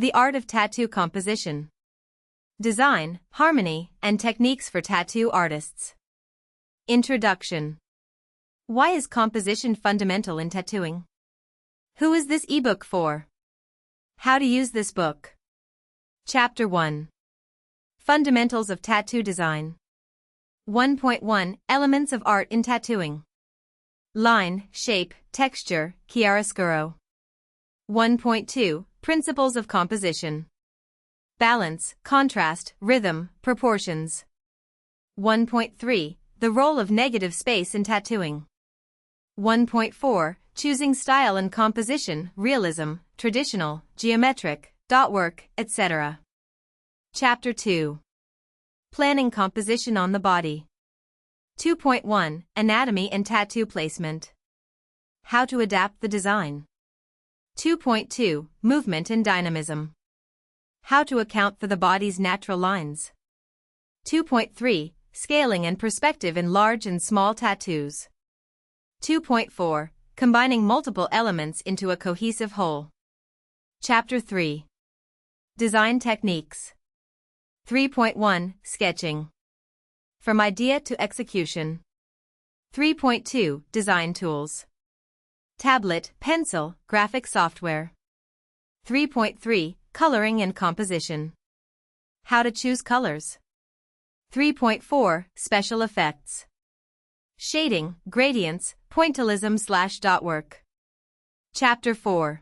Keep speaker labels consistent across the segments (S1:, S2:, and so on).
S1: The art of tattoo composition. Design, harmony, and techniques for tattoo artists. Introduction. Why is composition fundamental in tattooing? Who is this ebook for? How to use this book. Chapter 1. Fundamentals of tattoo design. 1.1 Elements of art in tattooing. Line, shape, texture, chiaroscuro. 1.2 Principles of composition. Balance, contrast, rhythm, proportions. 1.3 The role of negative space in tattooing. 1.4 Choosing style and composition, realism, traditional, geometric, dot work, etc. Chapter 2. Planning composition on the body. 2.1 Anatomy and tattoo placement. How to adapt the design. 2.2 Movement and dynamism. How to account for the body's natural lines. 2.3 Scaling and perspective in large and small tattoos. 2.4 Combining multiple elements into a cohesive whole. Chapter 3. Design techniques. 3.1 Sketching. From idea to execution. 3.2 Design tools. Tablet, pencil, graphic software. 3.3 Coloring and composition. How to choose colors. 3.4 Special effects. Shading, gradients, pointillism/dot work. Chapter 4.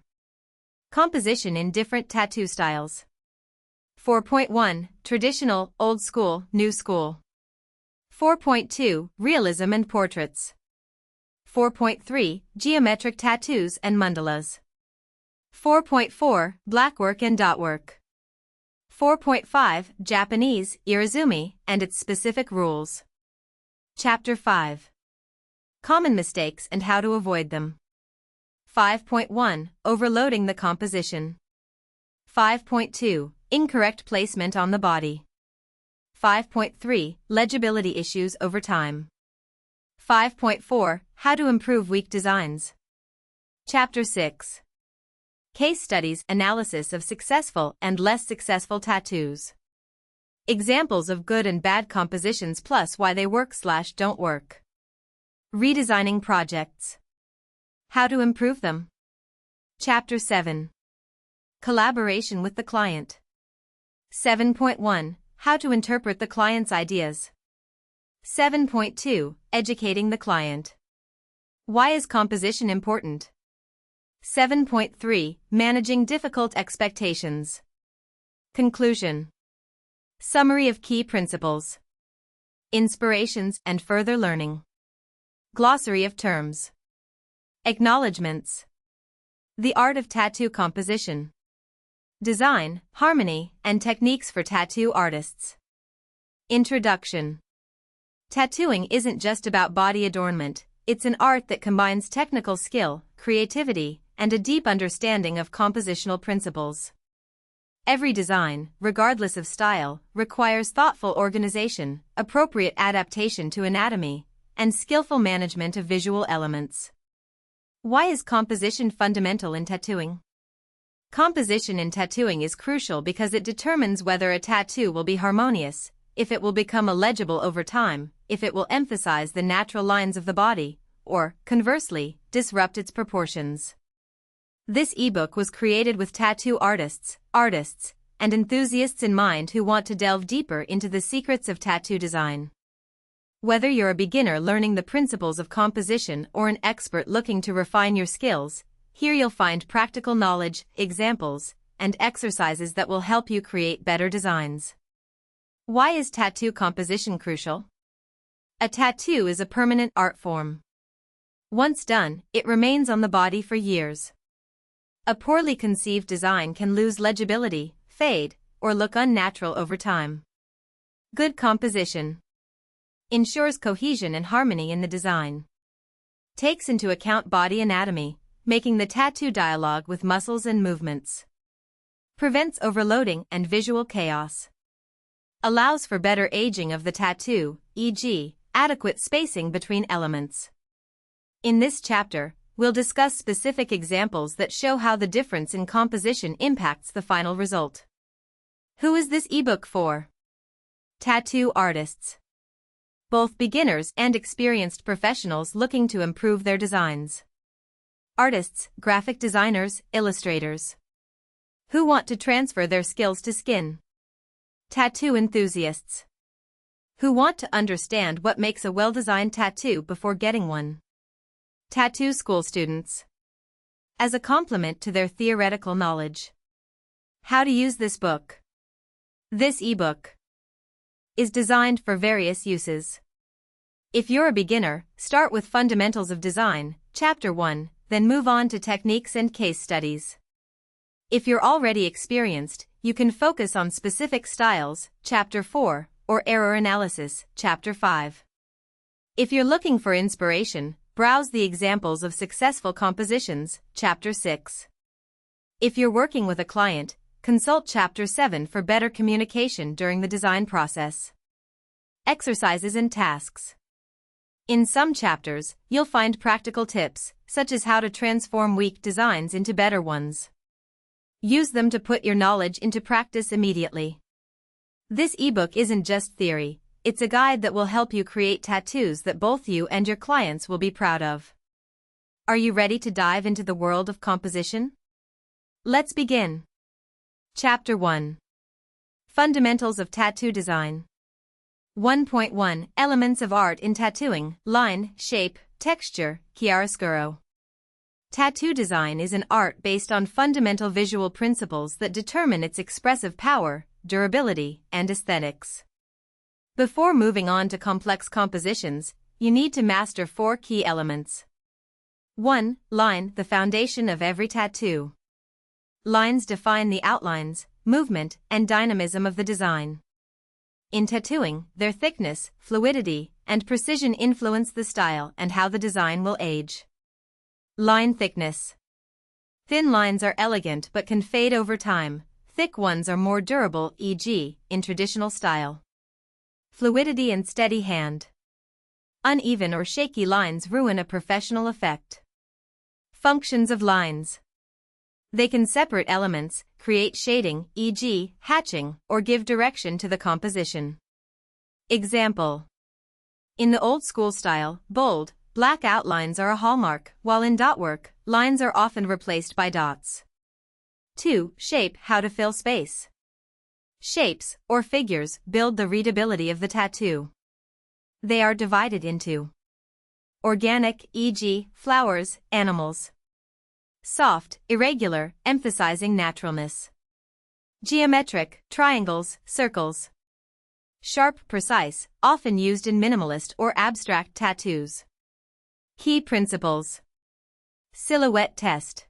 S1: Composition in different tattoo styles. 4.1 Traditional, old school, new school. 4.2 Realism and portraits. 4.3 Geometric tattoos and mandalas. 4.4 Blackwork and dot work. 4.5 Japanese, irizumi, and its specific rules. Chapter 5. Common mistakes and how to avoid them. 5.1 Overloading the composition. 5.2 Incorrect placement on the body. 5.3 Legibility issues over time. 5.4 How to improve weak designs. Chapter 6. Case studies, analysis of successful and less successful tattoos. Examples of good and bad compositions plus why they work/don't work. Redesigning projects. How to improve them. Chapter 7. Collaboration with the client. 7.1 How to interpret the client's ideas. 7.2 Educating the client. Why is composition important? 7.3 Managing difficult expectations. Conclusion. Summary of key principles. Inspirations and further learning. Glossary of terms. Acknowledgements. The art of tattoo composition. Design, harmony, and techniques for tattoo artists. Introduction. Tattooing isn't just about body adornment, it's an art that combines technical skill, creativity, and a deep understanding of compositional principles. Every design, regardless of style, requires thoughtful organization, appropriate adaptation to anatomy, and skillful management of visual elements. Why is composition fundamental in tattooing? Composition in tattooing is crucial because it determines whether a tattoo will be harmonious, if it will become legible over time, if it will emphasize the natural lines of the body, or, conversely, disrupt its proportions. This ebook was created with tattoo artists, and enthusiasts in mind who want to delve deeper into the secrets of tattoo design. Whether you're a beginner learning the principles of composition or an expert looking to refine your skills, here you'll find practical knowledge, examples, and exercises that will help you create better designs. Why is tattoo composition crucial? A tattoo is a permanent art form. Once done, it remains on the body for years. A poorly conceived design can lose legibility, fade, or look unnatural over time. Good composition ensures cohesion and harmony in the design. Takes into account body anatomy, making the tattoo dialogue with muscles and movements. Prevents overloading and visual chaos. Allows for better aging of the tattoo, e.g., adequate spacing between elements. In this chapter, we'll discuss specific examples that show how the difference in composition impacts the final result. Who is this ebook for? Tattoo artists. Both beginners and experienced professionals looking to improve their designs. Artists, graphic designers, illustrators. Who want to transfer their skills to skin. Tattoo enthusiasts. Who want to understand what makes a well-designed tattoo before getting one. Tattoo school students. As a complement to their theoretical knowledge. How to use this book. This ebook is designed for various uses. If you're a beginner, start with Fundamentals of Design, Chapter 1, then move on to Techniques and Case Studies. If you're already experienced, you can focus on specific styles, Chapter 4, or Error Analysis, Chapter 5. If you're looking for inspiration, browse the examples of successful compositions, Chapter 6. If you're working with a client, consult Chapter 7 for better communication during the design process. Exercises and tasks. In some chapters, you'll find practical tips, such as how to transform weak designs into better ones. Use them to put your knowledge into practice immediately. This ebook isn't just theory, it's a guide that will help you create tattoos that both you and your clients will be proud of. Are you ready to dive into the world of composition? Let's begin. Chapter 1. Fundamentals of Tattoo Design. 1.1 Elements of Art in Tattooing, Line, Shape, Texture, Chiaroscuro. Tattoo design is an art based on fundamental visual principles that determine its expressive power, durability, and aesthetics. Before moving on to complex compositions, you need to master 4 key elements. 1. Line, the foundation of every tattoo. Lines define the outlines, movement, and dynamism of the design. In tattooing, their thickness, fluidity, and precision influence the style and how the design will age. Line thickness. Thin lines are elegant but can fade over time. Thick ones are more durable, e.g., in traditional style. Fluidity and steady hand. Uneven or shaky lines ruin a professional effect. Functions of lines. They can separate elements, create shading, e.g., hatching, or give direction to the composition. Example. In the old school style, bold, black outlines are a hallmark, while in dot work, lines are often replaced by dots. 2. Shape, how to fill space. Shapes, or figures, build the readability of the tattoo. They are divided into organic, e.g., flowers, animals. Soft, irregular, emphasizing naturalness. Geometric, triangles, circles. Sharp, precise, often used in minimalist or abstract tattoos. Key principles. Silhouette test.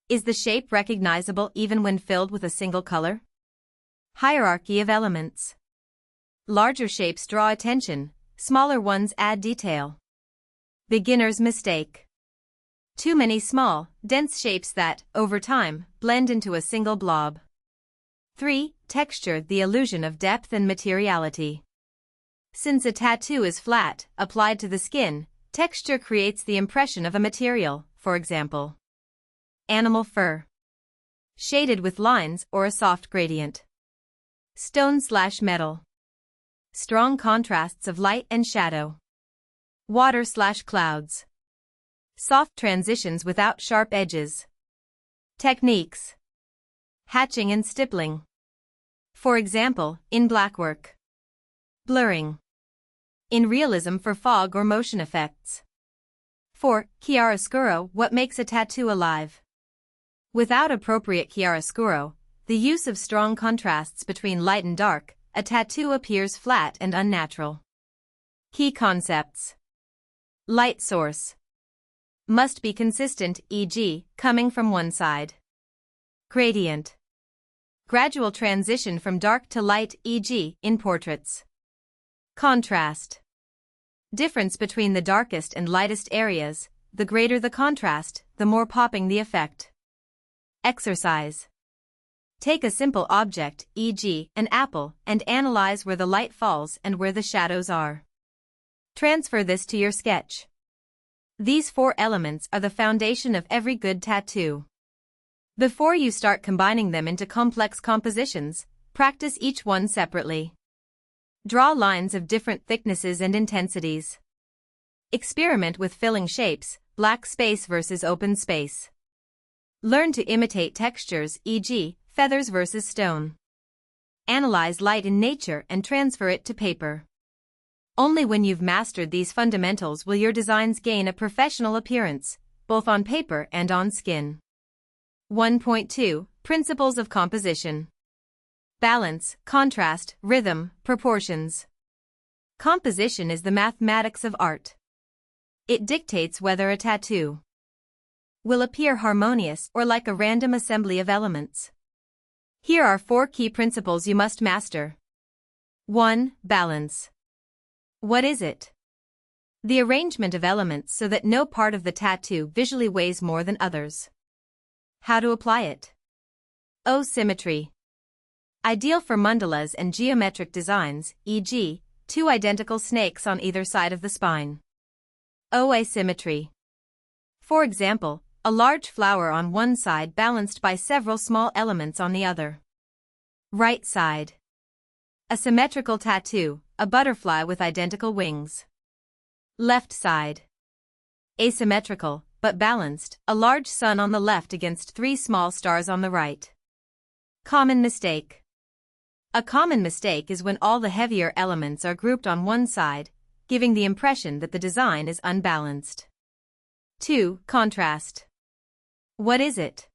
S1: Is the shape recognizable even when filled with a single color? Hierarchy of elements. Larger shapes draw attention, smaller ones add detail. Beginner's mistake. Too many small, dense shapes that, over time, blend into a single blob. 3. Texture, the illusion of depth and materiality. Since a tattoo is flat, applied to the skin, texture creates the impression of a material, for example, animal fur. Shaded with lines or a soft gradient. Stone/metal. Strong contrasts of light and shadow. Water/clouds. Soft transitions without sharp edges. Techniques. Hatching and stippling. For example, in blackwork. Blurring. In realism for fog or motion effects. 4. Chiaroscuro, what makes a tattoo alive. Without appropriate chiaroscuro, the use of strong contrasts between light and dark, a tattoo appears flat and unnatural. Key concepts. Light source. Must be consistent, e.g., coming from one side. Gradient. Gradual transition from dark to light, e.g., in portraits. Contrast. Difference between the darkest and lightest areas, the greater the contrast, the more popping the effect. Exercise. Take a simple object, e.g., an apple, and analyze where the light falls and where the shadows are. Transfer this to your sketch. These 4 elements are the foundation of every good tattoo. Before you start combining them into complex compositions, practice each one separately. Draw lines of different thicknesses and intensities. Experiment with filling shapes, black space versus open space. Learn to imitate textures, e.g., feathers versus stone. Analyze light in nature and transfer it to paper. Only when you've mastered these fundamentals will your designs gain a professional appearance, both on paper and on skin. 1.2 Principles of Composition. Balance, contrast, rhythm, proportions. Composition is the mathematics of art. It dictates whether a tattoo will appear harmonious or like a random assembly of elements. Here are 4 key principles you must master. 1. Balance. What is it? The arrangement of elements so that no part of the tattoo visually weighs more than others. How to apply it? O. Symmetry. Ideal for mandalas and geometric designs, e.g., 2 identical snakes on either side of the spine. O. Asymmetry. For example, a large flower on one side balanced by several small elements on the other. Right side. A symmetrical tattoo, a butterfly with identical wings. Left side. Asymmetrical, but balanced, a large sun on the left against 3 small stars on the right. Common mistake. A common mistake is when all the heavier elements are grouped on one side, giving the impression that the design is unbalanced. 2. Contrast. What is it?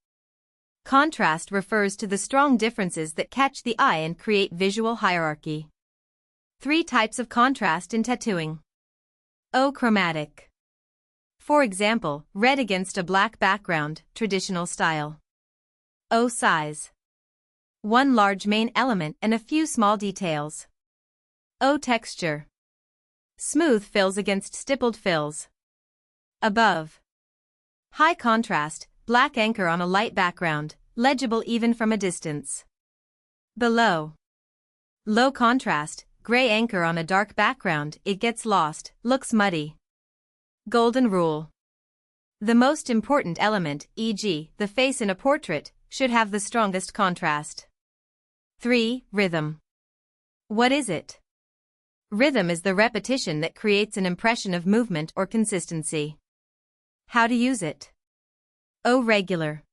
S1: Contrast refers to the strong differences that catch the eye and create visual hierarchy. 3 types of contrast in tattooing. O. Chromatic. For example, red against a black background, traditional style. O. Size. 1 large main element and a few small details. O. Texture. Smooth fills against stippled fills. Above. High contrast, black anchor on a light background, legible even from a distance. Below. Low contrast, gray anchor on a dark background, it gets lost, looks muddy. Golden rule. The most important element, e.g., the face in a portrait, should have the strongest contrast. 3. Rhythm. What is it? Rhythm is the repetition that creates an impression of movement or consistency. How to use it? O. Regular.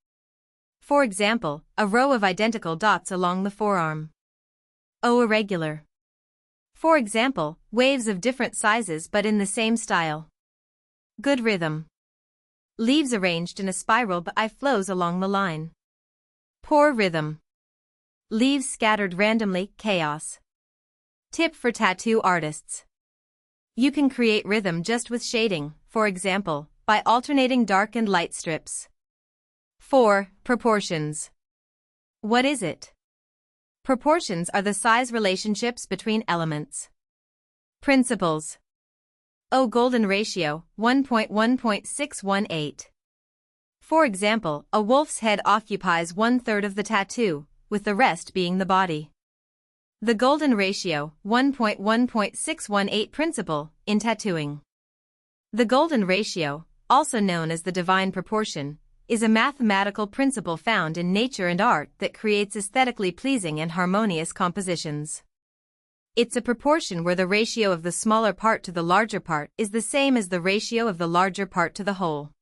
S1: For example, a row of identical dots along the forearm. O. Irregular. For example, waves of different sizes but in the same style. Good rhythm. Leaves arranged in a spiral but eye flows along the line. Poor rhythm. Leaves scattered randomly, chaos. Tip for tattoo artists. You can create rhythm just with shading, for example, by alternating dark and light strips. 4. Proportions. What is it? Proportions are the size relationships between elements. Principles. O. Golden ratio, 1.1.618. For example, a wolf's head occupies 1/3 of the tattoo, with the rest being the body. The golden ratio, 1.1.618 principle, in tattooing. The golden ratio, also known as the divine proportion, is a mathematical principle found in nature and art that creates aesthetically pleasing and harmonious compositions. It's a proportion where the ratio of the smaller part to the larger part is the same as the ratio of the larger part to the whole.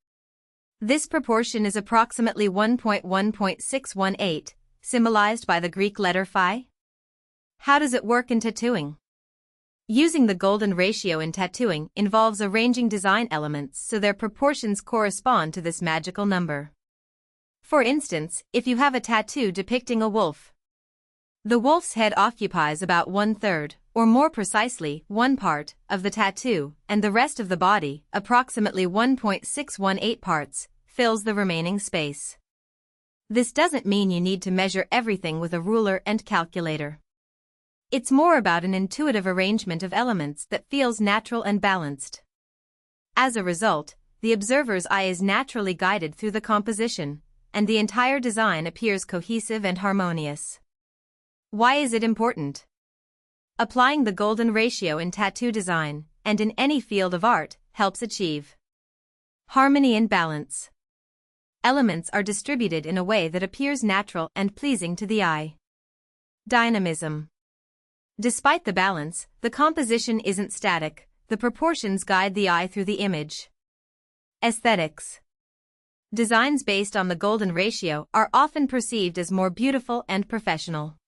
S1: This proportion is approximately 1.1.618, symbolized by the Greek letter phi. How does it work in tattooing? Using the golden ratio in tattooing involves arranging design elements so their proportions correspond to this magical number. For instance, if you have a tattoo depicting a wolf, the wolf's head occupies about 1/3, or more precisely, 1 part, of the tattoo, and the rest of the body, approximately 1.618 parts, fills the remaining space. This doesn't mean you need to measure everything with a ruler and calculator. It's more about an intuitive arrangement of elements that feels natural and balanced. As a result, the observer's eye is naturally guided through the composition, and the entire design appears cohesive and harmonious. Why is it important? Applying the golden ratio in tattoo design, and in any field of art, helps achieve Harmony and balance. Elements are distributed in a way that appears natural and pleasing to the eye. Dynamism. Despite the balance, the composition isn't static, the proportions guide the eye through the image. Aesthetics. Designs based on the golden ratio are often perceived as more beautiful and professional.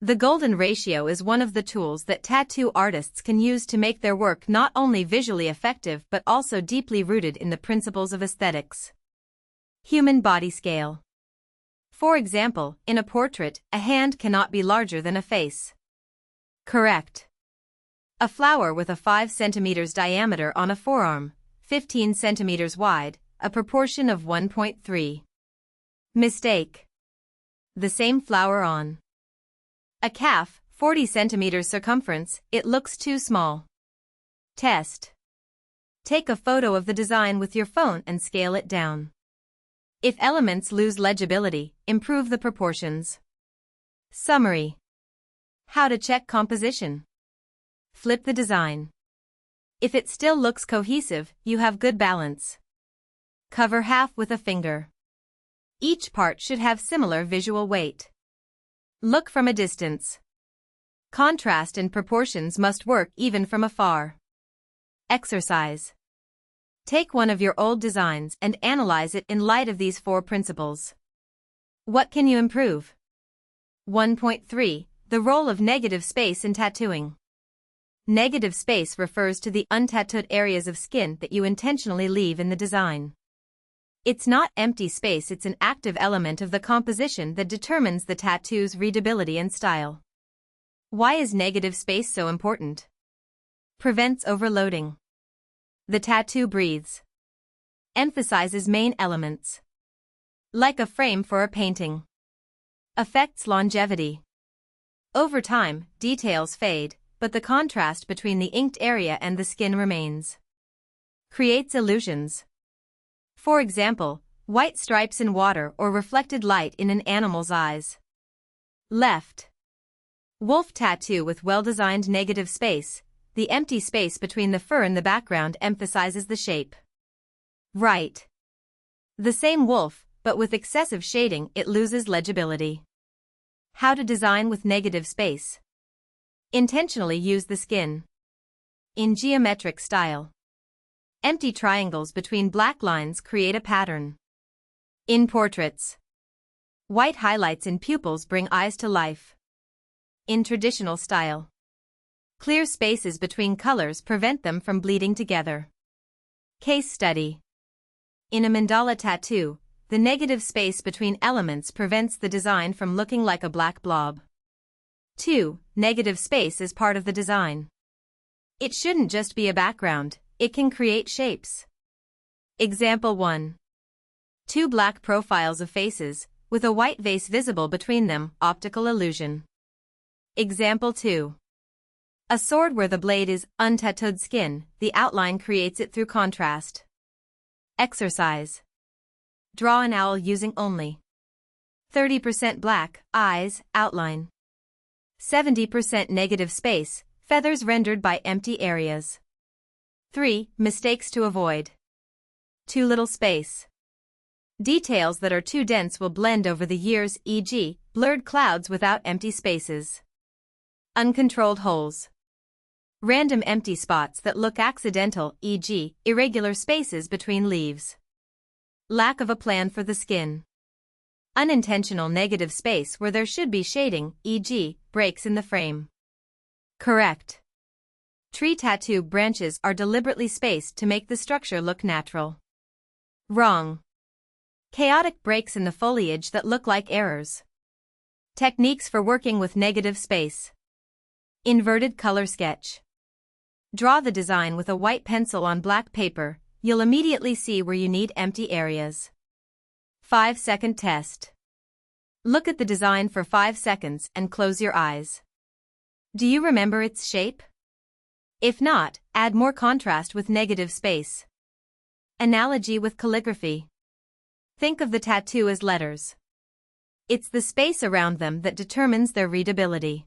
S1: The golden ratio is one of the tools that tattoo artists can use to make their work not only visually effective but also deeply rooted in the principles of aesthetics. Human body scale. For example, in a portrait, a hand cannot be larger than a face. Correct. A flower with a 5 cm diameter on a forearm, 15 cm wide, a proportion of 1.3. Mistake. The same flower on a calf, 40 cm circumference, it looks too small. Test. Take a photo of the design with your phone and scale it down. If elements lose legibility, improve the proportions. Summary. How to check composition. Flip the design. If it still looks cohesive, you have good balance. Cover half with a finger. Each part should have similar visual weight. Look from a distance. Contrast and proportions must work even from afar. Exercise. Take one of your old designs and analyze it in light of these 4 principles. What can you improve? 1.3. The role of negative space in tattooing. Negative space refers to the untattooed areas of skin that you intentionally leave in the design. It's not empty space, it's an active element of the composition that determines the tattoo's readability and style. Why is negative space so important? Prevents overloading. The tattoo breathes. Emphasizes main elements. Like a frame for a painting. Affects longevity. Over time, details fade, but the contrast between the inked area and the skin remains. Creates illusions. For example, white stripes in water or reflected light in an animal's eyes. Left. Wolf tattoo with well-designed negative space. The empty space between the fur and the background emphasizes the shape. Right. The same wolf, but with excessive shading, it loses legibility. How to design with negative space. Intentionally use the skin. In geometric style. Empty triangles between black lines create a pattern. In portraits. White highlights in pupils bring eyes to life. In traditional style. Clear spaces between colors prevent them from bleeding together. Case study. In a mandala tattoo, the negative space between elements prevents the design from looking like a black blob. 2. Negative space is part of the design. It shouldn't just be a background, it can create shapes. Example 1. 2 black profiles of faces, with a white vase visible between them, optical illusion. Example 2. A sword where the blade is untattooed skin, the outline creates it through contrast. Exercise. Draw an owl using only 30% black, eyes, outline. 70% negative space, feathers rendered by empty areas. 3. Mistakes to avoid. Too little space. Details that are too dense will blend over the years, e.g., blurred clouds without empty spaces. Uncontrolled holes. Random empty spots that look accidental, e.g., irregular spaces between leaves. Lack of a plan for the skin. Unintentional negative space where there should be shading, e.g., breaks in the frame. Correct. Tree tattoo branches are deliberately spaced to make the structure look natural. Wrong. Chaotic breaks in the foliage that look like errors. Techniques for working with negative space. Inverted color sketch. Draw the design with a white pencil on black paper, you'll immediately see where you need empty areas. 5-second test. Look at the design for 5 seconds and close your eyes. Do you remember its shape? If not, add more contrast with negative space. Analogy with calligraphy. Think of the tattoo as letters. It's the space around them that determines their readability.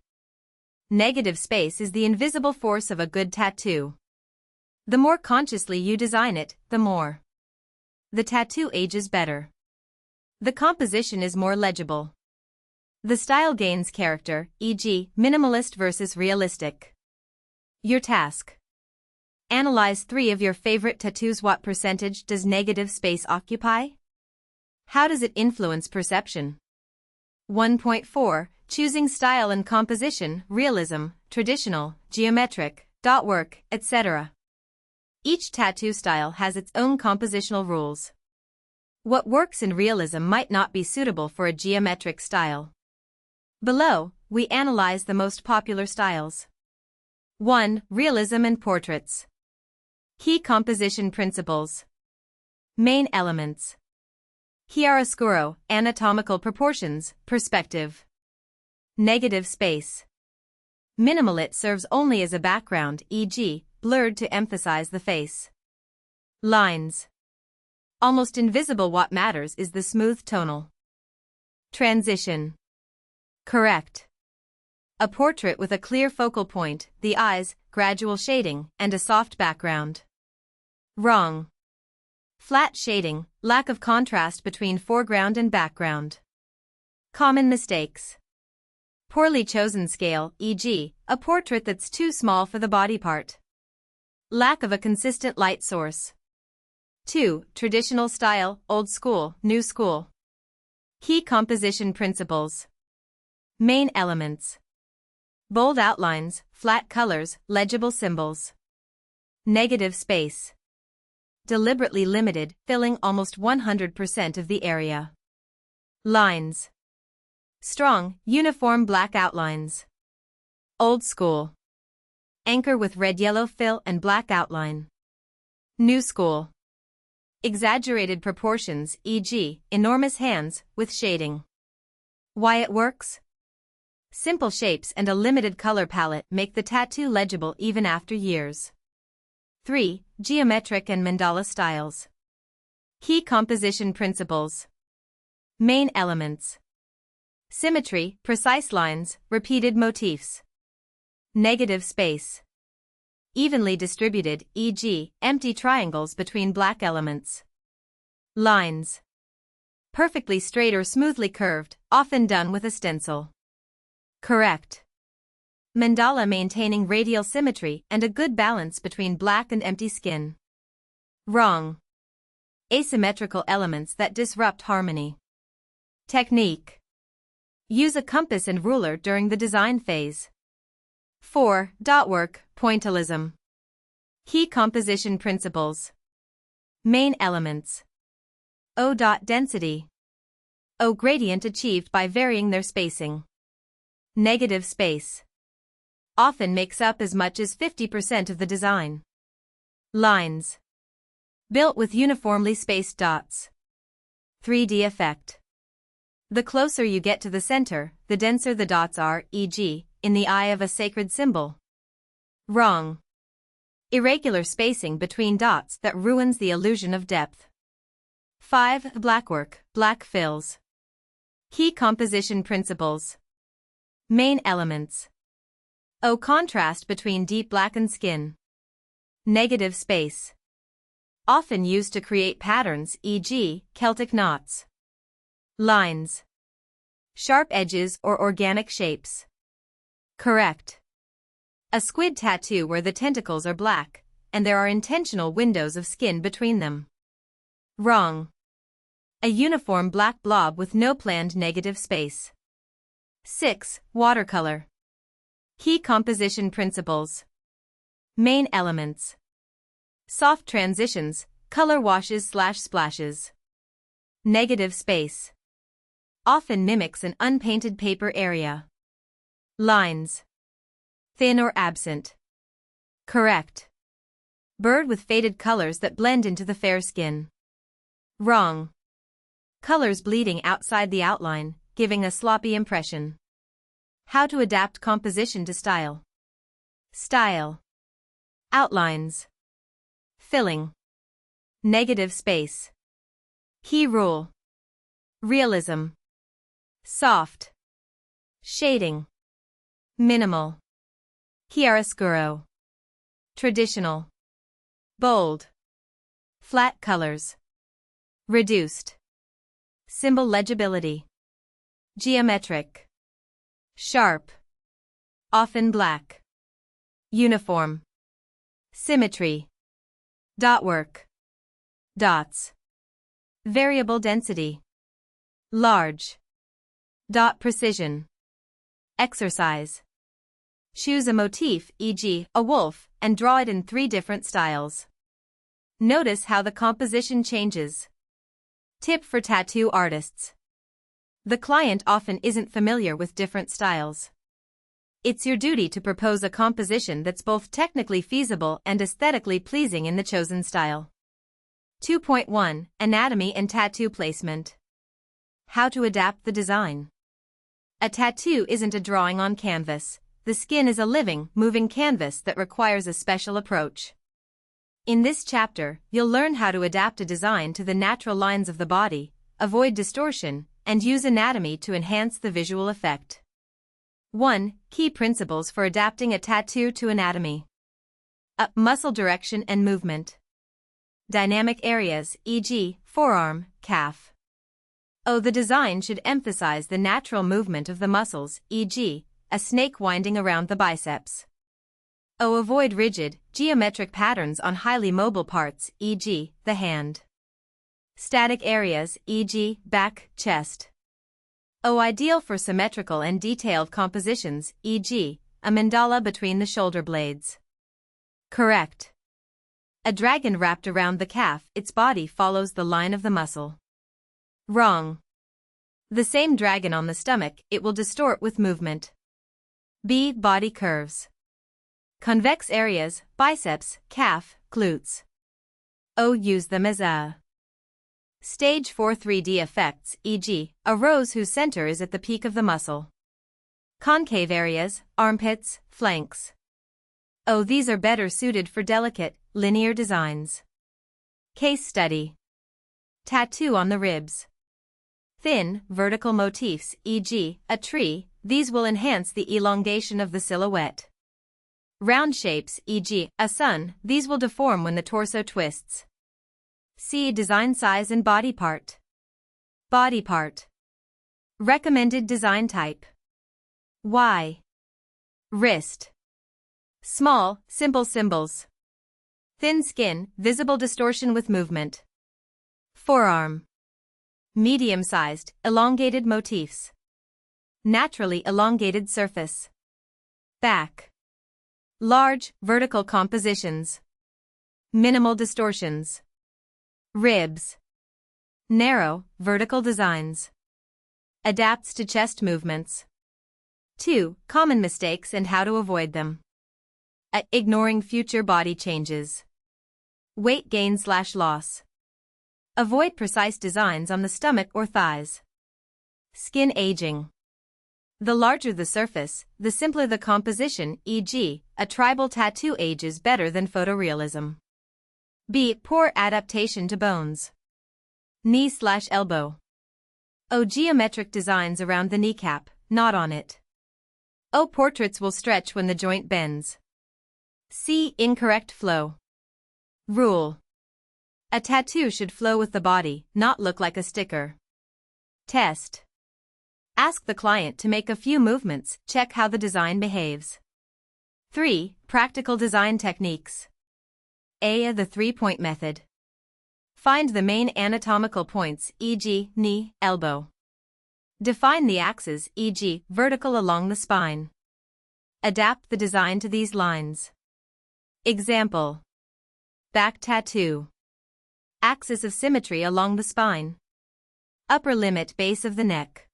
S1: Negative space is the invisible force of a good tattoo. The more consciously you design it, the more the tattoo ages better. The composition is more legible. The style gains character, e.g., minimalist versus realistic. Your task. Analyze 3 of your favorite tattoos. What percentage does negative space occupy? How does it influence perception? 1.4. Choosing style and composition, realism, traditional, geometric, dot work, etc. Each tattoo style has its own compositional rules. What works in realism might not be suitable for a geometric style. Below, we analyze the most popular styles. 1. Realism and portraits. Key composition principles. Main elements. Chiaroscuro, anatomical proportions, perspective. Negative space. Minimal. It serves only as a background, e.g., blurred to emphasize the face. Lines. Almost invisible. What matters is the smooth tonal. Transition. Correct. A portrait with a clear focal point, the eyes, gradual shading, and a soft background. Wrong. Flat shading, lack of contrast between foreground and background. Common mistakes. Poorly chosen scale, e.g., a portrait that's too small for the body part. Lack of a consistent light source. 2. Traditional style, old school, new school. Key composition principles. Main elements. Bold outlines, flat colors, legible symbols. Negative space. Deliberately limited, filling almost 100% of the area. Lines. Strong, uniform black outlines. Old school. Anchor with red-yellow fill and black outline. New school. Exaggerated proportions, e.g., enormous hands, with shading. Why it works? Simple shapes and a limited color palette make the tattoo legible even after years. 3. Geometric and mandala styles. Key composition principles. Main elements. Symmetry, precise lines, repeated motifs. Negative space. Evenly distributed, e.g., empty triangles between black elements. Lines. Perfectly straight or smoothly curved, often done with a stencil. Correct. Mandala maintaining radial symmetry and a good balance between black and empty skin. Wrong. Asymmetrical elements that disrupt harmony. Technique. Use a compass and ruler during the design phase. 4. Dot work, pointillism. Key composition principles. Main elements. O dot density. O gradient achieved by varying their spacing. Negative space. Often makes up as much as 50% of the design. Lines. Built with uniformly spaced dots. 3D effect. The closer you get to the center, the denser the dots are, e.g., in the eye of a sacred symbol. Wrong. Irregular spacing between dots that ruins the illusion of depth. 5. Blackwork, black fills. Key composition principles. Main elements. O contrast between deep blackened skin. Negative space. Often used to create patterns, e.g., Celtic knots. Lines. Sharp edges or organic shapes. Correct. A squid tattoo where the tentacles are black, and there are intentional windows of skin between them. Wrong. A uniform black blob with no planned negative space. 6. Watercolor. Key composition principles. Main elements. Soft transitions, color washes/splashes. Negative space. Often mimics an unpainted paper area. Lines. Thin or absent. Correct. Bird with faded colors that blend into the fair skin. Wrong. Colors bleeding outside the outline, giving a sloppy impression. How to adapt composition to style. Style. Outlines. Filling. Negative space. Key rule. Realism. Soft. Shading. Minimal. Chiaroscuro. Traditional. Bold. Flat colors. Reduced. Symbol legibility. Geometric. Sharp. Often black. Uniform. Symmetry. Dotwork. Dots. Variable density. Large. Dot precision. Exercise. Choose a motif, e.g., a wolf, and draw it in 3 different styles. Notice how the composition changes. Tip for tattoo artists. The client often isn't familiar with different styles. It's your duty to propose a composition that's both technically feasible and aesthetically pleasing in the chosen style. 2.1 Anatomy and Tattoo Placement. How to adapt the design. A tattoo isn't a drawing on canvas. The skin is a living, moving canvas that requires a special approach. In this chapter, you'll learn how to adapt a design to the natural lines of the body, avoid distortion, and use anatomy to enhance the visual effect. 1. Key principles for adapting a tattoo to anatomy. Muscle direction and movement. Dynamic areas, e.g., forearm, calf. The design should emphasize the natural movement of the muscles, e.g., a snake winding around the biceps. Avoid rigid, geometric patterns on highly mobile parts, e.g., the hand. Static areas, e.g., back, chest. Ideal for symmetrical and detailed compositions, e.g., a mandala between the shoulder blades. Correct. A dragon wrapped around the calf, its body follows the line of the muscle. Wrong. The same dragon on the stomach, it will distort with movement. B. Body curves. Convex areas, biceps, calf, glutes. Use them as a Stage 4 3D effects, e.g., a rose whose center is at the peak of the muscle. Concave areas, armpits, flanks. These are better suited for delicate, linear designs. Case study. Tattoo on the ribs. Thin, vertical motifs, e.g., a tree, these will enhance the elongation of the silhouette. Round shapes, e.g., a sun, these will deform when the torso twists. See design size and body part. Body part. Recommended design type. Y. Wrist. Small, simple symbols. Thin skin, visible distortion with movement. Forearm. Medium-sized, elongated motifs. Naturally elongated surface. Back. Large, vertical compositions. Minimal distortions. Ribs. Narrow, vertical designs. Adapts to chest movements. 2. Common mistakes and how to avoid them. Ignoring future body changes. Weight gain/loss. Avoid precise designs on the stomach or thighs. Skin aging. The larger the surface, the simpler the composition, e.g., a tribal tattoo ages better than photorealism. B. Poor adaptation to bones. Knee/elbow. Geometric designs around the kneecap, not on it. Portraits will stretch when the joint bends. C. Incorrect flow. Rule. A tattoo should flow with the body, not look like a sticker. Test. Ask the client to make a few movements, check how the design behaves. 3. Practical design techniques. A. The 3-point method. Find the main anatomical points, e.g., knee, elbow. Define the axes, e.g., vertical along the spine. Adapt the design to these lines. Example. Back tattoo. Axis of symmetry along the spine. Upper limit base of the neck.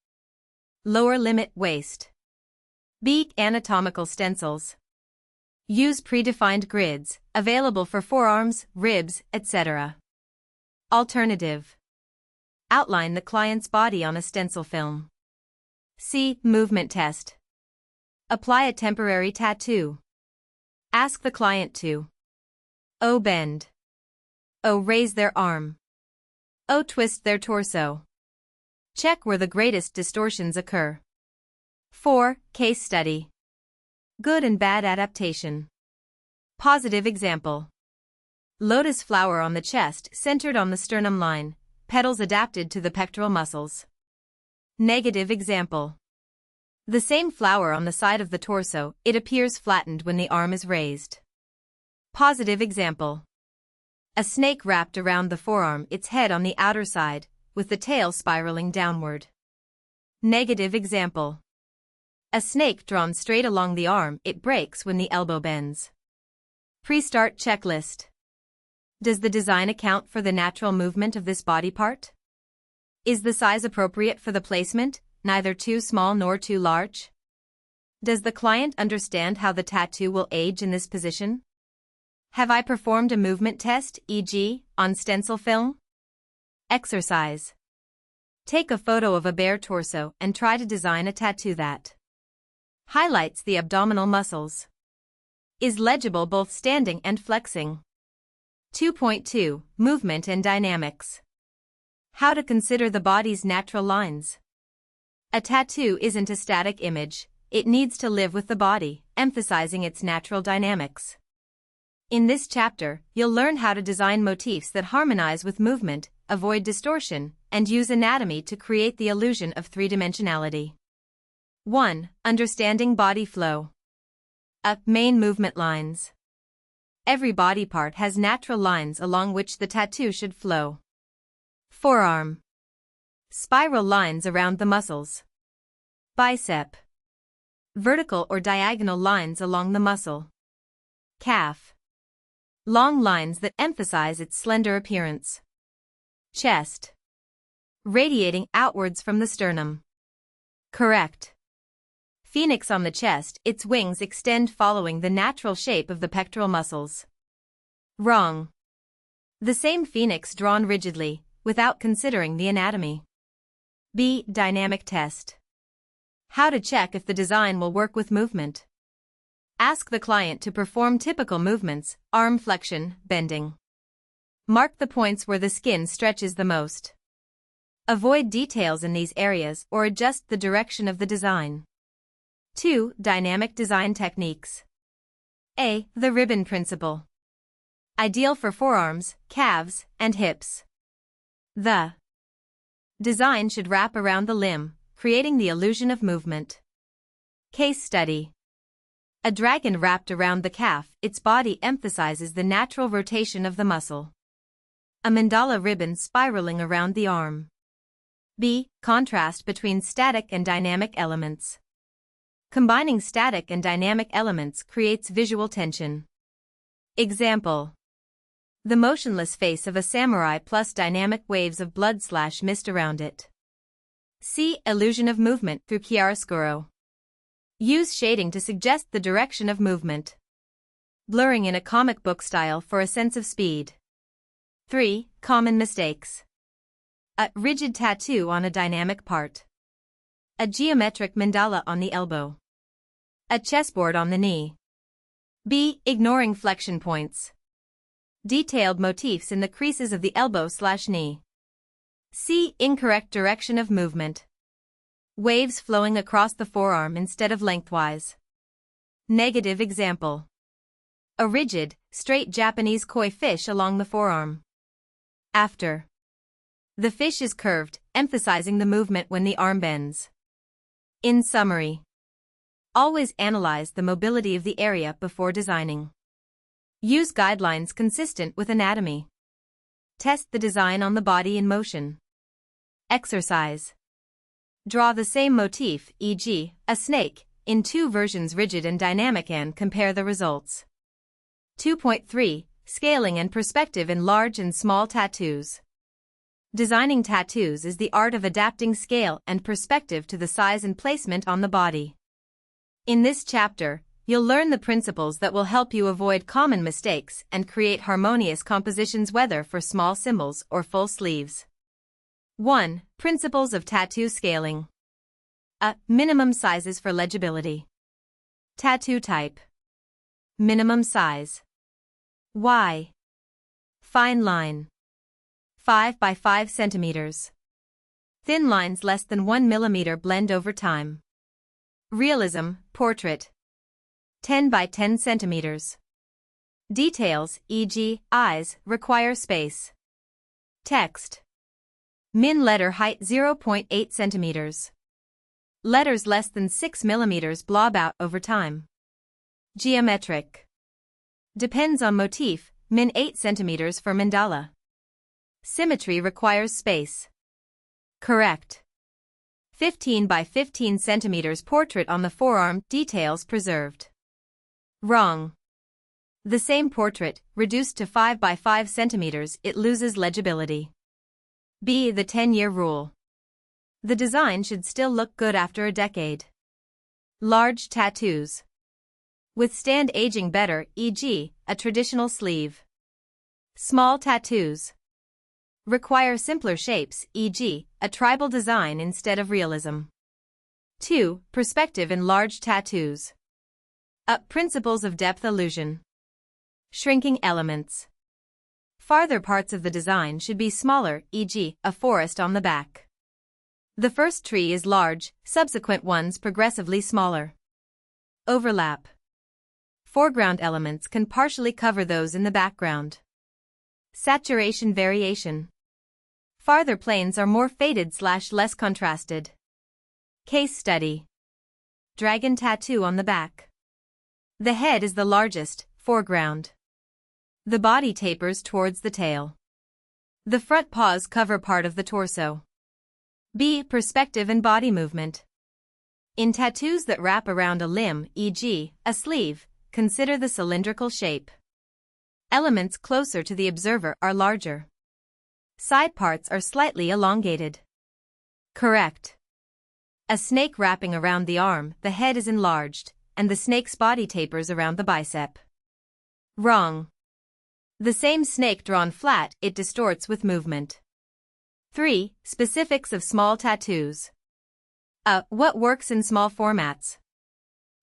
S1: Lower limit waist. Beak anatomical stencils. Use predefined grids, available for forearms, ribs, etc. Alternative. Outline the client's body on a stencil film. C. Movement test. Apply a temporary tattoo. Ask the client to bend. Raise their arm. Twist their torso. Check where the greatest distortions occur. 4. Case study. Good and bad adaptation. Positive example. Lotus flower on the chest centered on the sternum line, petals adapted to the pectoral muscles. Negative example. The same flower on the side of the torso, it appears flattened when the arm is raised. Positive example. A snake wrapped around the forearm, its head on the outer side, with the tail spiraling downward. Negative example. A snake drawn straight along the arm, it breaks when the elbow bends. Pre-start checklist. Does the design account for the natural movement of this body part? Is the size appropriate for the placement, neither too small nor too large? Does the client understand how the tattoo will age in this position? Have I performed a movement test, e.g., on stencil film? Exercise. Take a photo of a bare torso and try to design a tattoo that highlights the abdominal muscles. Is legible both standing and flexing. 2.2 Movement and Dynamics. How to consider the body's natural lines. A tattoo isn't a static image, it needs to live with the body, emphasizing its natural dynamics. In this chapter, you'll learn how to design motifs that harmonize with movement, avoid distortion, and use anatomy to create the illusion of three-dimensionality. 1. Understanding body flow. Main movement lines. Every body part has natural lines along which the tattoo should flow. Forearm. Spiral lines around the muscles. Bicep. Vertical or diagonal lines along the muscle. Calf. Long lines that emphasize its slender appearance. Chest. Radiating outwards from the sternum. Correct. Phoenix on the chest, its wings extend following the natural shape of the pectoral muscles. Wrong. The same phoenix drawn rigidly, without considering the anatomy. B. Dynamic test. How to check if the design will work with movement. Ask the client to perform typical movements, arm flexion, bending. Mark the points where the skin stretches the most. Avoid details in these areas or adjust the direction of the design. 2. Dynamic design techniques. A. The ribbon principle. Ideal for forearms, calves, and hips. The design should wrap around the limb, creating the illusion of movement. Case study. A dragon wrapped around the calf, its body emphasizes the natural rotation of the muscle. A mandala ribbon spiraling around the arm. B. Contrast between static and dynamic elements. Combining static and dynamic elements creates visual tension. Example. The motionless face of a samurai plus dynamic waves of blood/mist around it. C. Illusion of movement through chiaroscuro. Use shading to suggest the direction of movement. Blurring in a comic book style for a sense of speed. 3. Common mistakes. A rigid tattoo on a dynamic part. A geometric mandala on the elbow. A chessboard on the knee. B. Ignoring flexion points. Detailed motifs in the creases of the elbow/knee. C. Incorrect direction of movement. Waves flowing across the forearm instead of lengthwise. Negative example. A rigid, straight Japanese koi fish along the forearm. After. The fish is curved, emphasizing the movement when the arm bends. In summary. Always analyze the mobility of the area before designing. Use guidelines consistent with anatomy. Test the design on the body in motion. Exercise. Draw the same motif, e.g., a snake, in two versions rigid and dynamic and compare the results. 2.3 Scaling and perspective in large and small tattoos. Designing tattoos is the art of adapting scale and perspective to the size and placement on the body. In this chapter, you'll learn the principles that will help you avoid common mistakes and create harmonious compositions whether for small symbols or full sleeves. 1. Principles of tattoo scaling. A. Minimum sizes for legibility. Tattoo type. Minimum size. Y. Fine line. 5 by 5 centimeters. Thin lines less than 1 millimeter blend over time. Realism, portrait. 10 by 10 centimeters. Details, e.g., eyes, require space. Text. Min letter height 0.8 centimeters. Letters less than 6 millimeters blob out over time. Geometric. Depends on motif, min 8 centimeters for mandala. Symmetry requires space. Correct. 15 by 15 centimeters portrait on the forearm, details preserved. Wrong. The same portrait, reduced to 5 by 5 centimeters, it loses legibility. B. The 10-year rule. The design should still look good after a decade. Large tattoos. Withstand aging better, e.g., a traditional sleeve. Small tattoos. Require simpler shapes, e.g., a tribal design instead of realism. 2. Perspective in large tattoos. Principles of depth illusion. Shrinking elements. Farther parts of the design should be smaller, e.g., a forest on the back. The first tree is large, subsequent ones progressively smaller. Overlap. Foreground elements can partially cover those in the background. Saturation variation. Farther planes are more faded/less contrasted. Case study. Dragon tattoo on the back. The head is the largest, foreground. The body tapers towards the tail. The front paws cover part of the torso. B. Perspective and body movement. In tattoos that wrap around a limb, e.g., a sleeve, consider the cylindrical shape. Elements closer to the observer are larger. Side parts are slightly elongated. Correct. A snake wrapping around the arm, the head is enlarged, and the snake's body tapers around the bicep. Wrong. The same snake drawn flat, it distorts with movement. 3. Specifics of small tattoos. What works in small formats?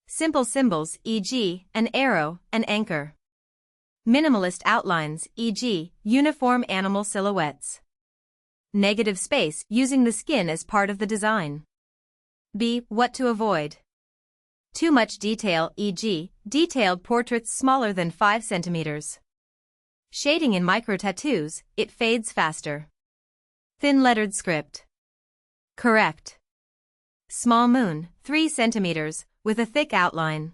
S1: Simple symbols, e.g., an arrow, an anchor. Minimalist outlines, e.g., uniform animal silhouettes. Negative space, using the skin as part of the design. B. What to avoid? Too much detail, e.g., detailed portraits smaller than 5 centimeters. Shading in micro-tattoos, it fades faster. Thin-lettered script. Correct. Small moon, 3 centimeters, with a thick outline.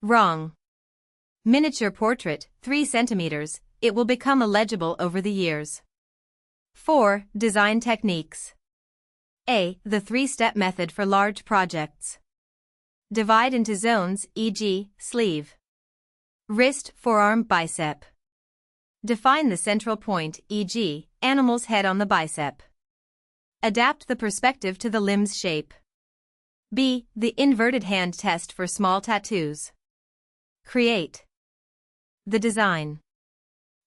S1: Wrong. Miniature portrait, 3 centimeters, it will become illegible over the years. 4. Design techniques. A. The 3-step method for large projects. Divide into zones, e.g., sleeve. Wrist, forearm, bicep. Define the central point, e.g., animal's head on the bicep. Adapt the perspective to the limb's shape. B. The inverted hand test for small tattoos. Create the design.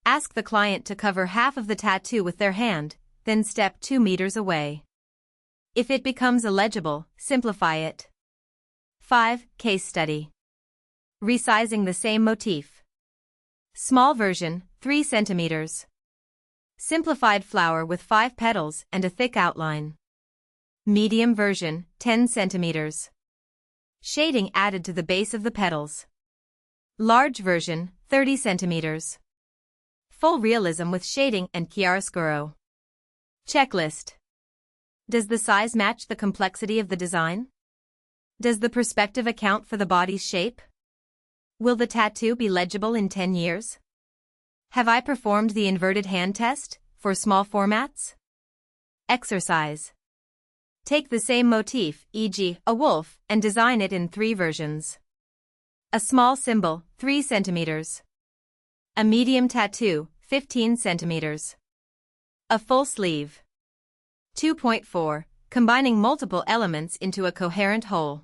S1: Ask the client to cover half of the tattoo with their hand, then step 2 meters away. If it becomes illegible, simplify it. 5. Case study. Resizing the same motif. Small version, 3 centimeters. Simplified flower with 5 petals and a thick outline. Medium version, 10 centimeters. Shading added to the base of the petals. Large version, 30 centimeters. Full realism with shading and chiaroscuro. Checklist. Does the size match the complexity of the design? Does the perspective account for the body's shape? Will the tattoo be legible in 10 years? Have I performed the inverted hand test for small formats? Exercise. Take the same motif, e.g., a wolf, and design it in 3 versions. A small symbol, 3 centimeters. A medium tattoo, 15 centimeters. A full sleeve. 2.4. Combining multiple elements into a coherent whole.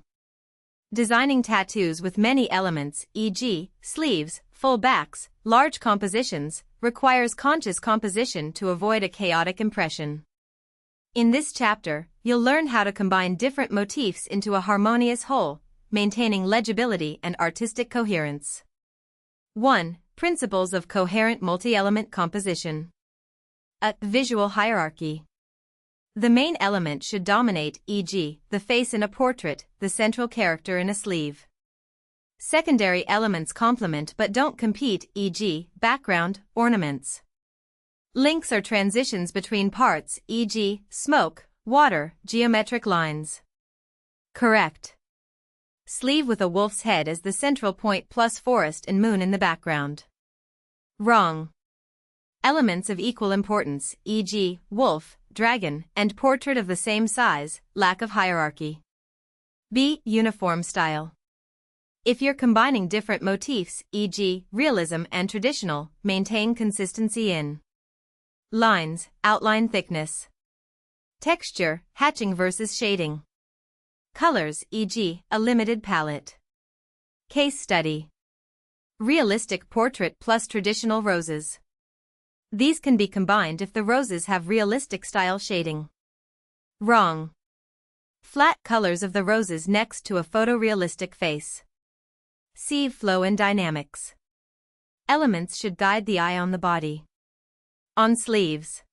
S1: Designing tattoos with many elements, e.g., sleeves, full backs, large compositions, requires conscious composition to avoid a chaotic impression. In this chapter, you'll learn how to combine different motifs into a harmonious whole, maintaining legibility and artistic coherence. 1. Principles of coherent multi-element composition. A. Visual hierarchy. The main element should dominate, e.g., the face in a portrait, the central character in a sleeve. Secondary elements complement but don't compete, e.g., background, ornaments. Links are transitions between parts, e.g., smoke, water, geometric lines. Correct. Sleeve with a wolf's head as the central point plus forest and moon in the background. Wrong. Elements of equal importance, e.g., wolf, dragon, and portrait of the same size, lack of hierarchy. B. Uniform style. If you're combining different motifs, e.g., realism and traditional, maintain consistency in lines, outline thickness, texture, hatching versus shading, colors, e.g., a limited palette. Case study. Realistic portrait plus traditional roses. These can be combined if the roses have realistic style shading. Wrong. Flat colors of the roses next to a photorealistic face. See flow and dynamics. Elements should guide the eye on the body. On sleeves.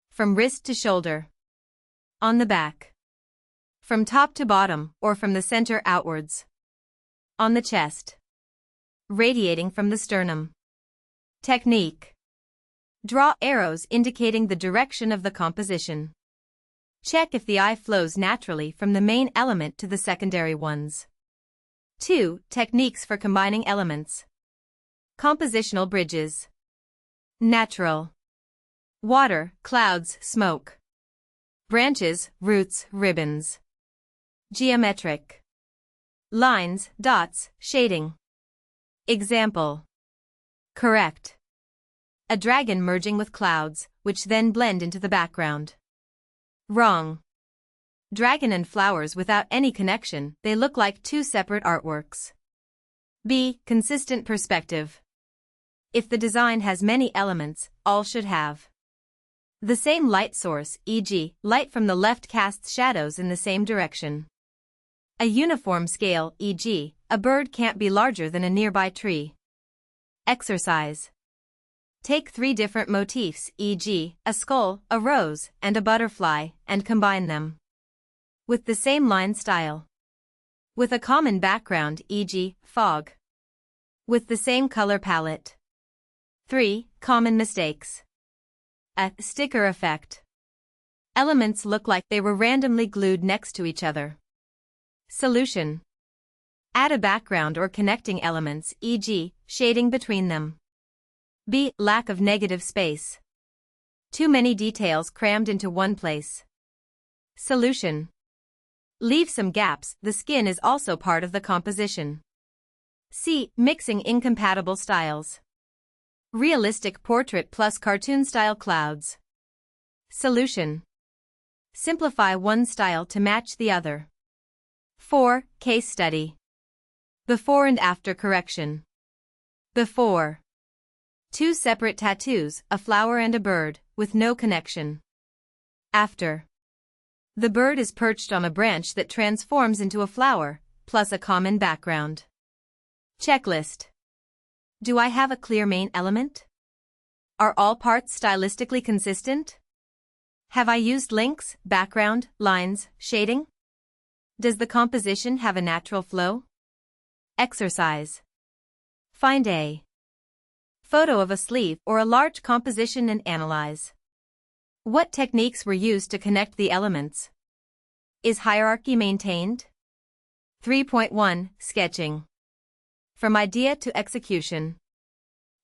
S1: From wrist to shoulder. On the back. From top to bottom or from the center outwards. On the chest. Radiating from the sternum. Technique. Draw arrows indicating the direction of the composition. Check if the eye flows naturally from the main element to the secondary ones. 2. Techniques for combining elements. Compositional bridges. Natural. Water, clouds, smoke. Branches, roots, ribbons. Geometric. Lines, dots, shading. Example. Correct. A dragon merging with clouds, which then blend into the background. Wrong. Dragon and flowers without any connection, they look like two separate artworks. B. Consistent perspective. If the design has many elements, all should have the same light source, e.g., light from the left casts shadows in the same direction. A uniform scale, e.g., a bird can't be larger than a nearby tree. Exercise. Take 3 different motifs, e.g., a skull, a rose, and a butterfly, and combine them with the same line style. With a common background, e.g., fog. With the same color palette. 3. Common mistakes. A. Sticker effect. Elements look like they were randomly glued next to each other. Solution. Add a background or connecting elements, e.g., shading between them. B. Lack of negative space. Too many details crammed into one place. Solution. Leave some gaps, the skin is also part of the composition. C. Mixing incompatible styles. Realistic portrait plus cartoon-style clouds. Solution. Simplify one style to match the other. 4. Case study. Before and after correction. Before. 2 separate tattoos, a flower and a bird, with no connection. After. The bird is perched on a branch that transforms into a flower, plus a common background. Checklist. Do I have a clear main element? Are all parts stylistically consistent? Have I used links, background, lines, shading? Does the composition have a natural flow? Exercise. Find a photo of a sleeve or a large composition and analyze. What techniques were used to connect the elements? Is hierarchy maintained? 3.1 Sketching. From idea to execution.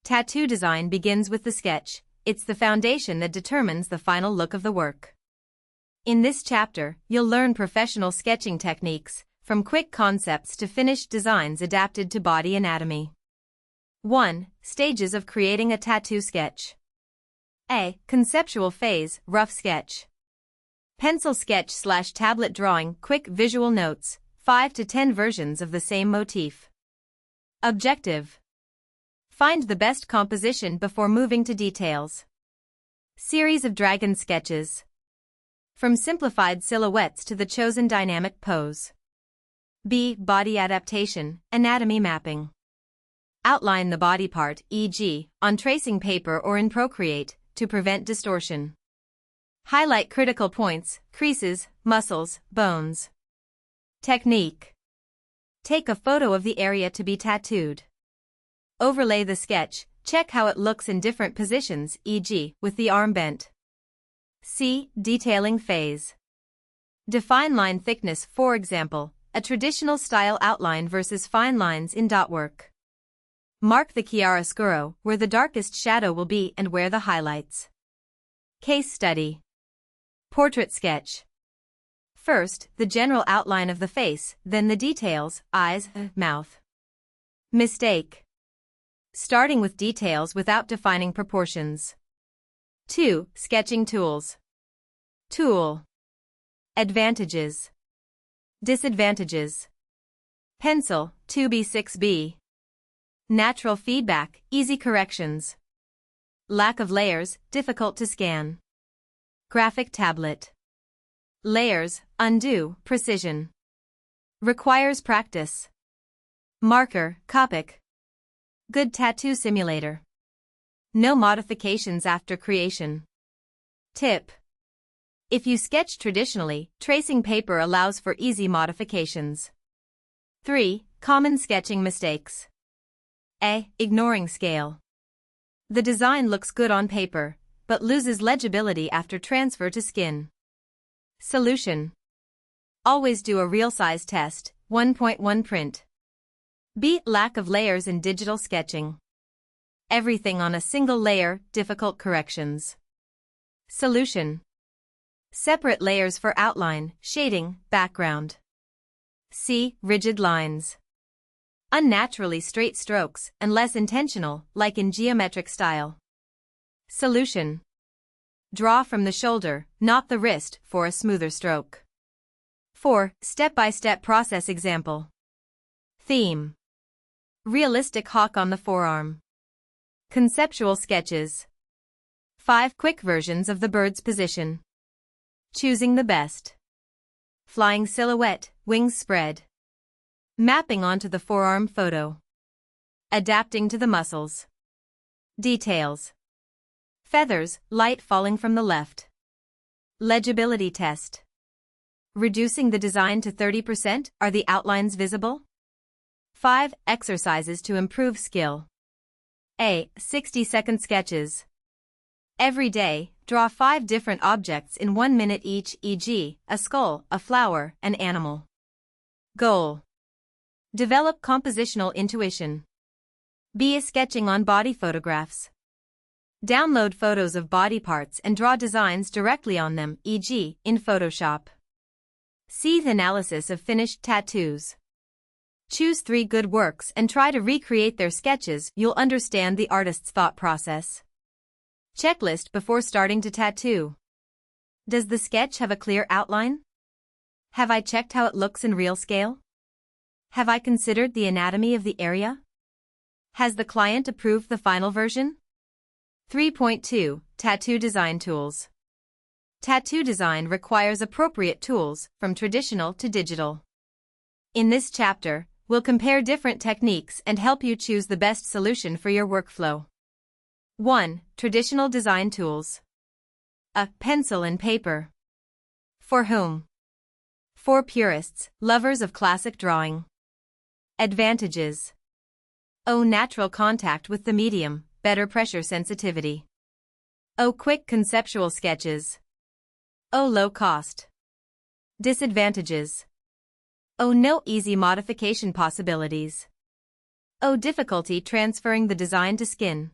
S1: Tattoo design begins with the sketch. It's the foundation that determines the final look of the work. In this chapter, you'll learn professional sketching techniques, from quick concepts to finished designs adapted to body anatomy. 1. Stages of creating a tattoo sketch. A. Conceptual phase, rough sketch. Pencil sketch/tablet drawing, quick visual notes, 5 to 10 versions of the same motif. Objective. Find the best composition before moving to details. Series of dragon sketches. From simplified silhouettes to the chosen dynamic pose. B. Body adaptation, anatomy mapping. Outline the body part, e.g., on tracing paper or in Procreate, to prevent distortion. Highlight critical points, creases, muscles, bones. Technique. Take a photo of the area to be tattooed. Overlay the sketch, Check how it looks in different positions, e.g., with the arm bent. C. Detailing phase. Define line thickness, for example, a traditional style outline versus fine lines in dot work. Mark the chiaroscuro, where the darkest shadow will be and where the highlights. Case study. Portrait sketch. First, the general outline of the face, then the details, eyes, mouth. Mistake. Starting with details without defining proportions. 2. Sketching tools. Tool. Advantages. Disadvantages. Pencil, 2B6B. Natural feedback, easy corrections. Lack of layers, difficult to scan. Graphic tablet. Layers, undue, precision. Requires practice. Marker, Copic. Good tattoo simulator. No modifications after creation. Tip. If you sketch traditionally, tracing paper allows for easy modifications. 3. Common sketching mistakes. A. Ignoring scale. The design looks good on paper, but loses legibility after transfer to skin. Solution. Always do a real size test, 1.1 print. B. Lack of layers in digital sketching. Everything on a single layer, difficult corrections. Solution. Separate layers for outline, shading, background. C. Rigid lines. Unnaturally straight strokes and less intentional, like in geometric style. Solution. Draw from the shoulder, not the wrist, for a smoother stroke. 4. Step-by-step process example. Theme. Realistic hawk on the forearm. Conceptual sketches. 5 quick versions of the bird's position. Choosing the best. Flying silhouette, wings spread. Mapping onto the forearm photo. Adapting to the muscles. Details. Feathers, light falling from the left. Legibility test. Reducing the design to 30%, are the outlines visible? 5 exercises to improve skill. A. 60-second sketches. Every day, draw 5 different objects in 1 minute each, e.g., a skull, a flower, an animal. Goal. Develop compositional intuition. B. Sketching on body photographs. Download photos of body parts and draw designs directly on them, e.g., in Photoshop. C. Analysis of finished tattoos. Choose 3 good works and try to recreate their sketches. You'll understand the artist's thought process. Checklist before starting to tattoo. Does the sketch have a clear outline? Have I checked how it looks in real scale? Have I considered the anatomy of the area? Has the client approved the final version? 3.2 Tattoo Design Tools. Tattoo design requires appropriate tools, from traditional to digital. In this chapter, we'll compare different techniques and help you choose the best solution for your workflow. 1. Traditional design tools. A. Pencil and paper. For whom? For purists, lovers of classic drawing. Advantages. O. Natural contact with the medium, better pressure sensitivity. O. Quick conceptual sketches. O. Low cost. Disadvantages. O. No easy modification possibilities. O. Difficulty transferring the design to skin.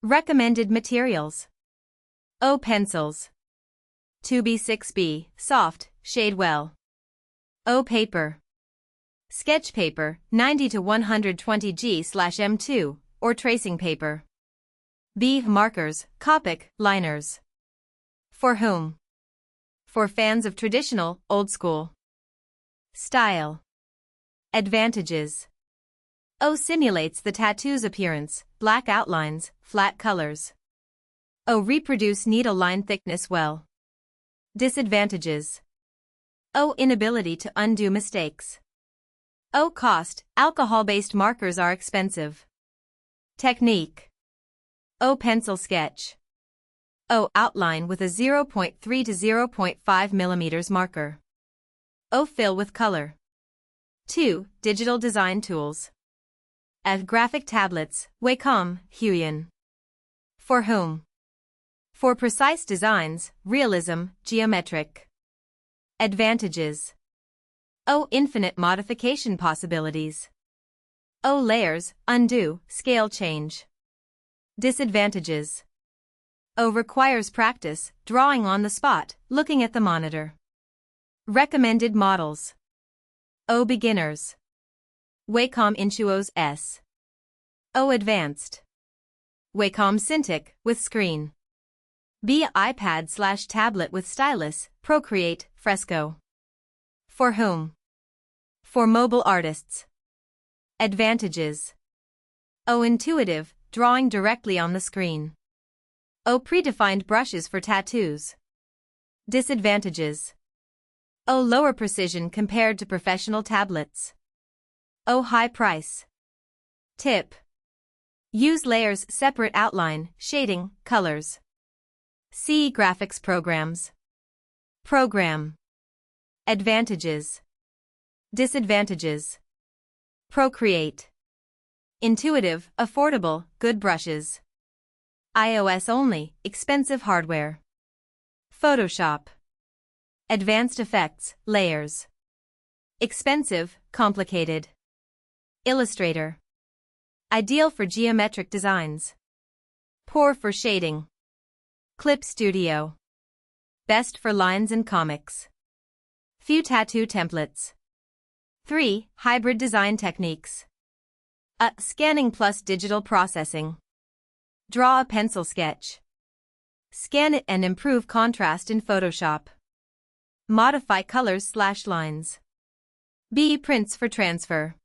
S1: Recommended materials. O. Pencils. 2B6B, soft, shade well. O. Paper. Sketch paper, 90 to 120 G/M2, or tracing paper. B. Markers, Copic, liners. For whom? For fans of traditional, old school style. Advantages. O. Simulates the tattoo's appearance, black outlines, flat colors. O. Reproduce needle line thickness well. Disadvantages. O. Inability to undo mistakes. O. Cost, alcohol-based markers are expensive. Technique. O. Pencil sketch. O. Outline with a 0.3 to 0.5 mm marker. O. Fill with color. 2. Digital design tools. Graphic tablets, Wacom, Huion. For whom? For precise designs, realism, geometric. Advantages. O. Infinite modification possibilities. O. Layers, undo, scale change. Disadvantages. O. Requires practice, drawing on the spot, looking at the monitor. Recommended models. O. Beginners. Wacom Intuos S. O. Advanced. Wacom Cintiq, with screen. B. iPad/tablet with stylus, Procreate, Fresco. For whom? For mobile artists. Advantages. O. Intuitive, drawing directly on the screen. O. Predefined brushes for tattoos. Disadvantages. O. Lower precision compared to professional tablets. O. High price. Tip. Use layers, separate outline, shading, colors. See graphics programs. Program. Advantages. Disadvantages. Procreate. Intuitive, affordable, good brushes. iOS only, expensive hardware. Photoshop. Advanced effects, layers. Expensive, complicated. Illustrator. Ideal for geometric designs. Poor for shading. Clip Studio. Best for lines and comics. Few tattoo templates. 3. Hybrid design techniques. A. Scanning plus digital processing. Draw a pencil sketch. Scan it and improve contrast in Photoshop. Modify colors/lines. B. Prints for transfer.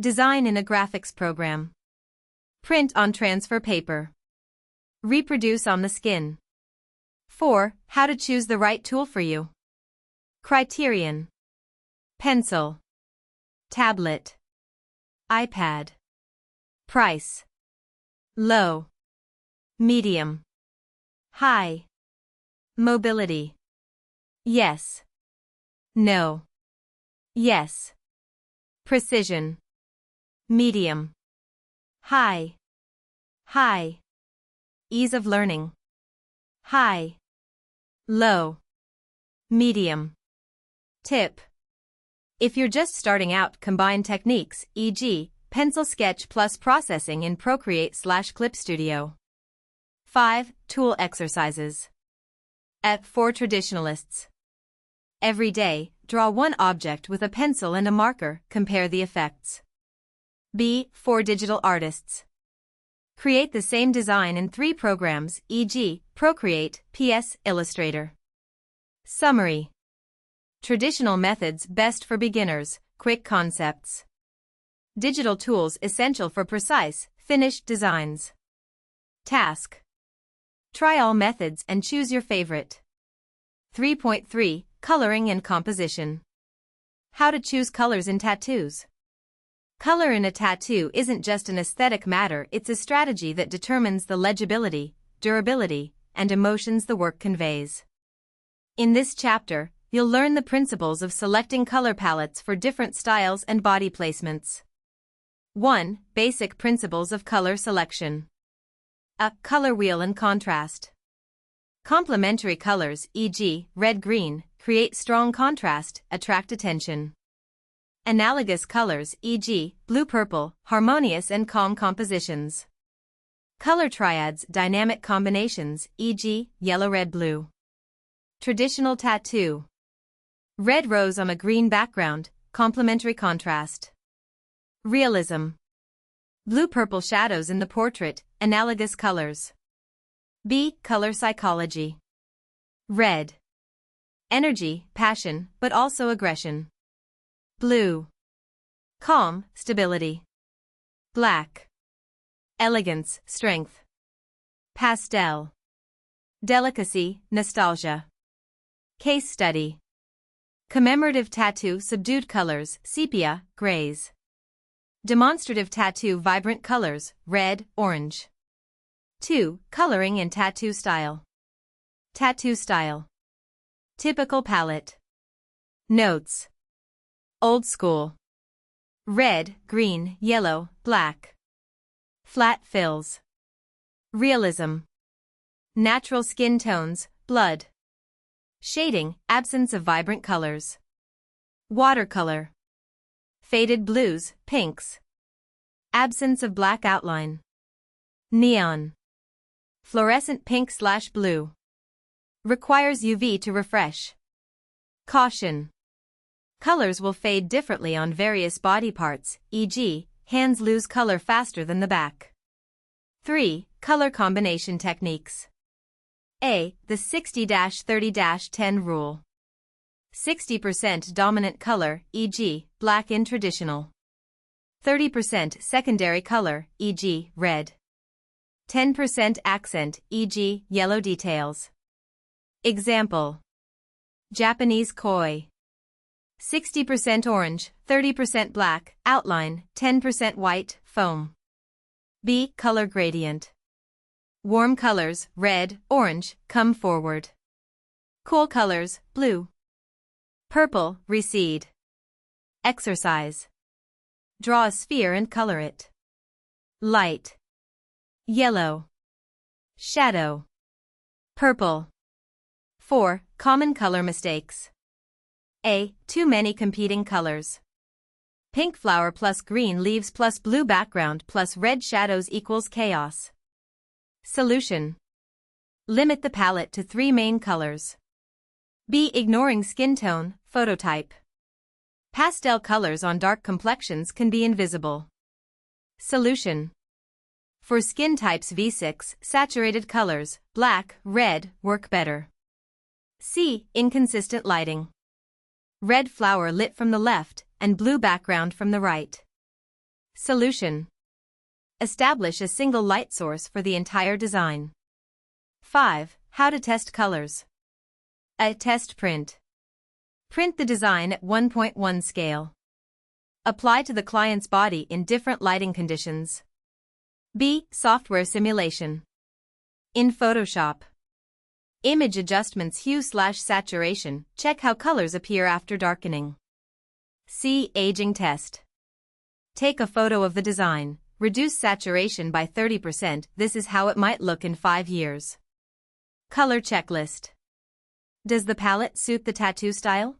S1: Design in a graphics program. Print on transfer paper. Reproduce on the skin. 4. How to choose the right tool for you. Criterion. Pencil. Tablet. iPad. Price. Low. Medium. High. Mobility. Yes. No. Yes. Precision. Medium. High. High. Ease of learning. High. Low. Medium. Tip. If you're just starting out, combine techniques, e.g., pencil sketch plus processing in Procreate/Clip Studio. 5. Tool exercises. For traditionalists. Every day, draw one object with a pencil and a marker, compare the effects. B. For digital artists. Create the same design in 3 programs, e.g., Procreate, PS, Illustrator. Summary. Traditional methods best for beginners, quick concepts. Digital tools essential for precise, finished designs. Task. Try all methods and choose your favorite. 3.3. Coloring and composition. How to choose colors in tattoos. Color in a tattoo isn't just an aesthetic matter, it's a strategy that determines the legibility, durability, and emotions the work conveys. In this chapter, you'll learn the principles of selecting color palettes for different styles and body placements. 1. Basic principles of color selection. A. Color wheel and contrast. Complementary colors, e.g., red-green, create strong contrast, attract attention. Analogous colors, e.g., blue-purple, harmonious and calm compositions. Color triads, dynamic combinations, e.g., yellow-red-blue. Traditional tattoo. Red rose on a green background, complementary contrast. Realism. Blue-purple shadows in the portrait, analogous colors. B. Color psychology. Red. Energy, passion, but also aggression. Blue. Calm, stability. Black. Elegance, strength. Pastel. Delicacy, nostalgia. Case study. Commemorative tattoo, subdued colors, sepia, grays. Demonstrative tattoo, vibrant colors, red, orange. 2. Coloring and tattoo style. Tattoo style. Typical palette. Notes. Old school. Red, green, yellow, black. Flat fills. Realism. Natural skin tones, blood. Shading, absence of vibrant colors. Watercolor. Faded blues, pinks. Absence of black outline. Neon. Fluorescent pink/blue. Requires UV to refresh. Caution. Colors will fade differently on various body parts, e.g., hands lose color faster than the back. 3. Color combination techniques. A. The 60-30-10 rule. 60% dominant color, e.g., black in traditional. 30% secondary color, e.g., red. 10% accent, e.g., yellow details. Example. Japanese koi. 60% orange, 30% black, outline, 10% white, foam. B. Color gradient. Warm colors, red, orange, come forward. Cool colors, blue. Purple, recede. Exercise. Draw a sphere and color it. Light. Yellow. Shadow. Purple. 4. Common color mistakes. A. Too many competing colors. Pink flower plus green leaves plus blue background plus red shadows equals chaos. Solution. Limit the palette to 3 main colors. B. Ignoring skin tone, phototype. Pastel colors on dark complexions can be invisible. Solution. For skin types V6, saturated colors, black, red, work better. C. Inconsistent lighting. Red flower lit from the left, and blue background from the right. Solution. Establish a single light source for the entire design. 5. How to test colors. A. Test print. Print the design at 1.1 scale. Apply to the client's body in different lighting conditions. B. Software simulation. In Photoshop. Image adjustments hue/saturation, check how colors appear after darkening. C. Aging test. Take a photo of the design, reduce saturation by 30%, this is how it might look in 5 years. Color checklist. Does the palette suit the tattoo style?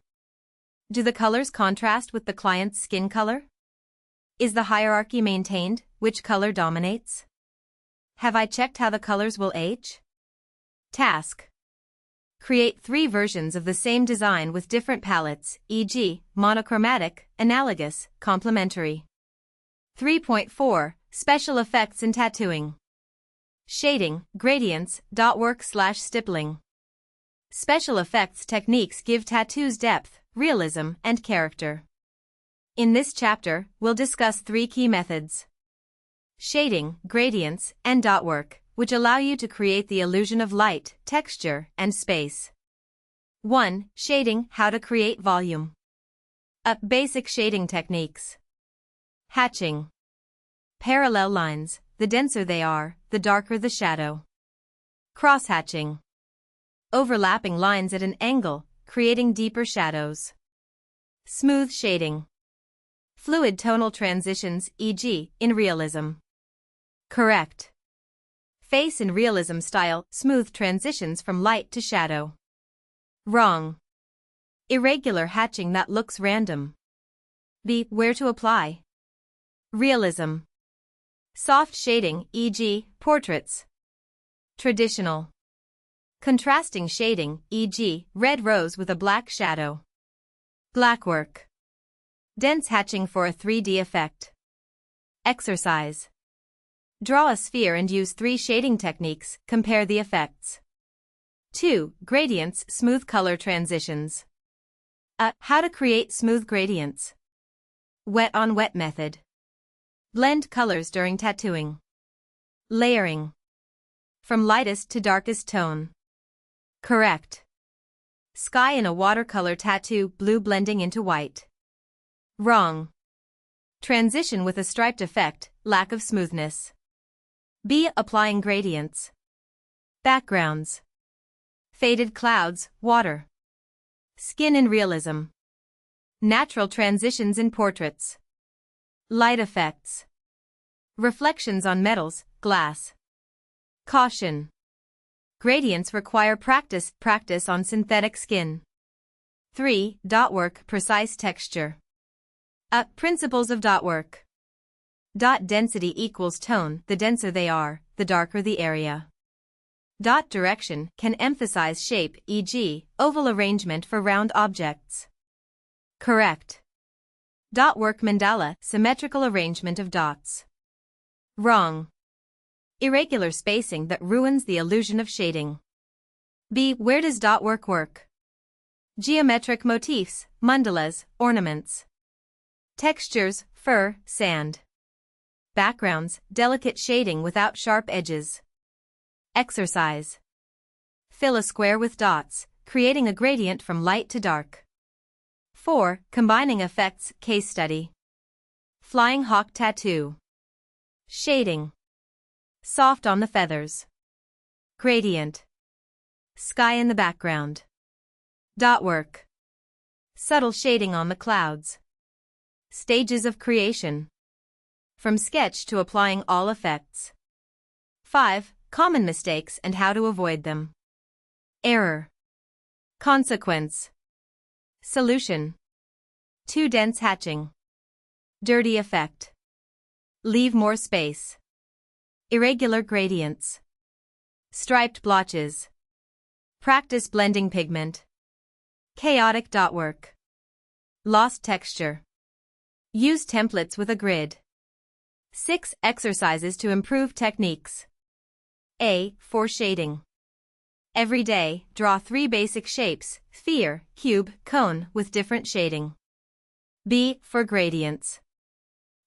S1: Do the colors contrast with the client's skin color? Is the hierarchy maintained, which color dominates? Have I checked how the colors will age? Task. Create 3 versions of the same design with different palettes, e.g., monochromatic, analogous, complementary. 3.4. Special effects in tattooing. Shading, gradients, dot work/stippling. Special effects techniques give tattoos depth, realism, and character. In this chapter, we'll discuss 3 key methods. Shading, gradients, and dot work, which allow you to create the illusion of light, texture, and space. 1. Shading, how to create volume. Basic shading techniques. Hatching. Parallel lines, the denser they are, the darker the shadow. Cross-hatching. Overlapping lines at an angle, creating deeper shadows. Smooth shading. Fluid tonal transitions, e.g., in realism. Correct. Face in realism style, smooth transitions from light to shadow. Wrong. Irregular hatching that looks random. B. Where to apply. Realism. Soft shading, e.g., portraits. Traditional. Contrasting shading, e.g., red rose with a black shadow. Blackwork. Dense hatching for a 3D effect. Exercise. Draw a sphere and use 3 shading techniques, compare the effects. 2. Gradients, smooth color transitions. How to create smooth gradients. Wet on wet method. Blend colors during tattooing. Layering. From lightest to darkest tone. Correct. Sky in a watercolor tattoo, blue blending into white. Wrong. Transition with a striped effect, lack of smoothness. B. Applying gradients. Backgrounds. Faded clouds, water. Skin in realism. Natural transitions in portraits. Light effects. Reflections on metals, glass. Caution. Gradients require practice on synthetic skin. 3. Dot work, precise texture. Principles of dot work. Dot density equals tone. The denser they are, the darker the area. Dot direction can emphasize shape, e.g., oval arrangement for round objects. Correct. Dot work mandala, symmetrical arrangement of dots. Wrong. Irregular spacing that ruins the illusion of shading. B. Where does dot work? Geometric motifs, mandalas, ornaments. Textures, fur, sand. Backgrounds, delicate shading without sharp edges. Exercise. Fill a square with dots, creating a gradient from light to dark. 4. Combining effects, case study. Flying hawk tattoo. Shading. Soft on the feathers. Gradient. Sky in the background. Dot work. Subtle shading on the clouds. Stages of creation. From sketch to applying all effects. 5. Common mistakes and how to avoid them. Error. Consequence. Solution. Too dense hatching. Dirty effect. Leave more space. Irregular gradients. Striped blotches. Practice blending pigment. Chaotic dot work. Lost texture. Use templates with a grid. 6. Exercises to improve techniques. A. For shading. Every day, draw 3 basic shapes, sphere, cube, cone, with different shading. B. For gradients.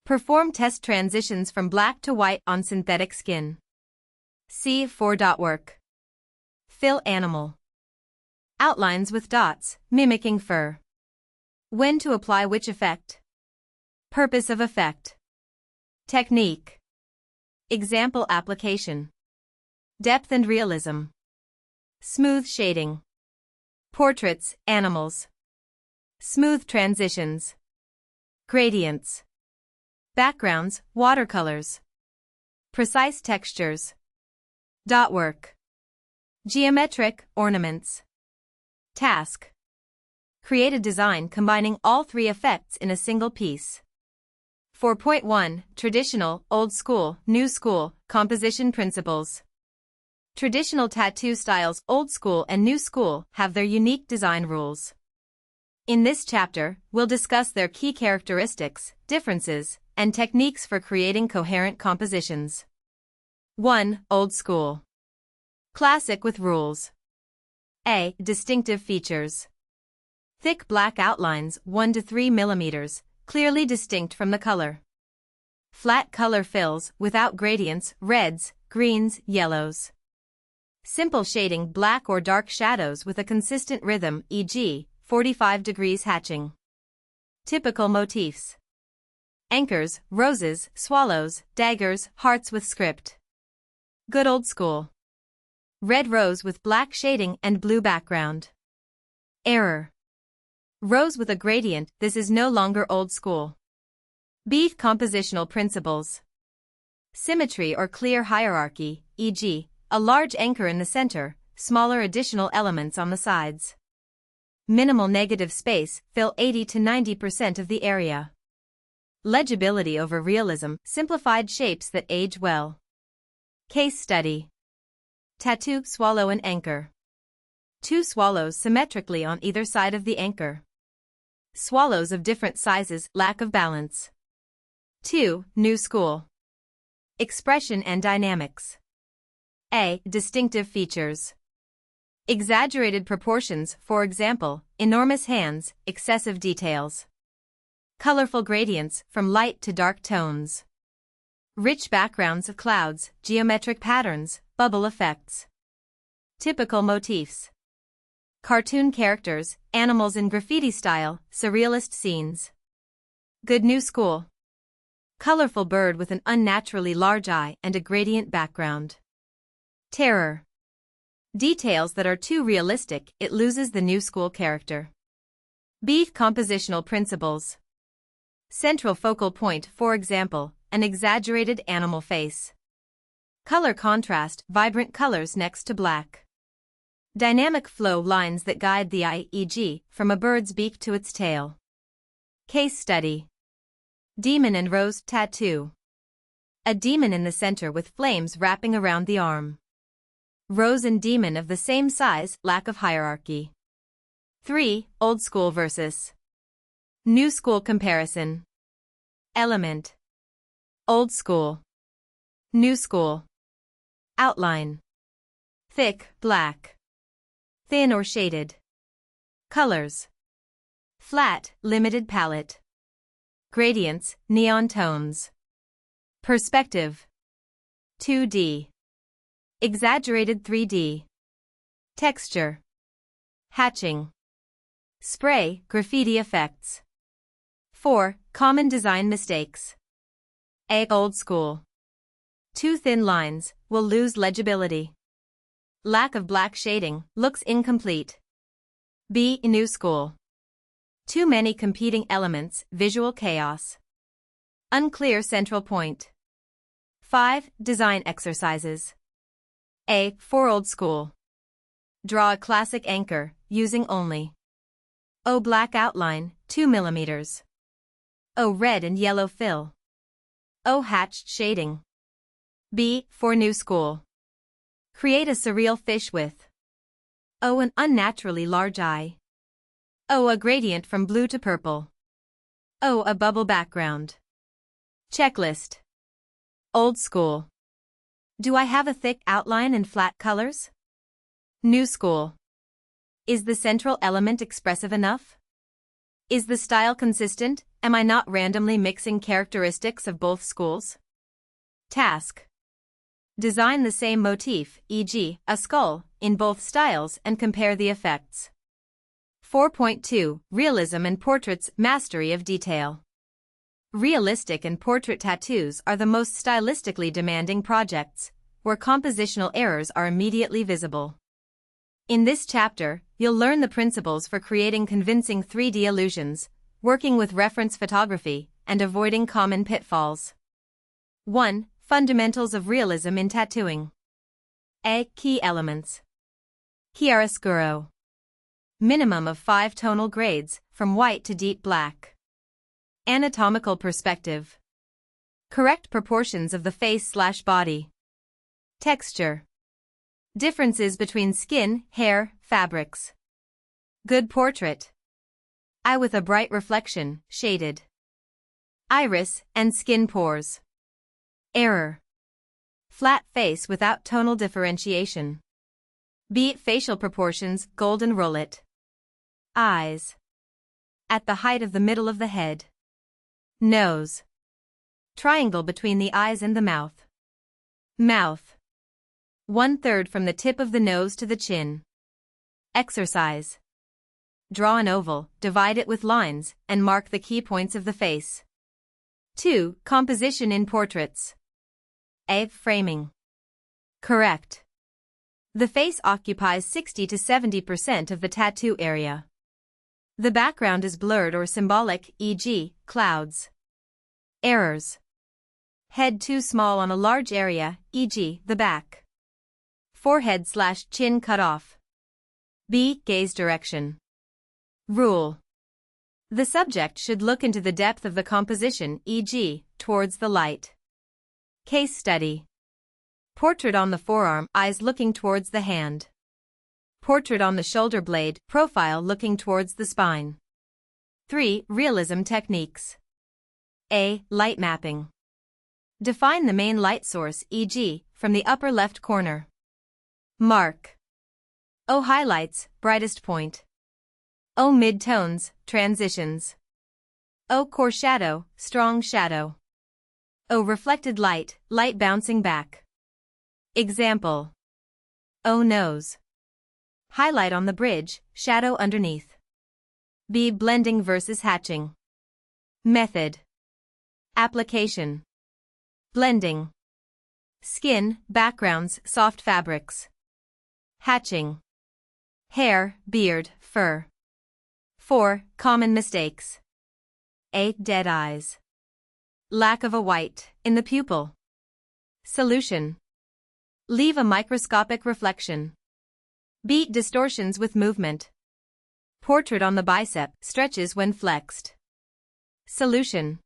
S1: Perform test transitions from black to white on synthetic skin. C. For dot work. Fill animal. Outlines with dots, mimicking fur. When to apply which effect. Purpose of effect. Technique. Example application. Depth and realism. Smooth shading. Portraits, animals. Smooth transitions. Gradients. Backgrounds, watercolors. Precise textures. Dot work. Geometric, ornaments. Task. Create a design combining all 3 effects in a single piece. 4.1 Traditional, Old School, New School, Composition Principles. Traditional tattoo styles, Old School and New School, have their unique design rules. In this chapter, we'll discuss their key characteristics, differences, and techniques for creating coherent compositions. 1. Old School. Classic with rules. A. Distinctive features. Thick black outlines 1 to 3 mm, clearly distinct from the color. Flat color fills, without gradients, reds, greens, yellows. Simple shading, black or dark shadows with a consistent rhythm, e.g., 45 degrees hatching. Typical motifs. Anchors, roses, swallows, daggers, hearts with script. Good old school. Red rose with black shading and blue background. Error. Rose with a gradient, this is no longer old school. B. Compositional principles. Symmetry or clear hierarchy, e.g., a large anchor in the center, smaller additional elements on the sides. Minimal negative space, fill 80 to 90% of the area. Legibility over realism, simplified shapes that age well. Case study. Tattoo, swallow and anchor. 2 swallows symmetrically on either side of the anchor. Swallows of different sizes, lack of balance. 2. New school. Expression and dynamics. A. Distinctive features. Exaggerated proportions, for example, enormous hands, excessive details. Colorful gradients, from light to dark tones. Rich backgrounds of clouds, geometric patterns, bubble effects. Typical motifs. Cartoon characters, animals in graffiti style, surrealist scenes. Good new school. Colorful bird with an unnaturally large eye and a gradient background. Terror. Details that are too realistic, it loses the new school character. B. Compositional principles. Central focal point, for example, an exaggerated animal face. Color contrast, vibrant colors next to black. Dynamic flow, lines that guide the eye, e.g., from a bird's beak to its tail. Case study. Demon and Rose tattoo. A demon in the center with flames wrapping around the arm. Rose and demon of the same size, lack of hierarchy. 3. Old school versus new school comparison. Element. Old school. New school. Outline. Thick, black. Thin or shaded. Colors. Flat, limited palette. Gradients, neon tones. Perspective. 2D. Exaggerated 3D. Texture. Hatching. Spray, graffiti effects. 4. Common design mistakes. A. Old school. Too thin lines, will lose legibility. Lack of black shading, looks incomplete. B. New school. Too many competing elements, visual chaos. Unclear central point. 5. Design exercises. A. For old school. Draw a classic anchor, using only O. Black outline, 2 mm. O. Red and yellow fill. O. Hatched shading. B. For new school. Create a surreal fish with O. An unnaturally large eye. O. A gradient from blue to purple. O. A bubble background. Checklist. Old school. Do I have a thick outline and flat colors? New school. Is the central element expressive enough? Is the style consistent? Am I not randomly mixing characteristics of both schools? Task. Design the same motif, e.g., a skull, in both styles and compare the effects. 4.2. Realism and portraits, mastery of detail. Realistic and portrait tattoos are the most stylistically demanding projects, where compositional errors are immediately visible. In this chapter, you'll learn the principles for creating convincing 3D illusions, working with reference photography, and avoiding common pitfalls. 1. Fundamentals of realism in tattooing. A. Key elements. Chiaroscuro. Minimum of 5 tonal grades, from white to deep black. Anatomical perspective. Correct proportions of the face/body. Texture. Differences between skin, hair, fabrics. Good portrait. Eye with a bright reflection, shaded. Iris and skin pores. Error. Flat face without tonal differentiation. B. Facial proportions, golden rullet. Eyes. At the height of the middle of the head. Nose. Triangle between the eyes and the mouth. Mouth. 1/3 from the tip of the nose to the chin. Exercise. Draw an oval, divide it with lines, and mark the key points of the face. 2. Composition in portraits. A. Framing. Correct. The face occupies 60 to 70% of the tattoo area. The background is blurred or symbolic, e.g., clouds. Errors. Head too small on a large area, e.g., the back. Forehead/chin cut off. B. Gaze direction. Rule. The subject should look into the depth of the composition, e.g., towards the light. Case study. Portrait on the forearm, eyes looking towards the hand. Portrait on the shoulder blade, profile looking towards the spine. 3. Realism techniques. A. Light mapping. Define the main light source, e.g., from the upper left corner. Mark. O. Highlights, brightest point. O. Mid-tones, transitions. O. Core shadow, strong shadow. O. Reflected light, light bouncing back. Example. O. Nose. Highlight on the bridge, shadow underneath. B. Blending versus hatching. Method. Application. Blending. Skin, backgrounds, soft fabrics. Hatching. Hair, beard, fur. 4. Common mistakes. A. Dead eyes. Lack of a white in the pupil. Solution. Leave a microscopic reflection. B. Distortions with movement. Portrait on the bicep stretches when flexed. Solution.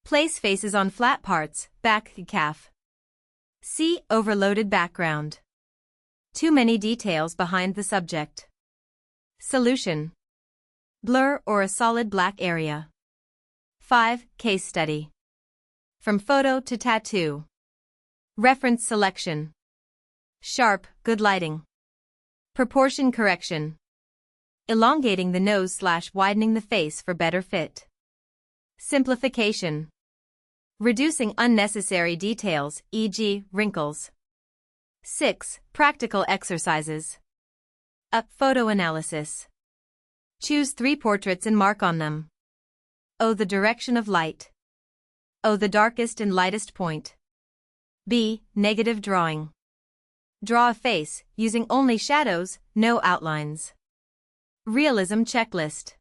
S1: Place faces on flat parts, back, calf. C. Overloaded background. Too many details behind the subject. Solution. Blur or a solid black area. 5. Case study. From photo to tattoo. Reference selection. Sharp, good lighting. Proportion correction. Elongating the nose/widening the face for better fit. Simplification. Reducing unnecessary details, e.g., wrinkles. 6. Practical exercises. A. Photo analysis. Choose 3 portraits and mark on them. O. The direction of light. O. The darkest and lightest point. B. Negative drawing. Draw a face, using only shadows, no outlines. Realism checklist.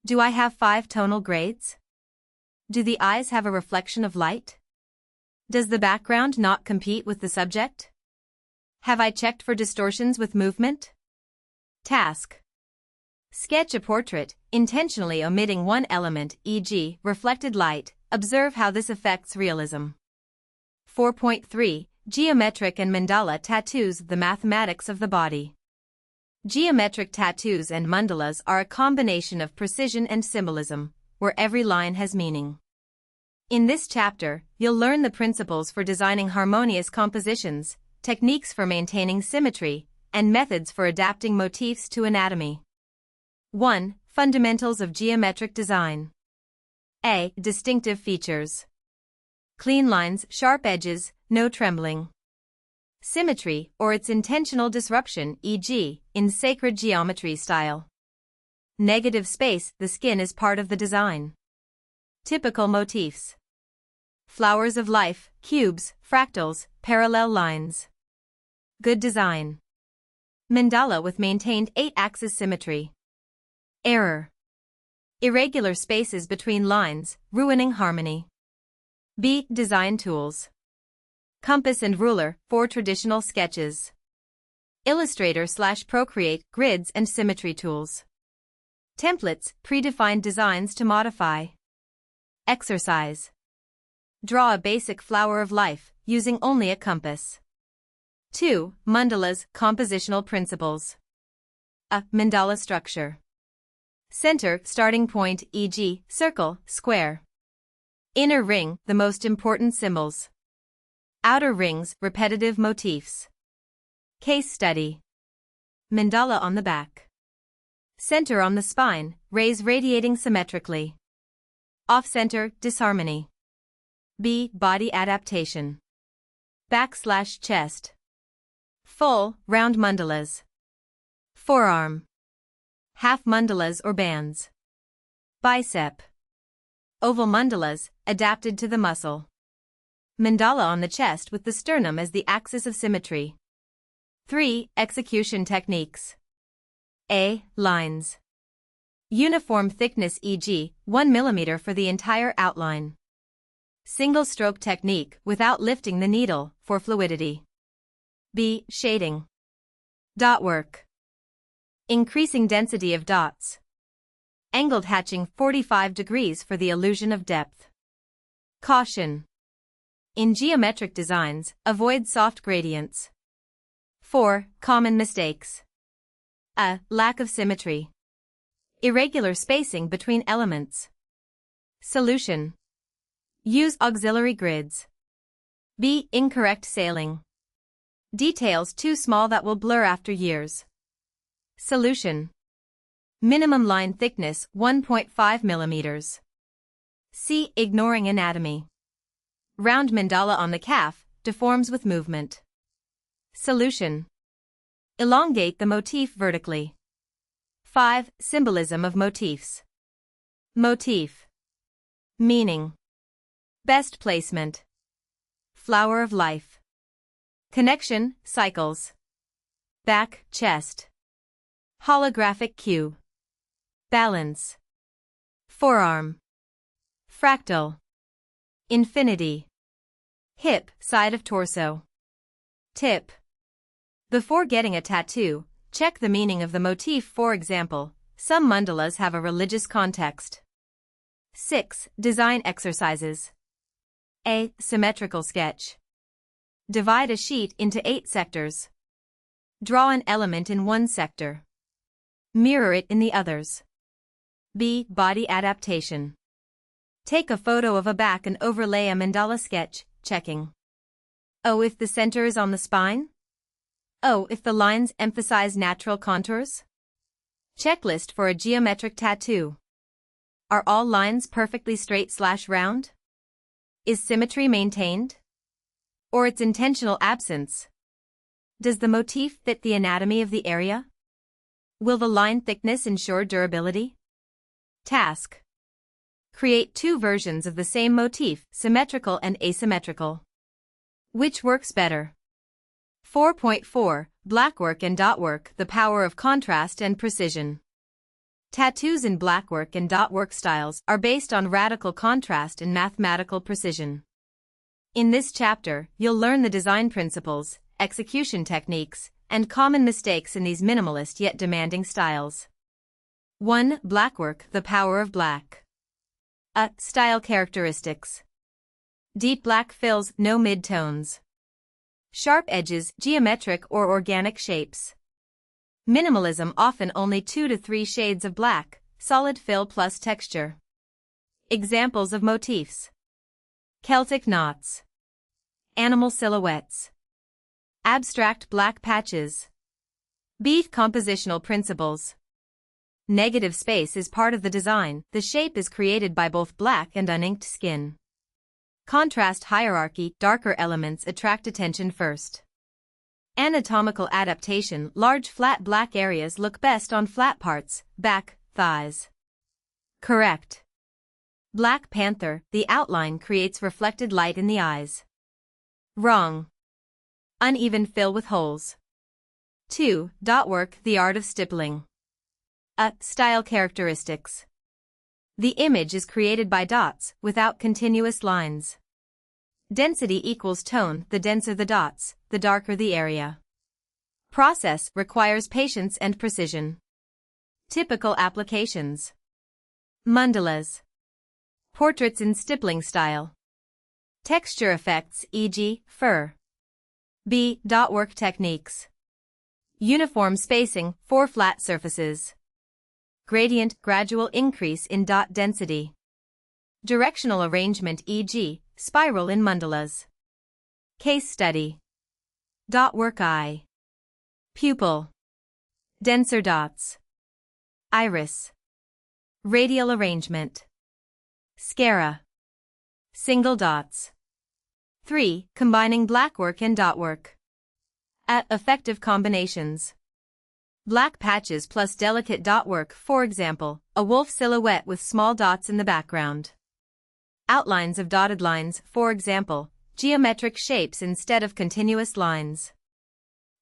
S1: Do I have 5 tonal grades? Do the eyes have a reflection of light? Does the background not compete with the subject? Have I checked for distortions with movement? Task. Sketch a portrait, intentionally omitting one element, e.g., reflected light. Observe how this affects realism. 4.3. Geometric and mandala tattoos. The mathematics of the body. Geometric tattoos and mandalas are a combination of precision and symbolism, where every line has meaning. In this chapter, you'll learn the principles for designing harmonious compositions, techniques for maintaining symmetry, and methods for adapting motifs to anatomy. 1. Fundamentals of geometric design. A. Distinctive features. Clean lines, sharp edges, no trembling. Symmetry, or its intentional disruption, e.g., in sacred geometry style. Negative space, the skin is part of the design. Typical motifs. Flowers of life, cubes, fractals, parallel lines. Good design. Mandala with maintained 8-axis symmetry. Error. Irregular spaces between lines, ruining harmony. B. Design tools. Compass and ruler, for traditional sketches. Illustrator/Procreate, grids and symmetry tools. Templates, predefined designs to modify. Exercise. Draw a basic flower of life, using only a compass. 2. Mandalas, compositional principles. A. Mandala structure. Center, starting point, e.g., circle, square. Inner ring, the most important symbols. Outer rings, repetitive motifs. Case study. Mandala on the back. Center on the spine, rays radiating symmetrically. Off-center, disharmony. B. Body adaptation. Back/chest. Full, round mandalas. Forearm. Half mandalas or bands. Bicep. Oval mandalas, adapted to the muscle. Mandala on the chest with the sternum as the axis of symmetry. 3. Execution techniques. A. Lines. Uniform thickness, e.g., 1 mm for the entire outline. Single stroke technique without lifting the needle, for fluidity. B. Shading. Dot work. Increasing density of dots. Angled hatching 45 degrees for the illusion of depth. Caution. In geometric designs, avoid soft gradients. 4. Common mistakes. A. Lack of symmetry. Irregular spacing between elements. Solution. Use auxiliary grids. B. Incorrect sailing. Details too small that will blur after years. Solution. Minimum line thickness 1.5 mm. C. Ignoring anatomy. Round mandala on the calf, deforms with movement. Solution. Elongate the motif vertically. 5. Symbolism of motifs. Motif. Meaning. Best placement. Flower of life. Connection, cycles. Back, chest. Holographic cue. Balance. Forearm. Fractal. Infinity. Hip, side of torso. Tip. Before getting a tattoo, check the meaning of the motif. For example, some mandalas have a religious context. 6. Design exercises. A. Symmetrical sketch. Divide a sheet into 8 sectors. Draw an element in one sector. Mirror it in the others. B. Body adaptation. Take a photo of a back and overlay a mandala sketch, checking. O. If the center is on the spine? O. If the lines emphasize natural contours? Checklist for a geometric tattoo. Are all lines perfectly straight/round? Is symmetry maintained? Or its intentional absence? Does the motif fit the anatomy of the area? Will the line thickness ensure durability? Task. Create 2 versions of the same motif, symmetrical and asymmetrical. Which works better? 4.4. Blackwork and dotwork, the power of contrast and precision. Tattoos in blackwork and dotwork styles are based on radical contrast and mathematical precision. In this chapter, you'll learn the design principles, execution techniques, and common mistakes in these minimalist yet demanding styles. 1. Blackwork, the power of black. A. Style characteristics. Deep black fills, no mid-tones. Sharp edges, geometric or organic shapes. Minimalism, often only 2 to 3 shades of black, solid fill plus texture. Examples of motifs. Celtic knots. Animal silhouettes. Abstract black patches. B. Compositional principles. Negative space is part of the design. The shape is created by both black and uninked skin. Contrast hierarchy, darker elements attract attention first. Anatomical adaptation, large flat black areas look best on flat parts, back, thighs. Correct. Black Panther, the outline creates reflected light in the eyes. Wrong. Uneven fill with holes. 2. Dotwork, the art of stippling. A. Style characteristics. The image is created by dots, without continuous lines. Density equals tone, the denser the dots, the darker the area. Process requires patience and precision. Typical applications. Mandalas. Portraits in stippling style. Texture effects, e.g., fur. B. Dotwork techniques. Uniform spacing, 4 flat surfaces. Gradient, gradual increase in dot density. Directional arrangement, e.g., spiral in mandalas. Case study. Dotwork eye. Pupil. Denser dots. Iris. Radial arrangement. Scara. Single dots. 3. Combining blackwork and dotwork. At effective combinations. Black patches plus delicate dotwork, for example, a wolf silhouette with small dots in the background. Outlines of dotted lines, for example, geometric shapes instead of continuous lines.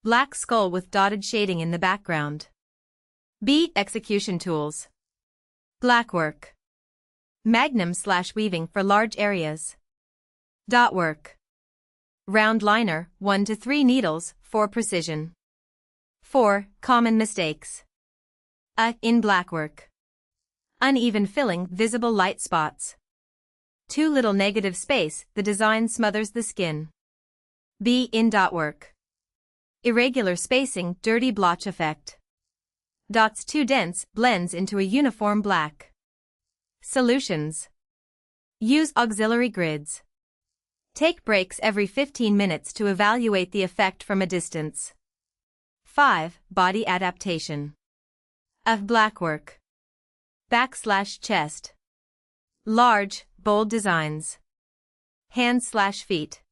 S1: Black skull with dotted shading in the background. B. Execution tools. Blackwork. Magnum/weaving for large areas. Dotwork. Round liner, 1 to 3 needles, for precision. 4. Common mistakes. A. In blackwork. Uneven filling, visible light spots. Too little negative space, the design smothers the skin. B. In dotwork. Irregular spacing, dirty blotch effect. Dots too dense, blends into a uniform black. Solutions. Use auxiliary grids. Take breaks every 15 minutes to evaluate the effect from a distance. 5. Body adaptation. A. Blackwork. Back/chest. Large, bold designs. Hands/feet.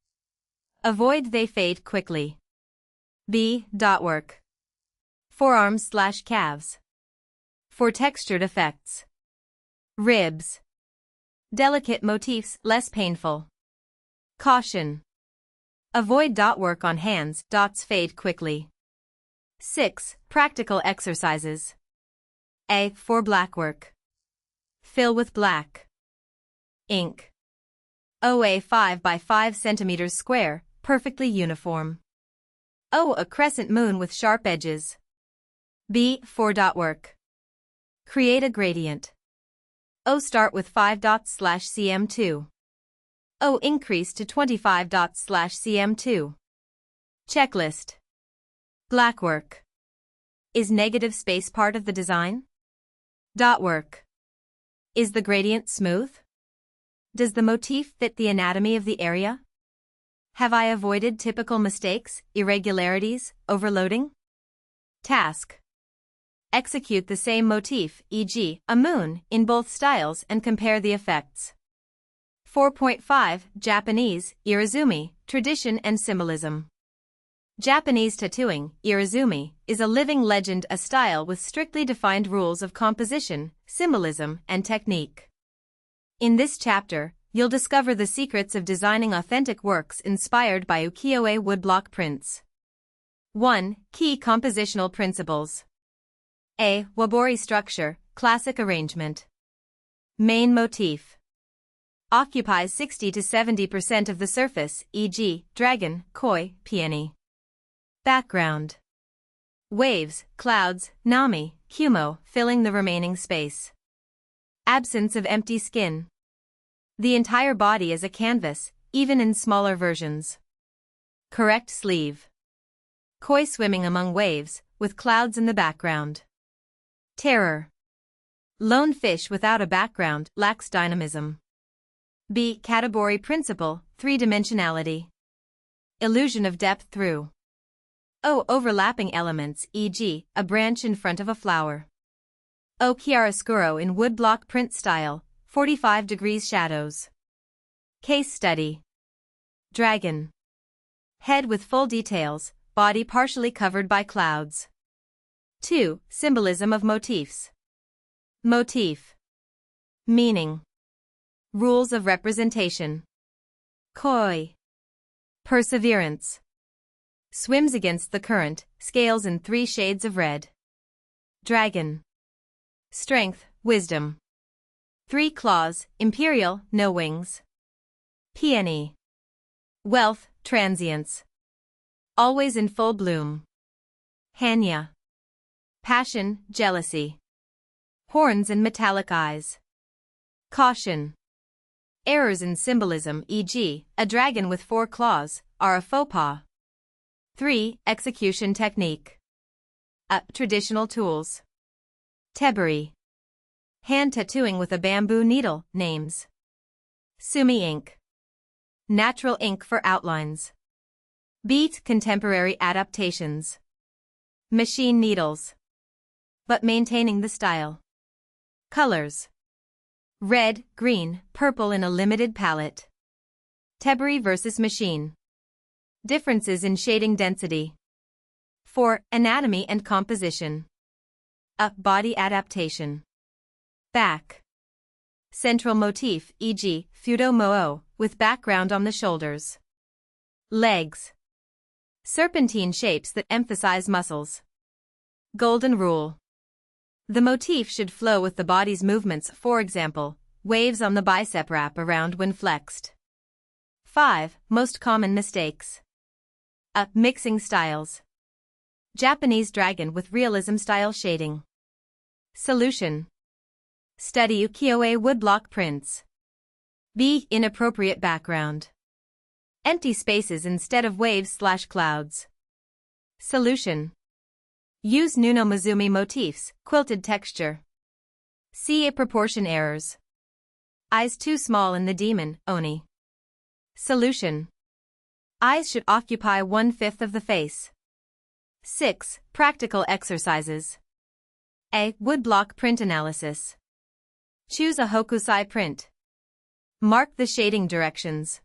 S1: Avoid they fade quickly. B. Dotwork. Forearms/calves. For textured effects. Ribs. Delicate motifs, less painful. Caution. Avoid dotwork on hands, dots fade quickly. 6. Practical exercises. A. For blackwork. Fill with black. ink. OA 5 by 5 centimeters square, perfectly uniform. O. A crescent moon with sharp edges. B. 4-dot work. Create a gradient. O. Start with 5 dots /cm2. O. Increase to 25 dots /cm2. Checklist. Black work. Is negative space part of the design? Dot work. Is the gradient smooth? Does the motif fit the anatomy of the area? Have I avoided typical mistakes, irregularities, overloading? Task. Execute the same motif, e.g., a moon, in both styles and compare the effects. 4.5 Japanese, Irizumi, Tradition and Symbolism. Japanese tattooing, Irizumi, is a living legend, a style with strictly defined rules of composition, symbolism, and technique. In this chapter, you'll discover the secrets of designing authentic works inspired by ukiyo-e woodblock prints. 1. Key compositional principles. A. Wabori structure, classic arrangement. Main motif. Occupies 60 to 70% of the surface, e.g., dragon, koi, peony. Background. Waves, clouds, nami, kumo, filling the remaining space. Absence of empty skin. The entire body is a canvas, even in smaller versions. Correct sleeve. Koi swimming among waves, with clouds in the background. Terror. Lone fish without a background, lacks dynamism. B. Category principle, three-dimensionality. Illusion of depth through. O. Overlapping elements, e.g., a branch in front of a flower. O. Chiaroscuro in woodblock print style, 45 degrees shadows. Case study. Dragon. Head with full details, body partially covered by clouds. 2. Symbolism of motifs. Motif. Meaning. Rules of representation. Koi. Perseverance. Swims against the current, scales in 3 shades of red. Dragon. Strength, wisdom. 3 claws, imperial, no wings. Peony. Wealth, transience. Always in full bloom. Hanya. Passion, jealousy. Horns and metallic eyes. Caution. Errors in symbolism, e.g., a dragon with 4 claws, are a faux pas. 3. Execution technique. A. Traditional tools. Tebari. Hand tattooing with a bamboo needle, names. Sumi ink. Natural ink for outlines. Beat contemporary adaptations. Machine needles. But maintaining the style. Colors. Red, green, purple in a limited palette. Tebari versus machine. Differences in shading density. 4. Anatomy and composition. A. Body adaptation. Back. Central motif, e.g., fudo mo'o, with background on the shoulders. Legs. Serpentine shapes that emphasize muscles. Golden rule. The motif should flow with the body's movements, for example, waves on the bicep wrap around when flexed. 5. Most common mistakes. A. Mixing styles. Japanese dragon with realism style shading. Solution. Study ukiyo-e woodblock prints. B. Inappropriate background. Empty spaces instead of waves/clouds. Solution. Use Nuno Mizumi motifs, quilted texture. C. Proportion errors. Eyes too small in the demon, Oni. Solution. Eyes should occupy 1/5 of the face. 6. Practical exercises. A. Woodblock print analysis. Choose a hokusai print. Mark the shading directions.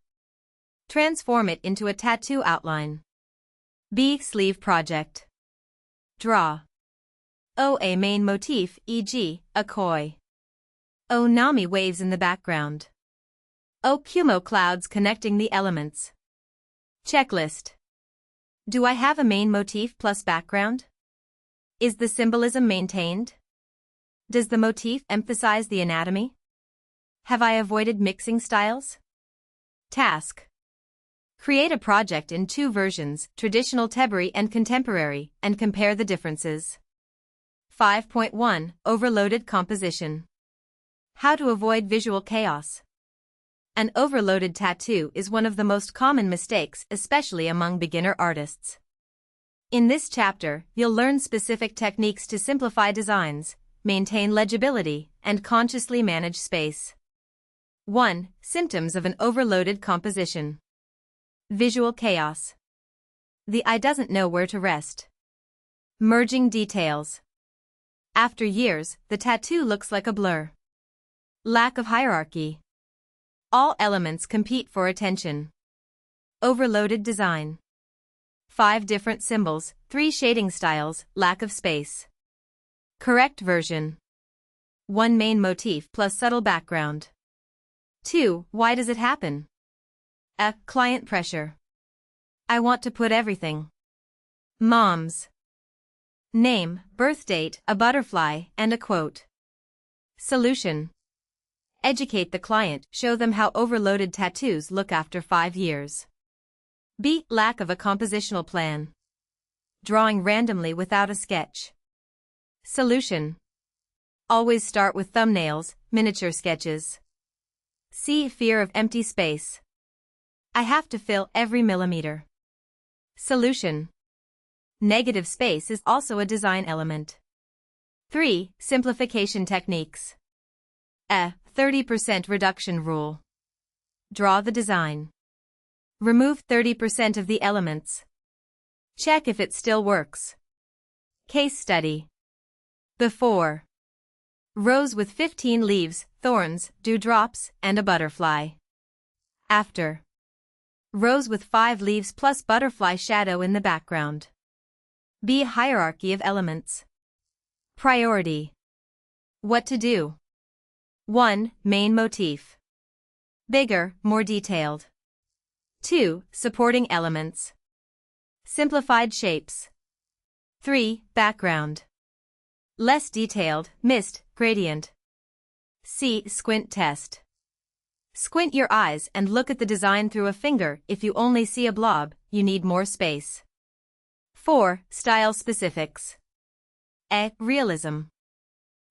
S1: Transform it into a tattoo outline. B. Sleeve project. Draw. O. A main motif, e.g., a koi. O. Nami waves in the background. O. Kumo clouds connecting the elements. Checklist. Do I have a main motif plus background? Is the symbolism maintained? Does the motif emphasize the anatomy? Have I avoided mixing styles? Task. Create a project in 2 versions, traditional Teberi and contemporary, and compare the differences. 5.1 Overloaded composition. How to avoid visual chaos. An overloaded tattoo is one of the most common mistakes, especially among beginner artists. In this chapter, you'll learn specific techniques to simplify designs, maintain legibility, and consciously manage space. 1. Symptoms of an overloaded composition. Visual chaos. The eye doesn't know where to rest. Merging details. After years, the tattoo looks like a blur. Lack of hierarchy. All elements compete for attention. Overloaded design. 5 different symbols, 3 shading styles, lack of space. Correct version. 1 main motif plus subtle background. 2. Why does it happen? A. Client pressure. I want to put everything. Mom's name, birth date, a butterfly, and a quote. Solution. Educate the client, show them how overloaded tattoos look after 5 years. B. Lack of a compositional plan. Drawing randomly without a sketch. Solution. Always start with thumbnails, miniature sketches. C. Fear of empty space. I have to fill every millimeter. Solution. Negative space is also a design element. 3. Simplification techniques. A. 30% reduction rule. Draw the design. Remove 30% of the elements. Check if it still works. Case study. Before. Rose with 15 leaves, thorns, dewdrops, and a butterfly. After. Rose with 5 leaves plus butterfly shadow in the background. B. Hierarchy of elements. Priority. What to do? 1. Main motif. Bigger, more detailed. 2. Supporting elements. Simplified shapes. 3. Background. Less detailed, mist, gradient. C. Squint test. Squint your eyes and look at the design through a finger. If you only see a blob, you need more space. 4. Style specifics. A. Realism.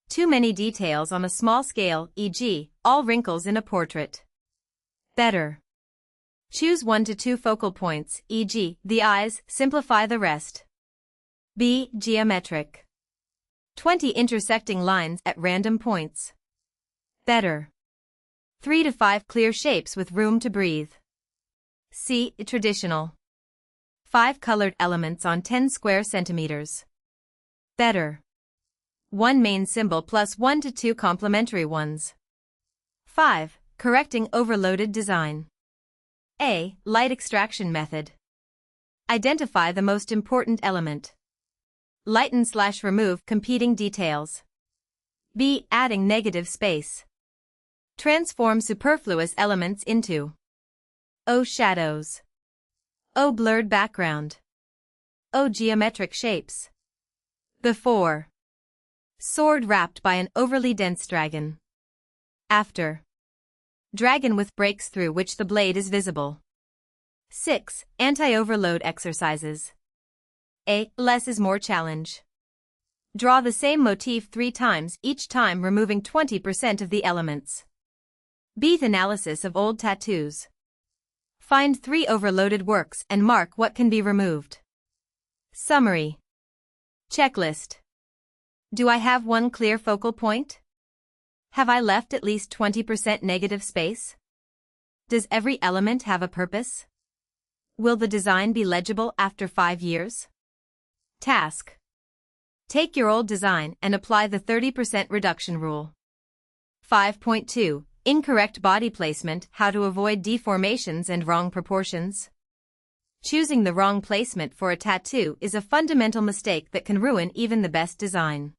S1: Too many details on a small scale, e.g., all wrinkles in a portrait. Better. Choose 1 to 2 focal points, e.g., the eyes, simplify the rest. B. Geometric. 20 intersecting lines at random points. Better. 3 to 5 clear shapes with room to breathe. C. Traditional. 5 colored elements on 10 square centimeters. Better. 1 main symbol plus 1 to 2 complementary ones. 5. Correcting overloaded design. A. Light extraction method. Identify the most important element. Lighten/remove competing details. B. Adding negative space. Transform superfluous elements into O. Shadows. O. Blurred background. O. Geometric shapes. Before. Sword wrapped by an overly dense dragon. After. Dragon with breaks through which the blade is visible. 6. Anti-overload exercises. A. Less is more challenge. Draw the same motif 3 times, each time removing 20% of the elements. B. Analysis of old tattoos. Find 3 overloaded works and mark what can be removed. Summary. Checklist. Do I have 1 clear focal point? Have I left at least 20% negative space? Does every element have a purpose? Will the design be legible after 5 years? Task. Take your old design and apply the 30% reduction rule. 5.2. Incorrect body placement, how to avoid deformations and wrong proportions. Choosing the wrong placement for a tattoo is a fundamental mistake that can ruin even the best design.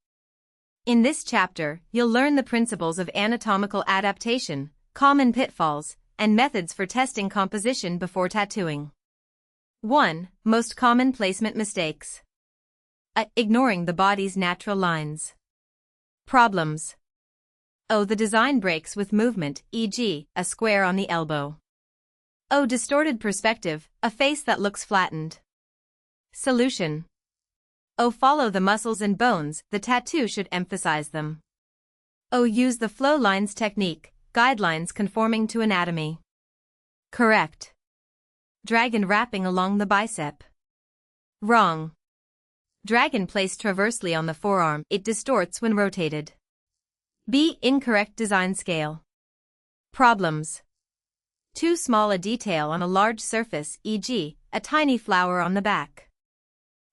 S1: In this chapter, you'll learn the principles of anatomical adaptation, common pitfalls, and methods for testing composition before tattooing. 1. Most common placement mistakes. A. Ignoring the body's natural lines. Problems. O. The design breaks with movement, e.g., a square on the elbow. O. Distorted perspective, a face that looks flattened. Solution. O. Follow the muscles and bones, the tattoo should emphasize them. O. Use the flow lines technique, guidelines conforming to anatomy. Correct. Dragon wrapping along the bicep. Wrong. Dragon placed transversely on the forearm, it distorts when rotated. B. Incorrect design scale. Problems. Too small a detail on a large surface, e.g., a tiny flower on the back.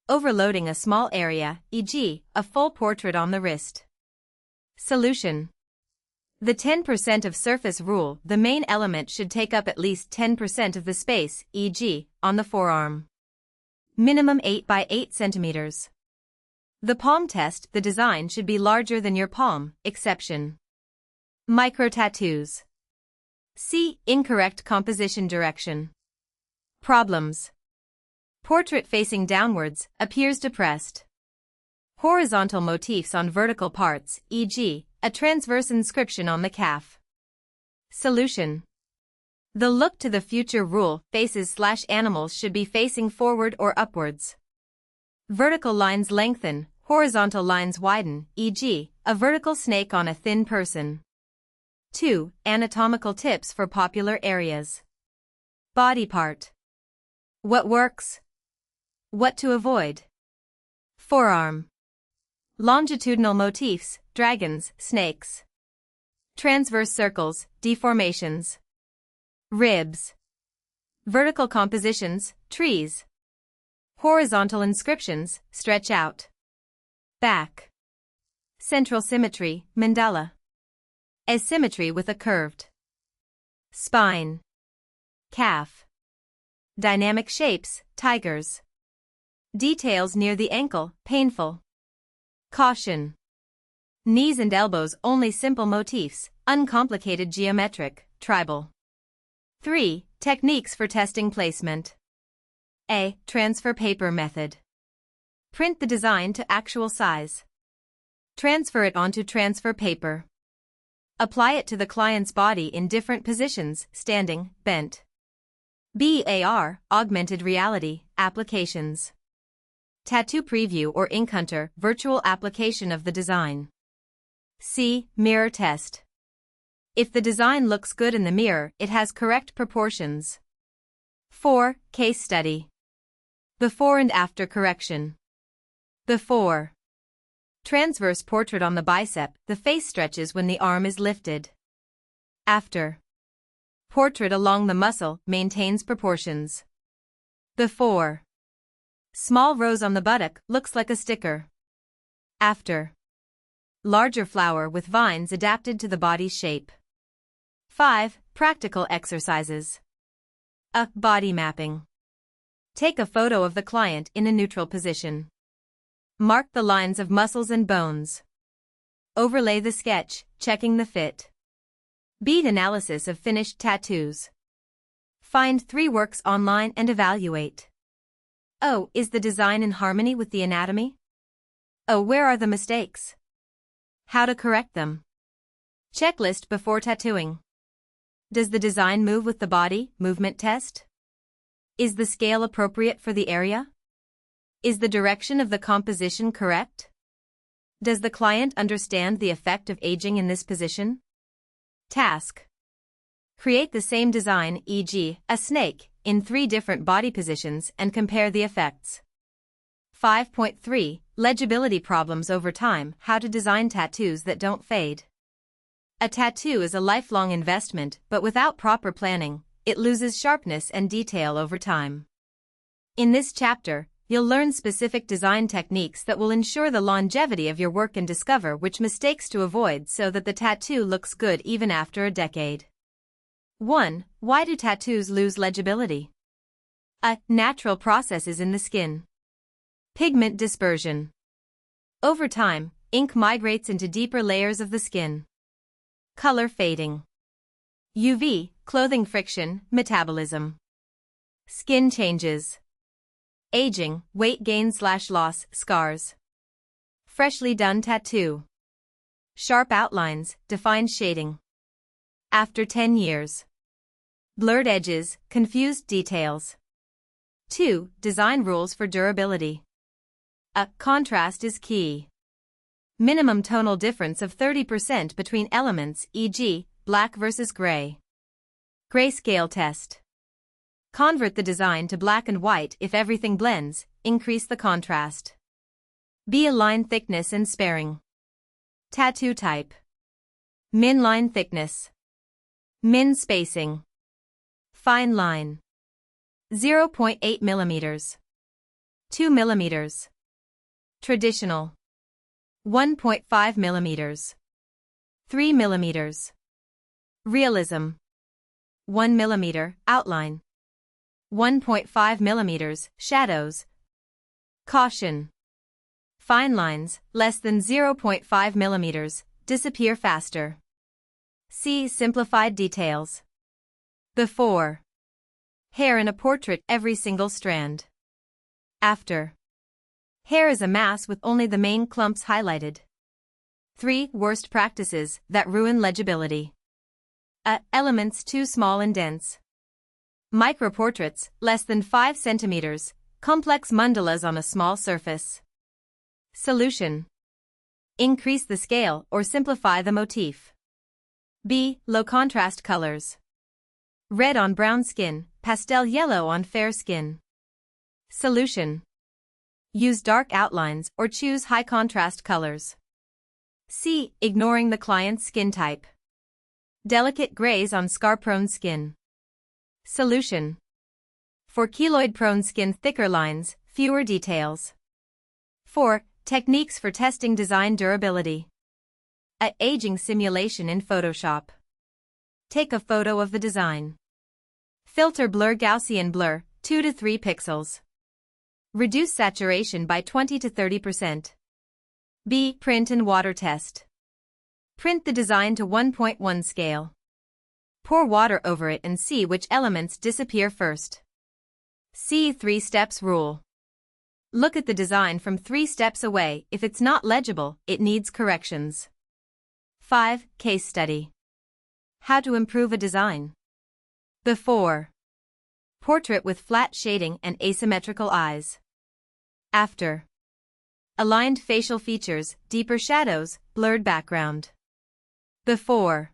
S1: Overloading a small area, e.g., a full portrait on the wrist. Solution. The 10% of surface rule, the main element should take up at least 10% of the space, e.g., on the forearm. Minimum 8 by 8 centimeters. The palm test, the design should be larger than your palm, exception. Micro-tattoos. C. Incorrect composition direction. Problems. Portrait facing downwards, appears depressed. Horizontal motifs on vertical parts, e.g., a transverse inscription on the calf. Solution. The look to the future rule, faces/animals should be facing forward or upwards. Vertical lines lengthen, horizontal lines widen, e.g., a vertical snake on a thin person. 2. Anatomical tips for popular areas. Body part. What works? What to avoid? Forearm. Longitudinal motifs, dragons, snakes. Transverse circles, deformations. Ribs. Vertical compositions, trees. Horizontal inscriptions, stretch out. Back. Central symmetry, mandala. Asymmetry with a curved spine. Calf. Dynamic shapes, tigers. Details near the ankle, painful. Caution. Knees and elbows only simple motifs, uncomplicated geometric, tribal. 3. Techniques for testing placement. A. Transfer paper method. Print the design to actual size. Transfer it onto transfer paper. Apply it to the client's body in different positions, standing, bent. BAR, augmented reality, applications. Tattoo preview or ink hunter, virtual application of the design. C. Mirror test. If the design looks good in the mirror, it has correct proportions. 4. Case study. Before and after correction. Before. Transverse portrait on the bicep, the face stretches when the arm is lifted. After. Portrait along the muscle, maintains proportions. Before. Small rose on the buttock, looks like a sticker. After. Larger flower with vines adapted to the body's shape. 5. Practical exercises. A. Body mapping. Take a photo of the client in a neutral position. Mark the lines of muscles and bones. Overlay the sketch, checking the fit. Bead analysis of finished tattoos. Find 3 works online and evaluate. O. Is the design in harmony with the anatomy? O. Where are the mistakes? How to correct them. Checklist before tattooing. Does the design move with the body, movement test? Is the scale appropriate for the area? Is the direction of the composition correct? Does the client understand the effect of aging in this position? Task. Create the same design, e.g., a snake, in 3 different body positions and compare the effects. 5.3. Legibility problems over time, how to design tattoos that don't fade. A tattoo is a lifelong investment, but without proper planning, it loses sharpness and detail over time. In this chapter, you'll learn specific design techniques that will ensure the longevity of your work and discover which mistakes to avoid so that the tattoo looks good even after a decade. 1. Why do tattoos lose legibility? A. Natural processes in the skin. Pigment dispersion. Over time, ink migrates into deeper layers of the skin. Color fading. UV, clothing friction, metabolism. Skin changes. Aging, weight gain/loss, scars. Freshly done tattoo. Sharp outlines, defined shading. After 10 years. Blurred edges, confused details. 2. Design rules for durability. A. Contrast is key. Minimum tonal difference of 30% between elements, e.g., black versus gray. Grayscale test. Convert the design to black and white if everything blends, increase the contrast. B. Line thickness and sparing. Tattoo type. Min line thickness. Min spacing. Fine line. 0.8 millimeters. 2 millimeters. Traditional. 1.5 millimeters. 3 millimeters. Realism. 1 millimeter, outline. 1.5 millimeters, shadows. Caution. Fine lines, less than 0.5 millimeters, disappear faster. See simplified details. Before. Hair in a portrait, every single strand. After. Hair is a mass with only the main clumps highlighted. 3. Worst practices that ruin legibility. A. Elements too small and dense. Microportraits, less than 5 centimeters, complex mandalas on a small surface. Solution. Increase the scale or simplify the motif. B. Low contrast colors. Red on brown skin, pastel yellow on fair skin. Solution. Use dark outlines or choose high contrast colors. C. Ignoring the client's skin type. Delicate grays on scar-prone skin. Solution. For keloid-prone skin, thicker lines, fewer details. 4. Techniques for testing design durability. A. Aging simulation in Photoshop. Take a photo of the design. Filter blur Gaussian blur, 2 to 3 pixels. Reduce saturation by 20 to 30%. B. Print and water test. Print the design to 1.1 scale. Pour water over it and see which elements disappear first. C. 3 steps rule. Look at the design from 3 steps away. If it's not legible, it needs corrections. 5. Case study. How to improve a design. Before. Portrait with flat shading and asymmetrical eyes. After. Aligned facial features, deeper shadows, blurred background. Before.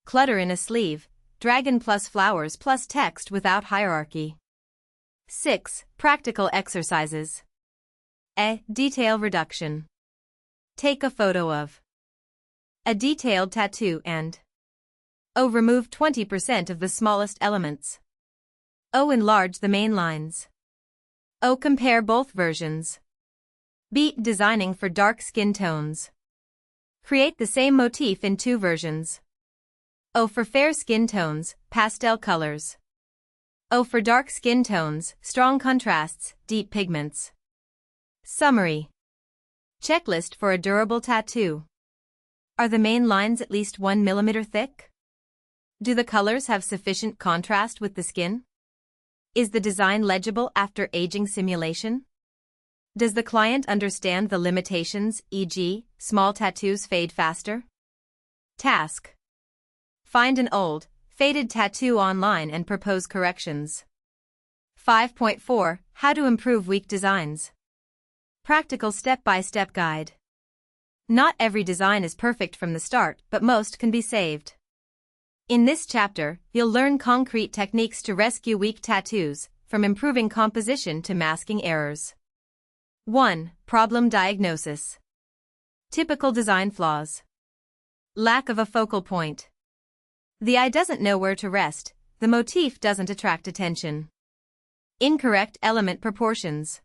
S1: Clutter in a sleeve, dragon plus flowers plus text without hierarchy. 6. Practical exercises. A. Detail reduction. Take a photo of a detailed tattoo and O. Remove 20% of the smallest elements. O. Enlarge the main lines. O. Compare both versions. B. Designing for dark skin tones. Create the same motif in 2 versions. O. For fair skin tones, pastel colors. O. For dark skin tones, strong contrasts, deep pigments. Summary. Checklist for a durable tattoo. Are the main lines at least 1 millimeter thick? Do the colors have sufficient contrast with the skin? Is the design legible after aging simulation? Does the client understand the limitations, e.g., small tattoos fade faster? Task. Find an old, faded tattoo online and propose corrections. 5.4 How to improve weak designs. Practical step-by-step guide. Not every design is perfect from the start, but most can be saved. In this chapter, you'll learn concrete techniques to rescue weak tattoos, from improving composition to masking errors. 1. Problem diagnosis. Typical design flaws. Lack of a focal point. The eye doesn't know where to rest, the motif doesn't attract attention. Incorrect element proportions.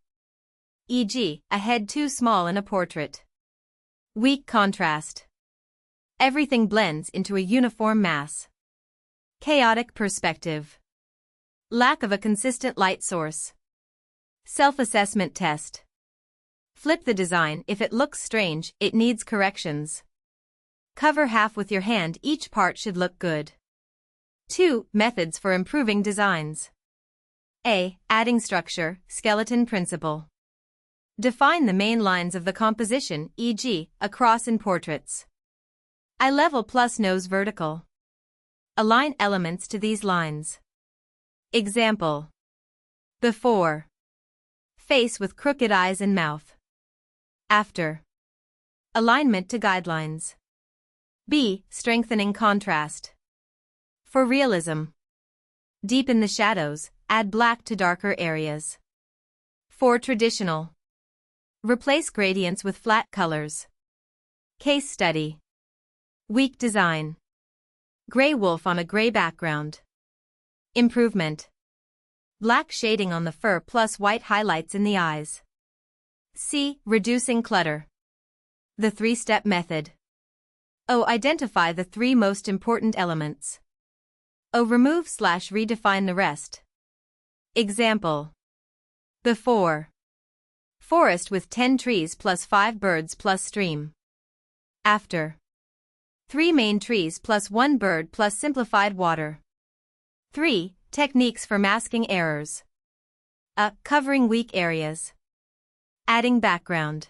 S1: E.g., a head too small in a portrait. Weak contrast. Everything blends into a uniform mass. Chaotic perspective. Lack of a consistent light source. Self-assessment test. Flip the design. If it looks strange, it needs corrections. Cover half with your hand. Each part should look good. 2. Methods for improving designs. A. Adding structure, skeleton principle. Define the main lines of the composition, e.g., a cross in portraits. Eye level plus nose vertical. Align elements to these lines. Example. Before. Face with crooked eyes and mouth. After. Alignment to guidelines. B. Strengthening contrast. For realism. Deepen the shadows, add black to darker areas. For traditional. Replace gradients with flat colors. Case study. Weak design. Gray wolf on a gray background. Improvement. Black shading on the fur plus white highlights in the eyes. C. Reducing clutter. The three-step method. O. Identify the three most important elements. O. Remove/redefine the rest. Example. Before. Forest with 10 trees plus 5 birds plus stream. After. 3 main trees plus 1 bird plus simplified water. 3. Techniques for masking errors. A. Covering weak areas. Adding background.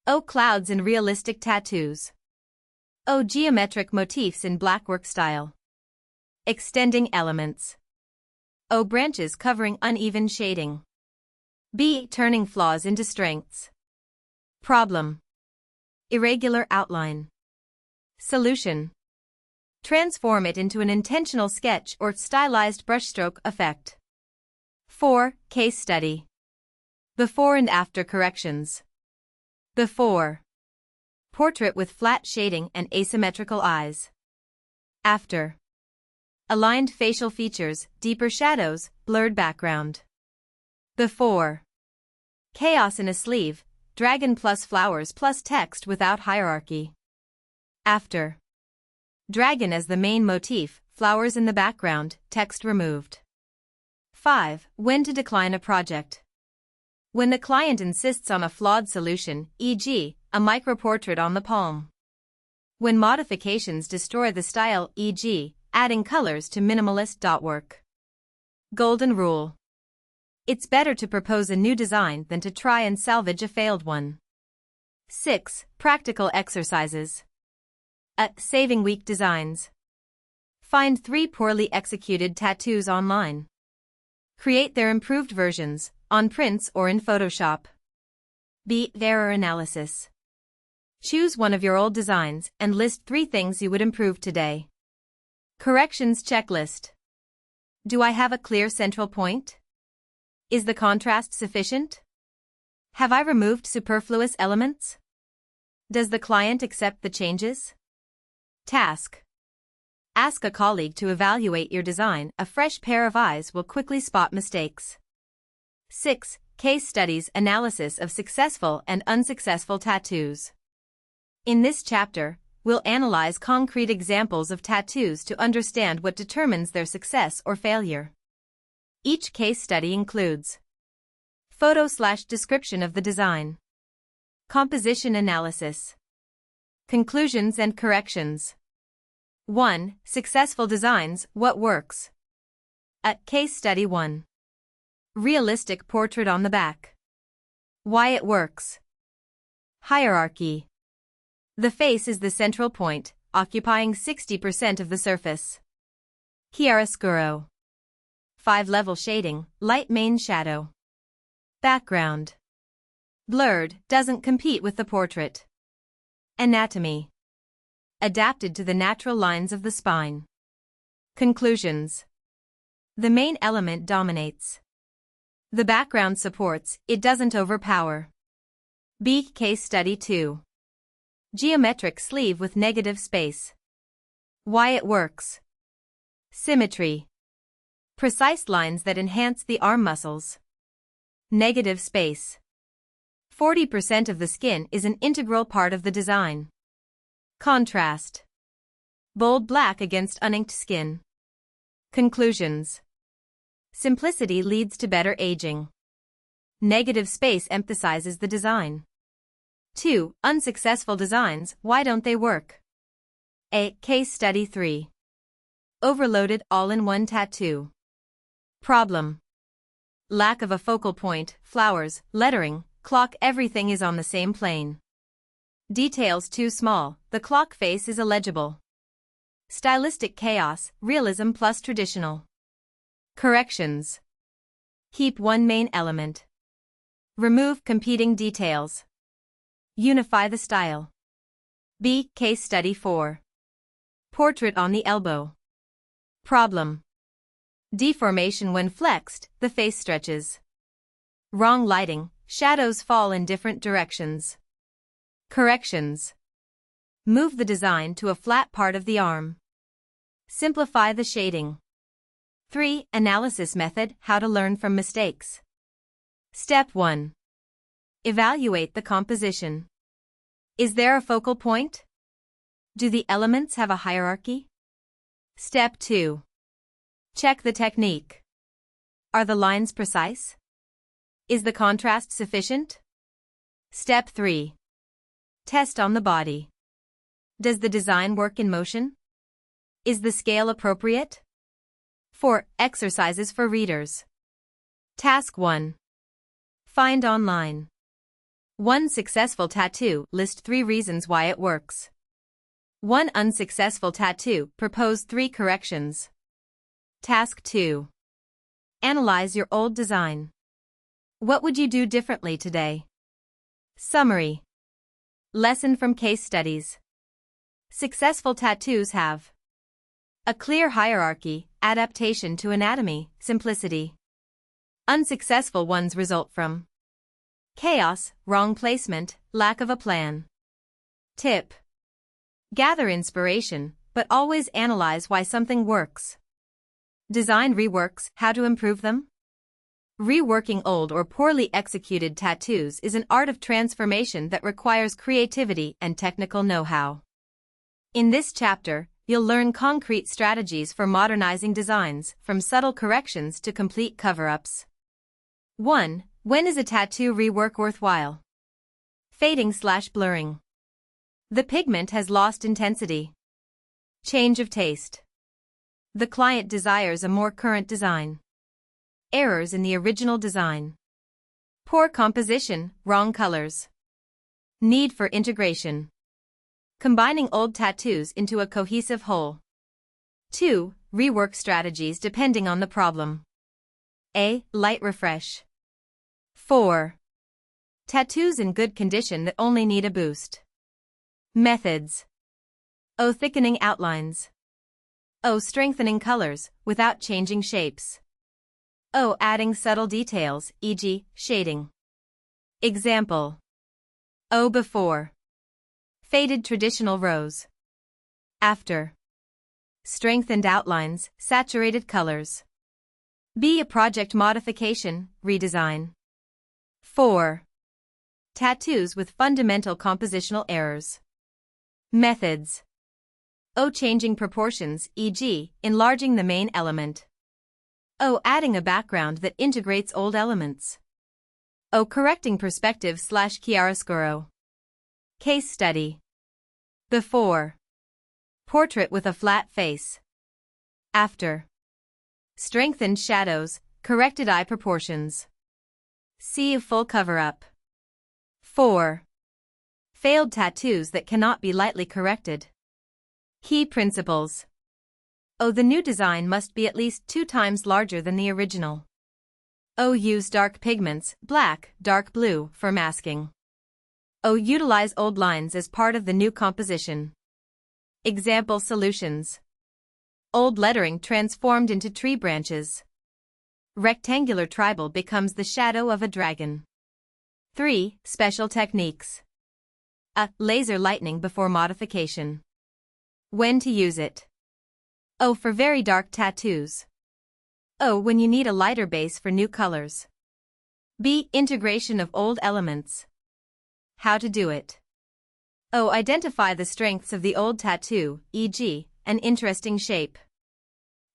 S1: O. Clouds and realistic tattoos. O. Geometric motifs in blackwork style. Extending elements. O. Branches covering uneven shading. B. Turning flaws into strengths. Problem. Irregular outline. Solution. Transform it into an intentional sketch or stylized brushstroke effect. 4. Case study. Before and after corrections. Before. Portrait with flat shading and asymmetrical eyes. After. Aligned facial features, deeper shadows, blurred background. Before. Chaos in a sleeve, dragon plus flowers plus text without hierarchy. After. Dragon as the main motif, flowers in the background, text removed. 5. When to decline a project. When the client insists on a flawed solution, e.g., a microportrait on the palm. When modifications destroy the style, e.g., adding colors to minimalist dot work. Golden rule. It's better to propose a new design than to try and salvage a failed one. 6. Practical exercises. Saving weak designs. Find 3 poorly executed tattoos online. Create their improved versions, on prints or in Photoshop. B. Error analysis. Choose one of your old designs and list 3 things you would improve today. Corrections checklist. Do I have a clear central point? Is the contrast sufficient? Have I removed superfluous elements? Does the client accept the changes? Task. Ask a colleague to evaluate your design. A fresh pair of eyes will quickly spot mistakes. 6. Case studies analysis of successful and unsuccessful tattoos. In this chapter, we'll analyze concrete examples of tattoos to understand what determines their success or failure. Each case study includes photo/description of the design, composition analysis, conclusions and corrections. 1. Successful designs, what works? Case study 1. Realistic portrait on the back. Why it works. Hierarchy. The face is the central point, occupying 60% of the surface. Chiaroscuro. 5-level shading, light main shadow. Background. Blurred, doesn't compete with the portrait. Anatomy. Adapted to the natural lines of the spine. Conclusions. The main element dominates. The background supports, it doesn't overpower. B. Case study 2. Geometric sleeve with negative space. Why it works. Symmetry. Precise lines that enhance the arm muscles. Negative space. 40% of the skin is an integral part of the design. Contrast. Bold black against uninked skin. Conclusions. Simplicity leads to better aging. Negative space emphasizes the design. 2. Unsuccessful designs, why don't they work? A. Case study 3. Overloaded all-in-one tattoo. Problem. Lack of a focal point, flowers, lettering, clock, everything is on the same plane. Details too small, the clock face is illegible. Stylistic chaos, realism plus traditional. Corrections. Keep one main element. Remove competing details. Unify the style. B. Case study 4. Portrait on the elbow. Problem. Deformation when flexed, the face stretches. Wrong lighting, shadows fall in different directions. Corrections. Move the design to a flat part of the arm. Simplify the shading. 3. Analysis method, how to learn from mistakes. Step 1. Evaluate the composition. Is there a focal point? Do the elements have a hierarchy? Step 2. Check the technique. Are the lines precise? Is the contrast sufficient? Step 3. Test on the body. Does the design work in motion? Is the scale appropriate? 4. Exercises for readers. Task 1. Find online. 1 successful tattoo, list 3 reasons why it works. 1 unsuccessful tattoo, propose 3 corrections. Task 2. Analyze your old design. What would you do differently today? Summary. Lesson from case studies. Successful tattoos have a clear hierarchy, adaptation to anatomy, simplicity. Unsuccessful ones result from chaos, wrong placement, lack of a plan. Tip. Gather inspiration, but always analyze why something works. Design reworks, how to improve them? Reworking old or poorly executed tattoos is an art of transformation that requires creativity and technical know-how. In this chapter, you'll learn concrete strategies for modernizing designs, from subtle corrections to complete cover-ups. 1. When is a tattoo rework worthwhile? Fading/blurring. The pigment has lost intensity. Change of taste. The client desires a more current design. Errors in the original design. Poor composition, wrong colors. Need for integration. Combining old tattoos into a cohesive whole. 2. Rework strategies depending on the problem. A. Light refresh. 4. Tattoos in good condition that only need a boost. Methods. O. Thickening outlines. O. Strengthening colors, without changing shapes. O. Adding subtle details, e.g., shading. Example. O. Before. Faded traditional rose. After. Strengthened outlines, saturated colors. B. A project modification, redesign. 4. Tattoos with fundamental compositional errors. Methods. O. Changing proportions, e.g., enlarging the main element. O. Adding a background that integrates old elements. O. Correcting perspective/chiaroscuro. Case study. Before. Portrait with a flat face. After. Strengthened shadows, corrected eye proportions. See a full cover-up. 4. Failed tattoos that cannot be lightly corrected. Key principles. O. The new design must be at least 2 times larger than the original. O. Use dark pigments, black, dark blue, for masking. O. Utilize old lines as part of the new composition. Example solutions. Old lettering transformed into tree branches. Rectangular tribal becomes the shadow of a dragon. 3. Special techniques. A. Laser lightning before modification. When to use it. O. For very dark tattoos. O. When you need a lighter base for new colors. B. Integration of old elements. How to do it. O. Identify the strengths of the old tattoo, e.g., an interesting shape.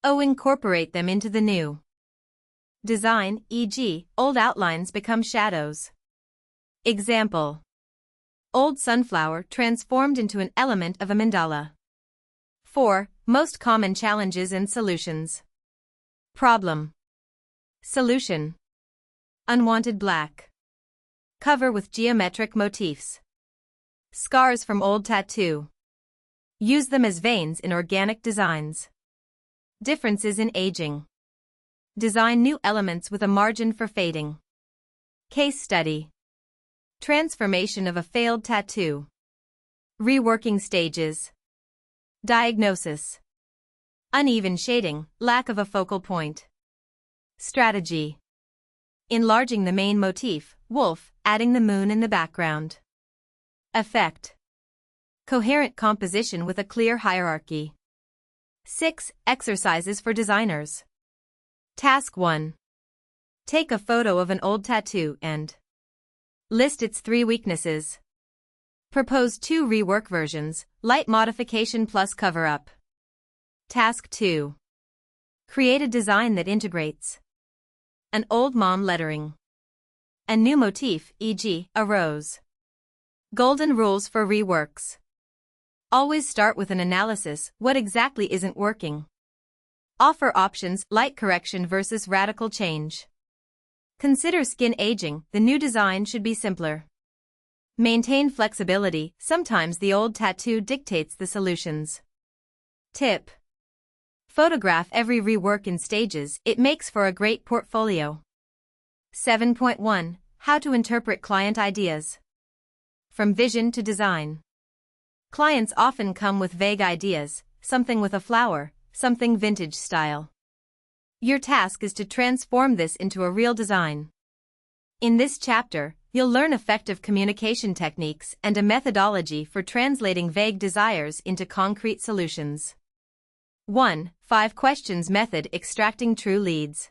S1: O. Incorporate them into the new design, e.g., old outlines become shadows. Example. Old sunflower transformed into an element of a mandala. 4. Most common challenges and solutions. Problem. Solution. Unwanted black. Cover with geometric motifs. Scars from old tattoo. Use them as veins in organic designs. Differences in aging. Design new elements with a margin for fading. Case study. Transformation of a failed tattoo. Reworking stages. Diagnosis. Uneven shading, lack of a focal point. Strategy. Enlarging the main motif, wolf, adding the moon in the background. Effect. Coherent composition with a clear hierarchy. 6 exercises for designers. Task 1. Take a photo of an old tattoo and list its 3 weaknesses. Propose 2 rework versions, light modification plus cover-up. Task 2. Create a design that integrates an old mom lettering, a new motif, e.g., a rose. Golden rules for reworks. Always start with an analysis, what exactly isn't working. Offer options, light correction versus radical change. Consider skin aging, the new design should be simpler. Maintain flexibility, sometimes the old tattoo dictates the solutions. Tip. Photograph every rework in stages, it makes for a great portfolio. 7.1 How to interpret client ideas. From vision to design. Clients often come with vague ideas, something with a flower, something vintage style. Your task is to transform this into a real design. In this chapter, you'll learn effective communication techniques and a methodology for translating vague desires into concrete solutions. 1. 5 questions method extracting true leads.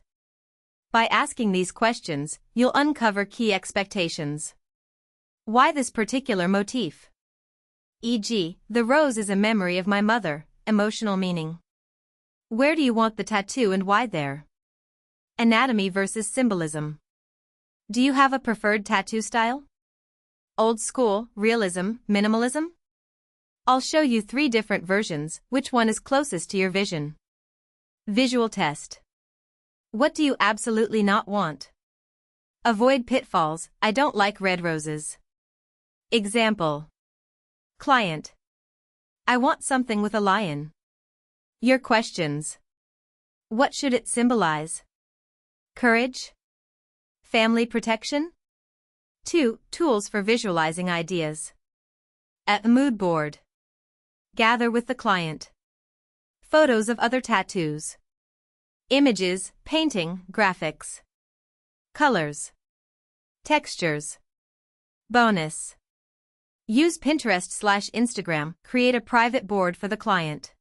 S1: By asking these questions, you'll uncover key expectations. Why this particular motif? E.g., the rose is a memory of my mother, emotional meaning. Where do you want the tattoo and why there? Anatomy versus symbolism. Do you have a preferred tattoo style? Old school, realism, minimalism? I'll show you 3 different versions, which one is closest to your vision. Visual test. What do you absolutely not want? Avoid pitfalls, I don't like red roses. Example. Client. I want something with a lion. Your questions. What should it symbolize? Courage? Family protection? 2. Tools for visualizing ideas. A mood board. Gather with the client. Photos of other tattoos. Images, painting, graphics. Colors. Textures. Bonus. Use Pinterest/Instagram, create a private board for the client.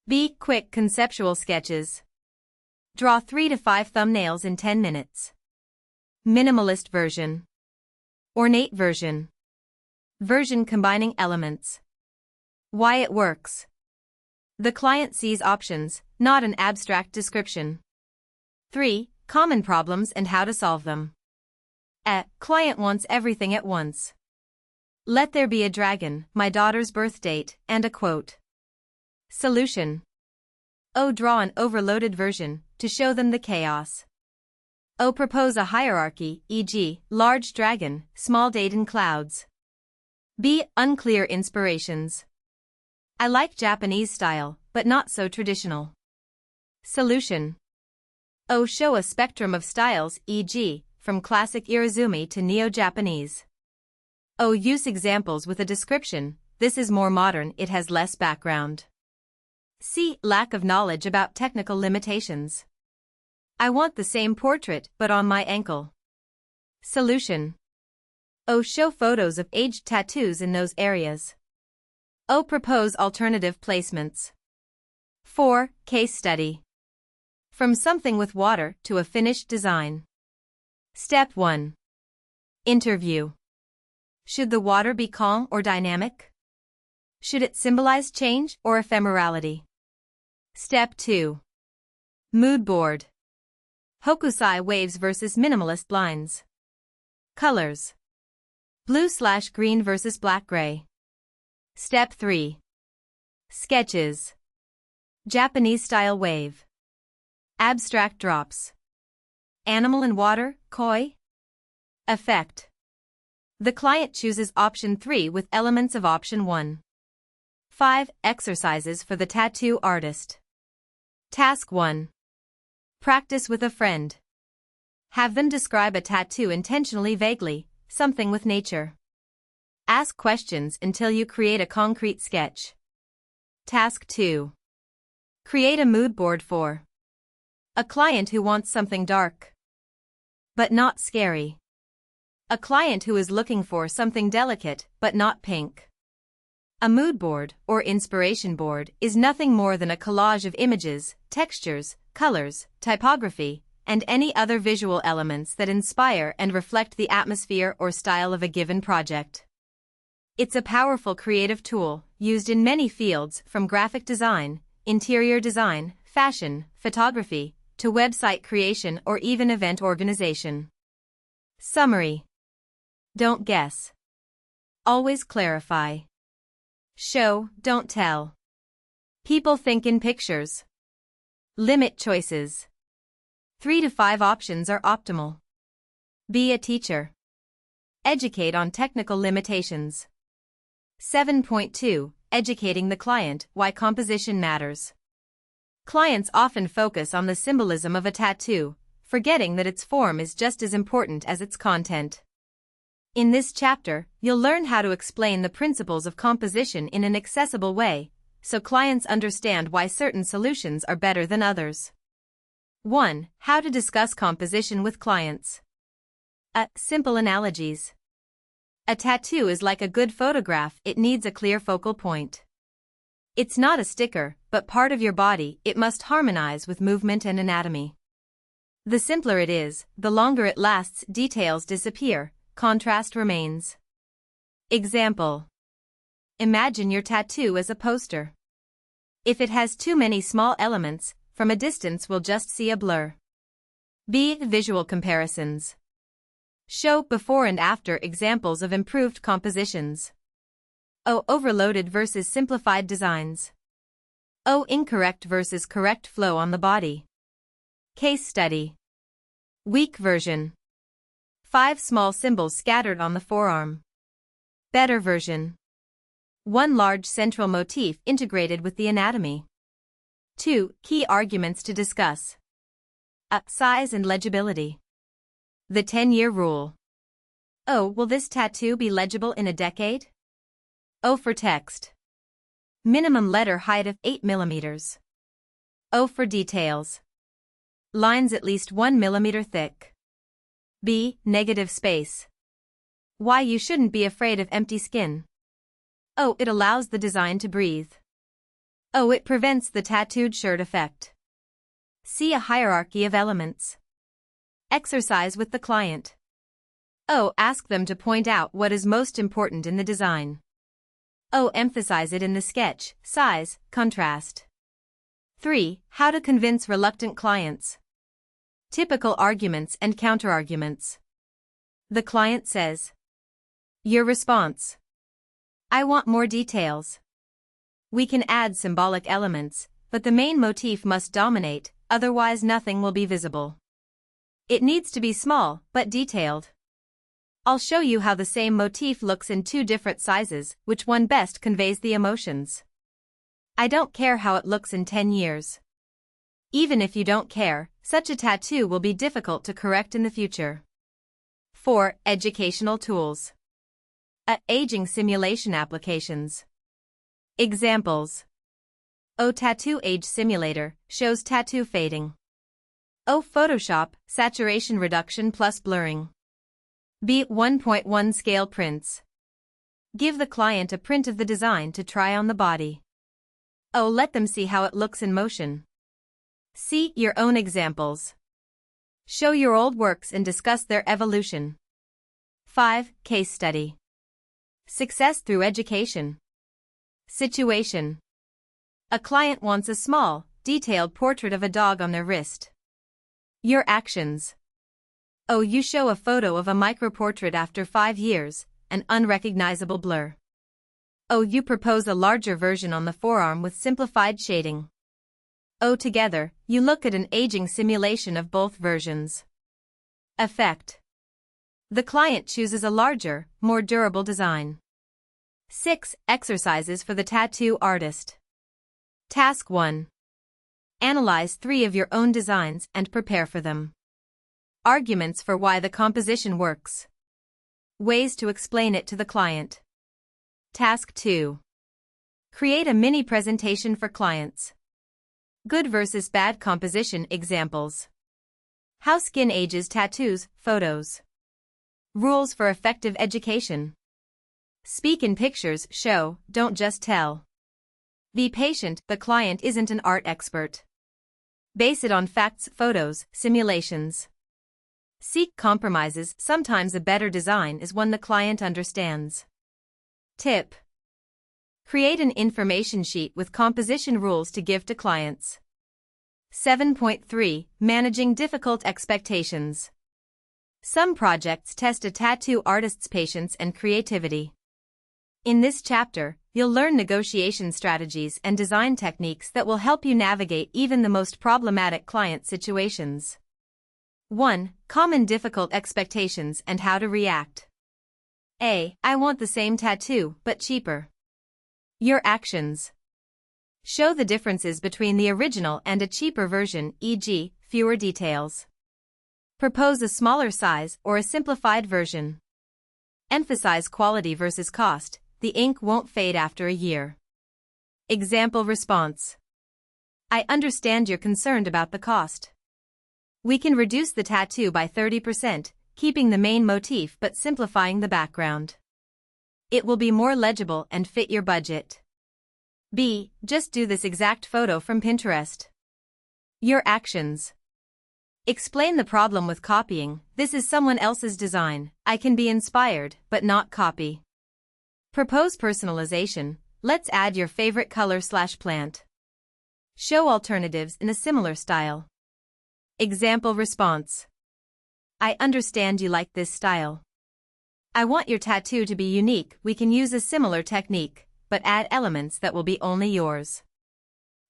S1: B. Quick conceptual sketches. Draw 3 to 5 thumbnails in 10 minutes. Minimalist version. Ornate version. Version combining elements. Why it works. The client sees options, not an abstract description. 3. Common problems and how to solve them. A. Client wants everything at once. Let there be a dragon, my daughter's birth date, and a quote. Solution. O. Draw an overloaded version, to show them the chaos. O. Propose a hierarchy, e.g., large dragon, small date in clouds. B. Unclear inspirations. I like Japanese style, but not so traditional. Solution. O. Show a spectrum of styles, e.g., from classic Irizumi to neo-Japanese. O. Use examples with a description, this is more modern, it has less background. C. Lack of knowledge about technical limitations. I want the same portrait, but on my ankle. Solution. O. Show photos of aged tattoos in those areas. O. Propose alternative placements. 4. Case study. From something with water to a finished design. Step 1. Interview. Should the water be calm or dynamic? Should it symbolize change or ephemerality? Step 2. Mood board. Hokusai waves versus minimalist lines. Colors. Blue/green versus black-gray. Step 3. Sketches. Japanese-style wave. Abstract drops. Animal and water, koi. Effect. The client chooses option 3 with elements of option 1. 5. Exercises for the tattoo artist. Task 1. Practice with a friend. Have them describe a tattoo intentionally vaguely, something with nature. Ask questions until you create a concrete sketch. Task 2. Create a mood board for a client who wants something dark, but not scary. A client who is looking for something delicate, but not pink. A mood board, or inspiration board, is nothing more than a collage of images, textures, colors, typography, and any other visual elements that inspire and reflect the atmosphere or style of a given project. It's a powerful creative tool, used in many fields from graphic design, interior design, fashion, photography, to website creation or even event organization. Summary. Don't guess. Always clarify. Show, don't tell. People think in pictures. Limit choices. 3 to 5 options are optimal. Be a teacher. Educate on technical limitations. 7.2. Educating the client why composition matters. Clients often focus on the symbolism of a tattoo, forgetting that its form is just as important as its content. In this chapter, you'll learn how to explain the principles of composition in an accessible way, so clients understand why certain solutions are better than others. 1. How to discuss composition with clients. Simple analogies. A tattoo is like a good photograph, it needs a clear focal point. It's not a sticker, but part of your body, it must harmonize with movement and anatomy. The simpler it is, the longer it lasts, details disappear, contrast remains. Example. Imagine your tattoo as a poster. If it has too many small elements, from a distance we'll just see a blur. B. Visual comparisons. Show before and after examples of improved compositions. O. Overloaded versus simplified designs. O. Incorrect versus correct flow on the body. Case study. Weak version. 5 small symbols scattered on the forearm. Better version. 1 large central motif integrated with the anatomy. 2. Key arguments to discuss. Size and legibility. The 10-year rule. O. Will this tattoo be legible in a decade? O for text. Minimum letter height of 8 mm. O for details. Lines at least 1 mm thick. B. Negative space. Why you shouldn't be afraid of empty skin. O. It allows the design to breathe. O. It prevents the tattooed shirt effect. See a hierarchy of elements. Exercise with the client. O. Ask them to point out what is most important in the design. O. Emphasize it in the sketch, size, contrast. 3. How to convince reluctant clients. Typical arguments and counterarguments. The client says. Your response. I want more details. We can add symbolic elements, but the main motif must dominate, otherwise nothing will be visible. It needs to be small, but detailed. I'll show you how the same motif looks in 2 different sizes, which one best conveys the emotions. I don't care how it looks in 10 years. Even if you don't care, such a tattoo will be difficult to correct in the future. 4. Educational tools. Aging simulation applications. Examples. O. Tattoo age simulator, shows tattoo fading. O. Photoshop, saturation reduction plus blurring. B. 1.1 scale prints. Give the client a print of the design to try on the body. O. Let them see how it looks in motion. See your own examples. Show your old works and discuss their evolution. 5. Case study. Success through education. Situation. A client wants a small, detailed portrait of a dog on their wrist. Your actions. O. You show a photo of a microportrait after 5 years, an unrecognizable blur. O. You propose a larger version on the forearm with simplified shading. O. Together, you look at an aging simulation of both versions. Effect. The client chooses a larger, more durable design. 6. Exercises for the tattoo artist. Task 1. Analyze 3 of your own designs and prepare for them. Arguments for why the composition works. Ways to explain it to the client. Task 2. Create a mini presentation for clients. Good versus bad composition examples. How skin ages tattoos, photos. Rules for effective education. Speak in pictures, show, don't just tell. Be patient, the client isn't an art expert. Base it on facts, photos, simulations. Seek compromises, sometimes a better design is one the client understands. Tip. Create an information sheet with composition rules to give to clients. 7.3. Managing difficult expectations. Some projects test a tattoo artist's patience and creativity. In this chapter, you'll learn negotiation strategies and design techniques that will help you navigate even the most problematic client situations. 1. Common difficult expectations and how to react. A. I want the same tattoo, but cheaper. Your actions. Show the differences between the original and a cheaper version, e.g., fewer details. Propose a smaller size or a simplified version. Emphasize quality versus cost, the ink won't fade after a year. Example response. I understand you're concerned about the cost. We can reduce the tattoo by 30%, keeping the main motif but simplifying the background. It will be more legible and fit your budget. B. Just do this exact photo from Pinterest. Your actions. Explain the problem with copying. This is someone else's design. I can be inspired, but not copy. Propose personalization. Let's add your favorite color/plant. Show alternatives in a similar style. Example response. I understand you like this style. I want your tattoo to be unique. We can use a similar technique, but add elements that will be only yours.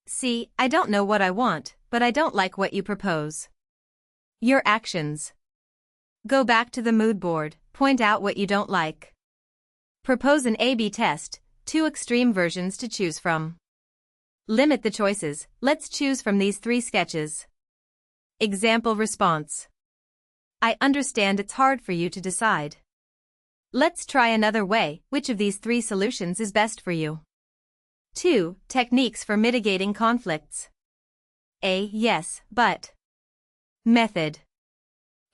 S1: C. I don't know what I want, but I don't like what you propose. Your actions. Go back to the mood board, point out what you don't like. Propose an A/B test, 2 extreme versions to choose from. Limit the choices, let's choose from these 3 sketches. Example response. I understand it's hard for you to decide. Let's try another way, which of these 3 solutions is best for you? 2. Techniques for mitigating conflicts. A. Yes, but. Method.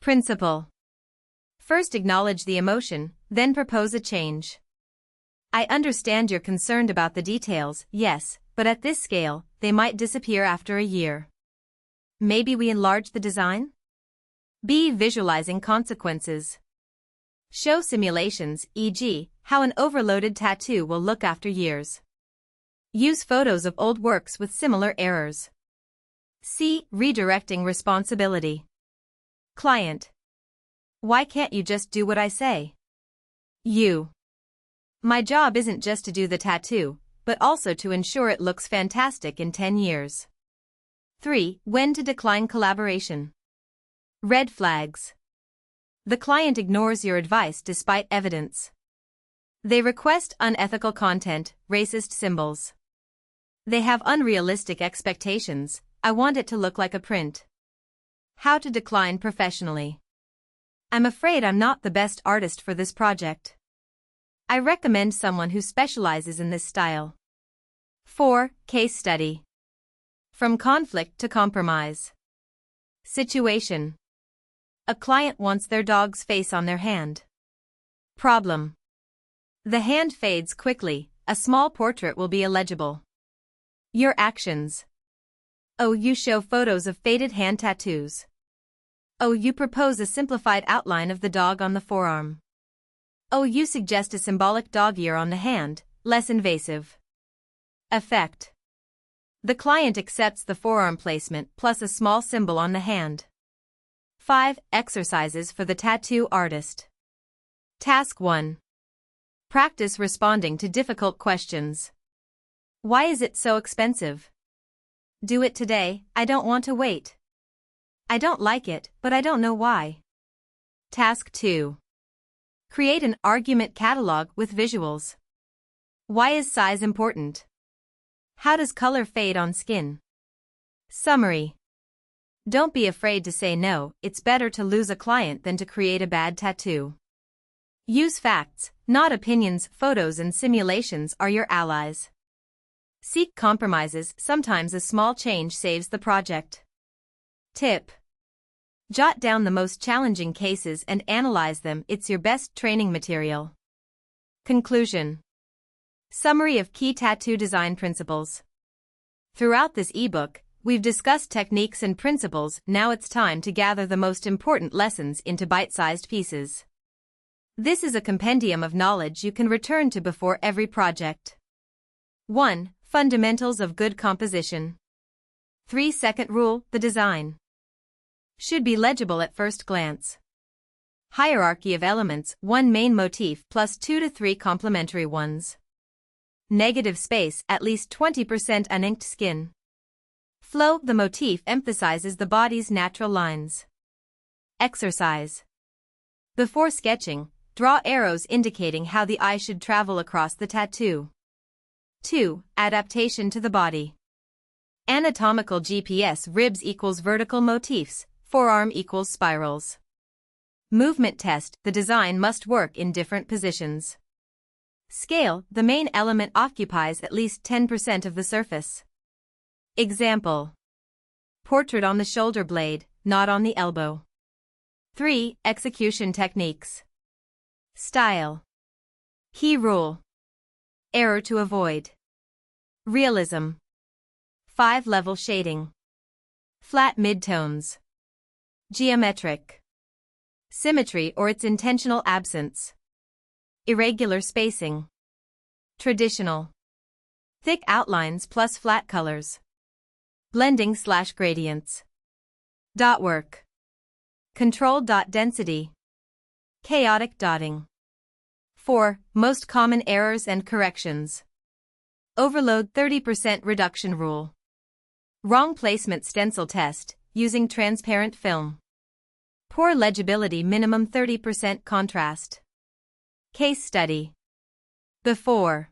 S1: Principle. First acknowledge the emotion, then propose a change. I understand you're concerned about the details, yes, but at this scale, they might disappear after a year. Maybe we enlarge the design? B. Visualizing consequences. Show simulations, e.g., how an overloaded tattoo will look after years. Use photos of old works with similar errors. C. Redirecting responsibility. Client. Why can't you just do what I say? You. My job isn't just to do the tattoo, but also to ensure it looks fantastic in 10 years. 3. When to decline collaboration. Red flags. The client ignores your advice despite evidence. They request unethical content, racist symbols. They have unrealistic expectations. I want it to look like a print. How to decline professionally. I'm afraid I'm not the best artist for this project. I recommend someone who specializes in this style. 4. Case study. From conflict to compromise. Situation. A client wants their dog's face on their hand. Problem. The hand fades quickly, a small portrait will be illegible. Your actions. Oh, you show photos of faded hand tattoos. Oh, you propose a simplified outline of the dog on the forearm. Oh, you suggest a symbolic dog ear on the hand, less invasive. Effect. The client accepts the forearm placement plus a small symbol on the hand. 5. Exercises for the tattoo artist. Task 1. Practice responding to difficult questions. Why is it so expensive? Do it today, I don't want to wait. I don't like it, but I don't know why. Task 2. Create an argument catalog with visuals. Why is size important? How does color fade on skin? Summary. Don't be afraid to say no, it's better to lose a client than to create a bad tattoo. Use facts, not opinions. Photos and simulations are your allies. Seek compromises, sometimes a small change saves the project. Tip. Jot down the most challenging cases and analyze them, it's your best training material. Conclusion. Summary of key tattoo design principles. Throughout this ebook, we've discussed techniques and principles. Now it's time to gather the most important lessons into bite-sized pieces. This is a compendium of knowledge you can return to before every project. 1. Fundamentals of good composition. 3-second rule, the design should be legible at first glance. Hierarchy of elements, 1 main motif plus 2 to 3 complementary ones. Negative space, at least 20% uninked skin. Flow, the motif emphasizes the body's natural lines. Exercise. Before sketching, draw arrows indicating how the eye should travel across the tattoo. 2. Adaptation to the body. Anatomical GPS, ribs equals vertical motifs, forearm equals spirals. Movement test, the design must work in different positions. Scale, the main element occupies at least 10% of the surface. Example. Portrait on the shoulder blade, not on the elbow. 3. Execution techniques. Style. Key rule. Error to avoid. Realism. 5-level shading. Flat midtones. Geometric. Symmetry or its intentional absence. Irregular spacing. Traditional. Thick outlines plus flat colors. Blending/gradients. Dot work. Controlled dot density. Chaotic dotting. 4. Most common errors and corrections. Overload, 30% reduction rule. Wrong placement, stencil test, using transparent film. Poor legibility, minimum 30% contrast. Case study. Before.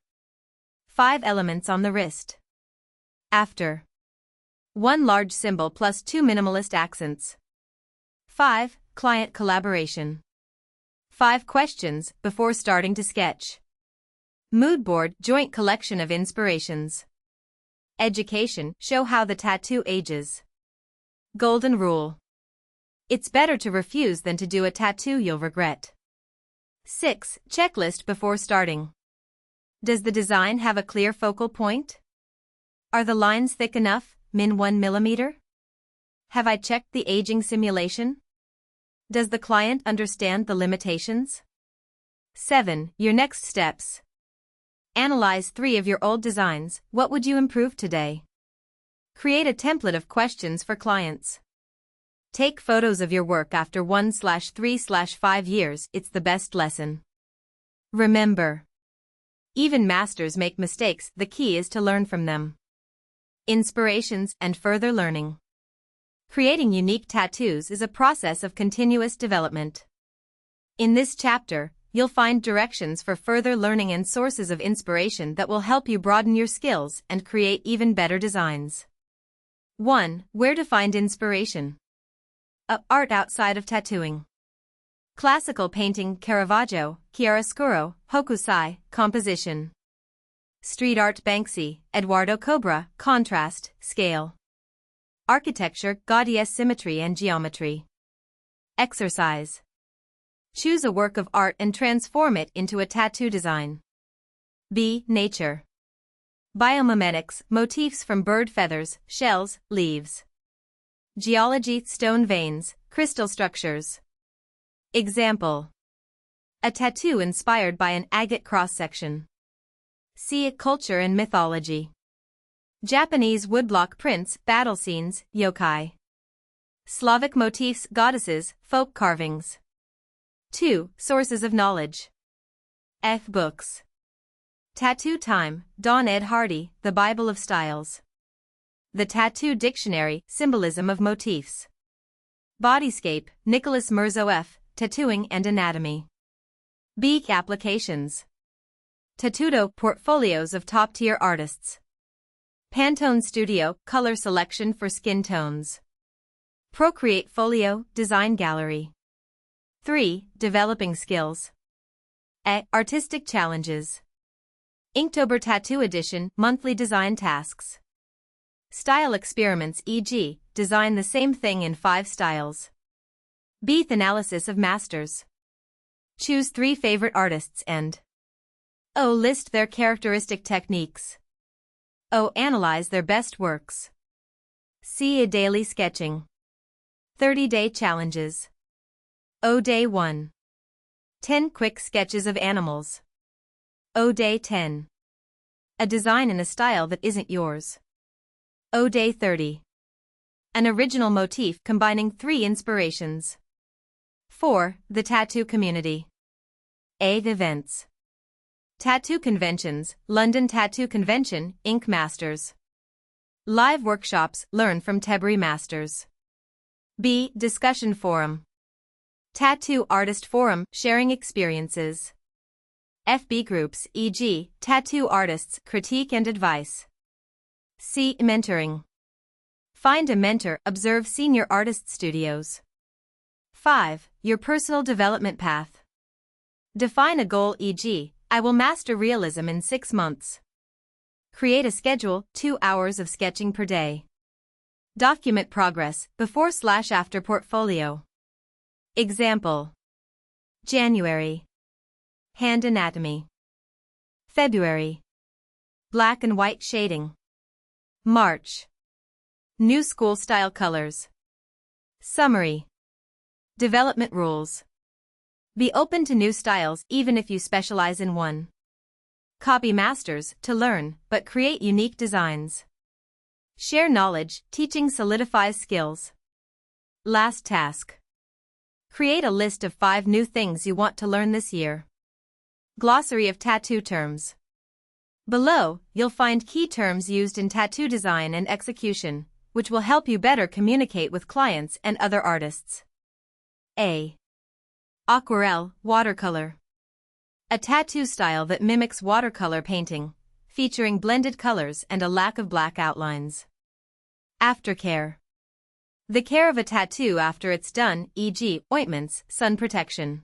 S1: 5 elements on the wrist. After. 1 large symbol plus 2 minimalist accents. 5. Client collaboration. 5 questions before starting to sketch. Mood board, joint collection of inspirations. Education, show how the tattoo ages. Golden rule. It's better to refuse than to do a tattoo you'll regret. 6. Checklist before starting. Does the design have a clear focal point? Are the lines thick enough, min 1 mm? Have I checked the aging simulation? Does the client understand the limitations? 7. Your next steps. Analyze 3 of your old designs. What would you improve today? Create a template of questions for clients. Take photos of your work after 1/3/5 years. It's the best lesson. Remember, even masters make mistakes. The key is to learn from them. Inspirations and further learning. Creating unique tattoos is a process of continuous development. In this chapter, you'll find directions for further learning and sources of inspiration that will help you broaden your skills and create even better designs. 1. Where to find inspiration. Art outside of tattooing. Classical painting, Caravaggio, chiaroscuro, hokusai, composition. Street art, Banksy, Eduardo Cobra, contrast, scale. Architecture, Gaudí's symmetry and geometry. Exercise. Choose a work of art and transform it into a tattoo design. B. Nature. Biomimetics, motifs from bird feathers, shells, leaves. Geology, stone veins, crystal structures. Example. A tattoo inspired by an agate cross-section. See culture and mythology. Japanese woodblock prints, battle scenes, yokai. Slavic motifs, goddesses, folk carvings. 2. Sources of knowledge. F. Books. Tattoo Time, Don Ed Hardy, The Bible of Styles. The Tattoo Dictionary, Symbolism of Motifs. Bodyscape, Nicholas Mirzo F., Tattooing and Anatomy. Beak applications. Tattoo portfolios of top-tier artists. Pantone Studio color selection for skin tones. Procreate Folio design gallery. 3. Developing skills. A. Artistic challenges. Inktober Tattoo Edition monthly design tasks. Style experiments, e.g., design the same thing in 5 styles. B. Analysis of masters. Choose 3 favorite artists and O. List their characteristic techniques. O. Analyze their best works. C. A daily sketching. 30-day challenges. O. Day 1. 10 quick sketches of animals. O. Day 10. A design in a style that isn't yours. O. Day 30. An original motif combining 3 inspirations. 4. The tattoo community. A. Events. Tattoo conventions, London Tattoo Convention, Ink Masters. Live workshops, learn from Tebri Masters. B. Discussion forum. Tattoo Artist Forum, sharing experiences. FB groups, e.g., tattoo artists, critique and advice. C. Mentoring. Find a mentor, observe senior artist studios. 5. Your personal development path. Define a goal, e.g., I will master realism in 6 months. Create a schedule, 2 hours of sketching per day. Document progress, before/after portfolio. Example. January. Hand anatomy. February. Black and white shading. March. New school style colors. Summary. Development rules. Be open to new styles even if you specialize in one. Copy masters to learn, but create unique designs. Share knowledge, teaching solidifies skills. Last task. Create a list of 5 new things you want to learn this year. Glossary of tattoo terms. Below, you'll find key terms used in tattoo design and execution, which will help you better communicate with clients and other artists. A. Aquarelle, watercolor. A tattoo style that mimics watercolor painting, featuring blended colors and a lack of black outlines. Aftercare. The care of a tattoo after it's done, e.g., ointments, sun protection.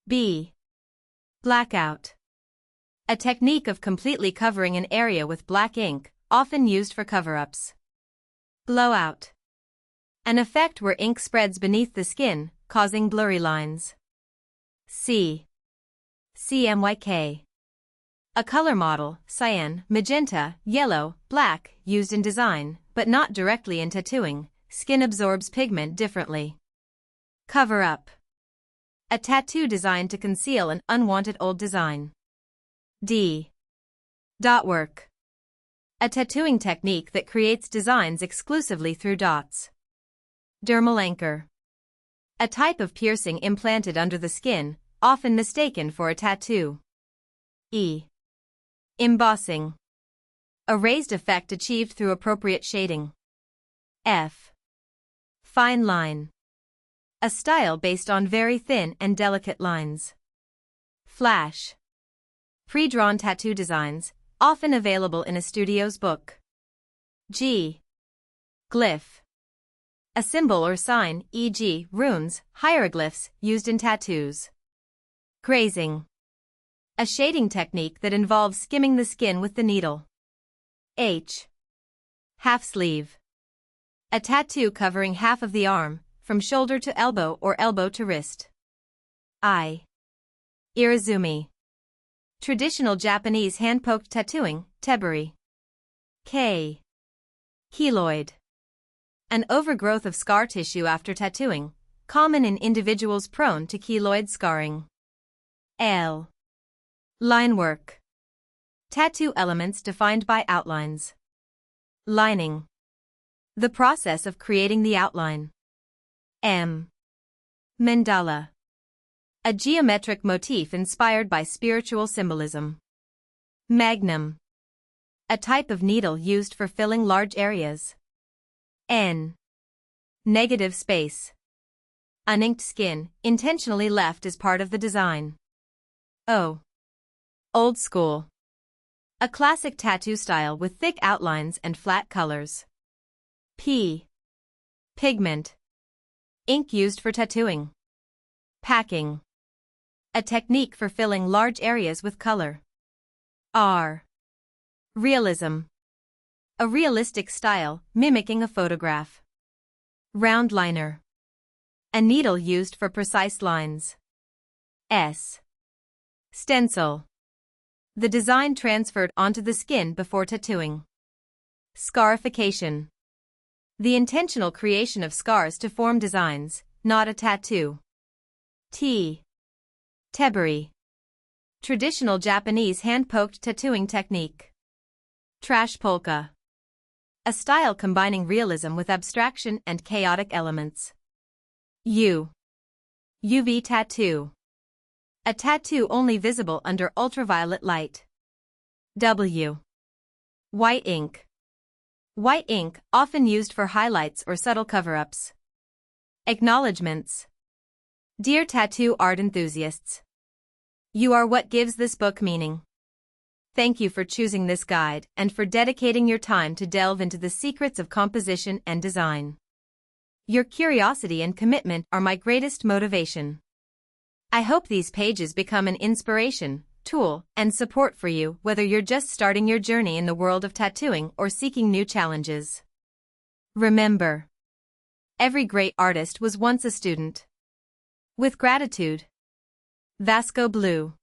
S1: B. Blackout. A technique of completely covering an area with black ink, often used for cover-ups. Blowout. An effect where ink spreads beneath the skin, causing blurry lines. C. CMYK. A color model, cyan, magenta, yellow, black, used in design, but not directly in tattooing. Skin absorbs pigment differently. Cover up. A tattoo designed to conceal an unwanted old design. D. Dot work. A tattooing technique that creates designs exclusively through dots. Dermal anchor. A type of piercing implanted under the skin, often mistaken for a tattoo. E. Embossing. A raised effect achieved through appropriate shading. F. Fine line. A style based on very thin and delicate lines. Flash. Pre-drawn tattoo designs, often available in a studio's book. G. Glyph. A symbol or sign, e.g., runes, hieroglyphs, used in tattoos. Grazing. A shading technique that involves skimming the skin with the needle. H. Half sleeve. A tattoo covering half of the arm, from shoulder to elbow or elbow to wrist. I. Irizumi. Traditional Japanese hand-poked tattooing, tebari. K. Keloid. An overgrowth of scar tissue after tattooing, common in individuals prone to keloid scarring. L. Line work. Tattoo elements defined by outlines. Lining. The process of creating the outline. M. Mandala. A geometric motif inspired by spiritual symbolism. Magnum. A type of needle used for filling large areas. N. Negative space. Uninked skin, intentionally left as part of the design. O. Old school. A classic tattoo style with thick outlines and flat colors. P. Pigment. Ink used for tattooing. Packing. A technique for filling large areas with color. R. Realism. A realistic style, mimicking a photograph. Round liner. A needle used for precise lines. S. Stencil. The design transferred onto the skin before tattooing. Scarification. The intentional creation of scars to form designs, not a tattoo. T. Tebari. Traditional Japanese hand-poked tattooing technique. Trash polka. A style combining realism with abstraction and chaotic elements. U. UV tattoo. A tattoo only visible under ultraviolet light. W. White ink. White ink, often used for highlights or subtle cover-ups. Acknowledgements. Dear tattoo art enthusiasts, you are what gives this book meaning. Thank you for choosing this guide and for dedicating your time to delve into the secrets of composition and design. Your curiosity and commitment are my greatest motivation. I hope these pages become an inspiration, tool, and support for you, whether you're just starting your journey in the world of tattooing or seeking new challenges. Remember, every great artist was once a student. With gratitude, Vasco Blue.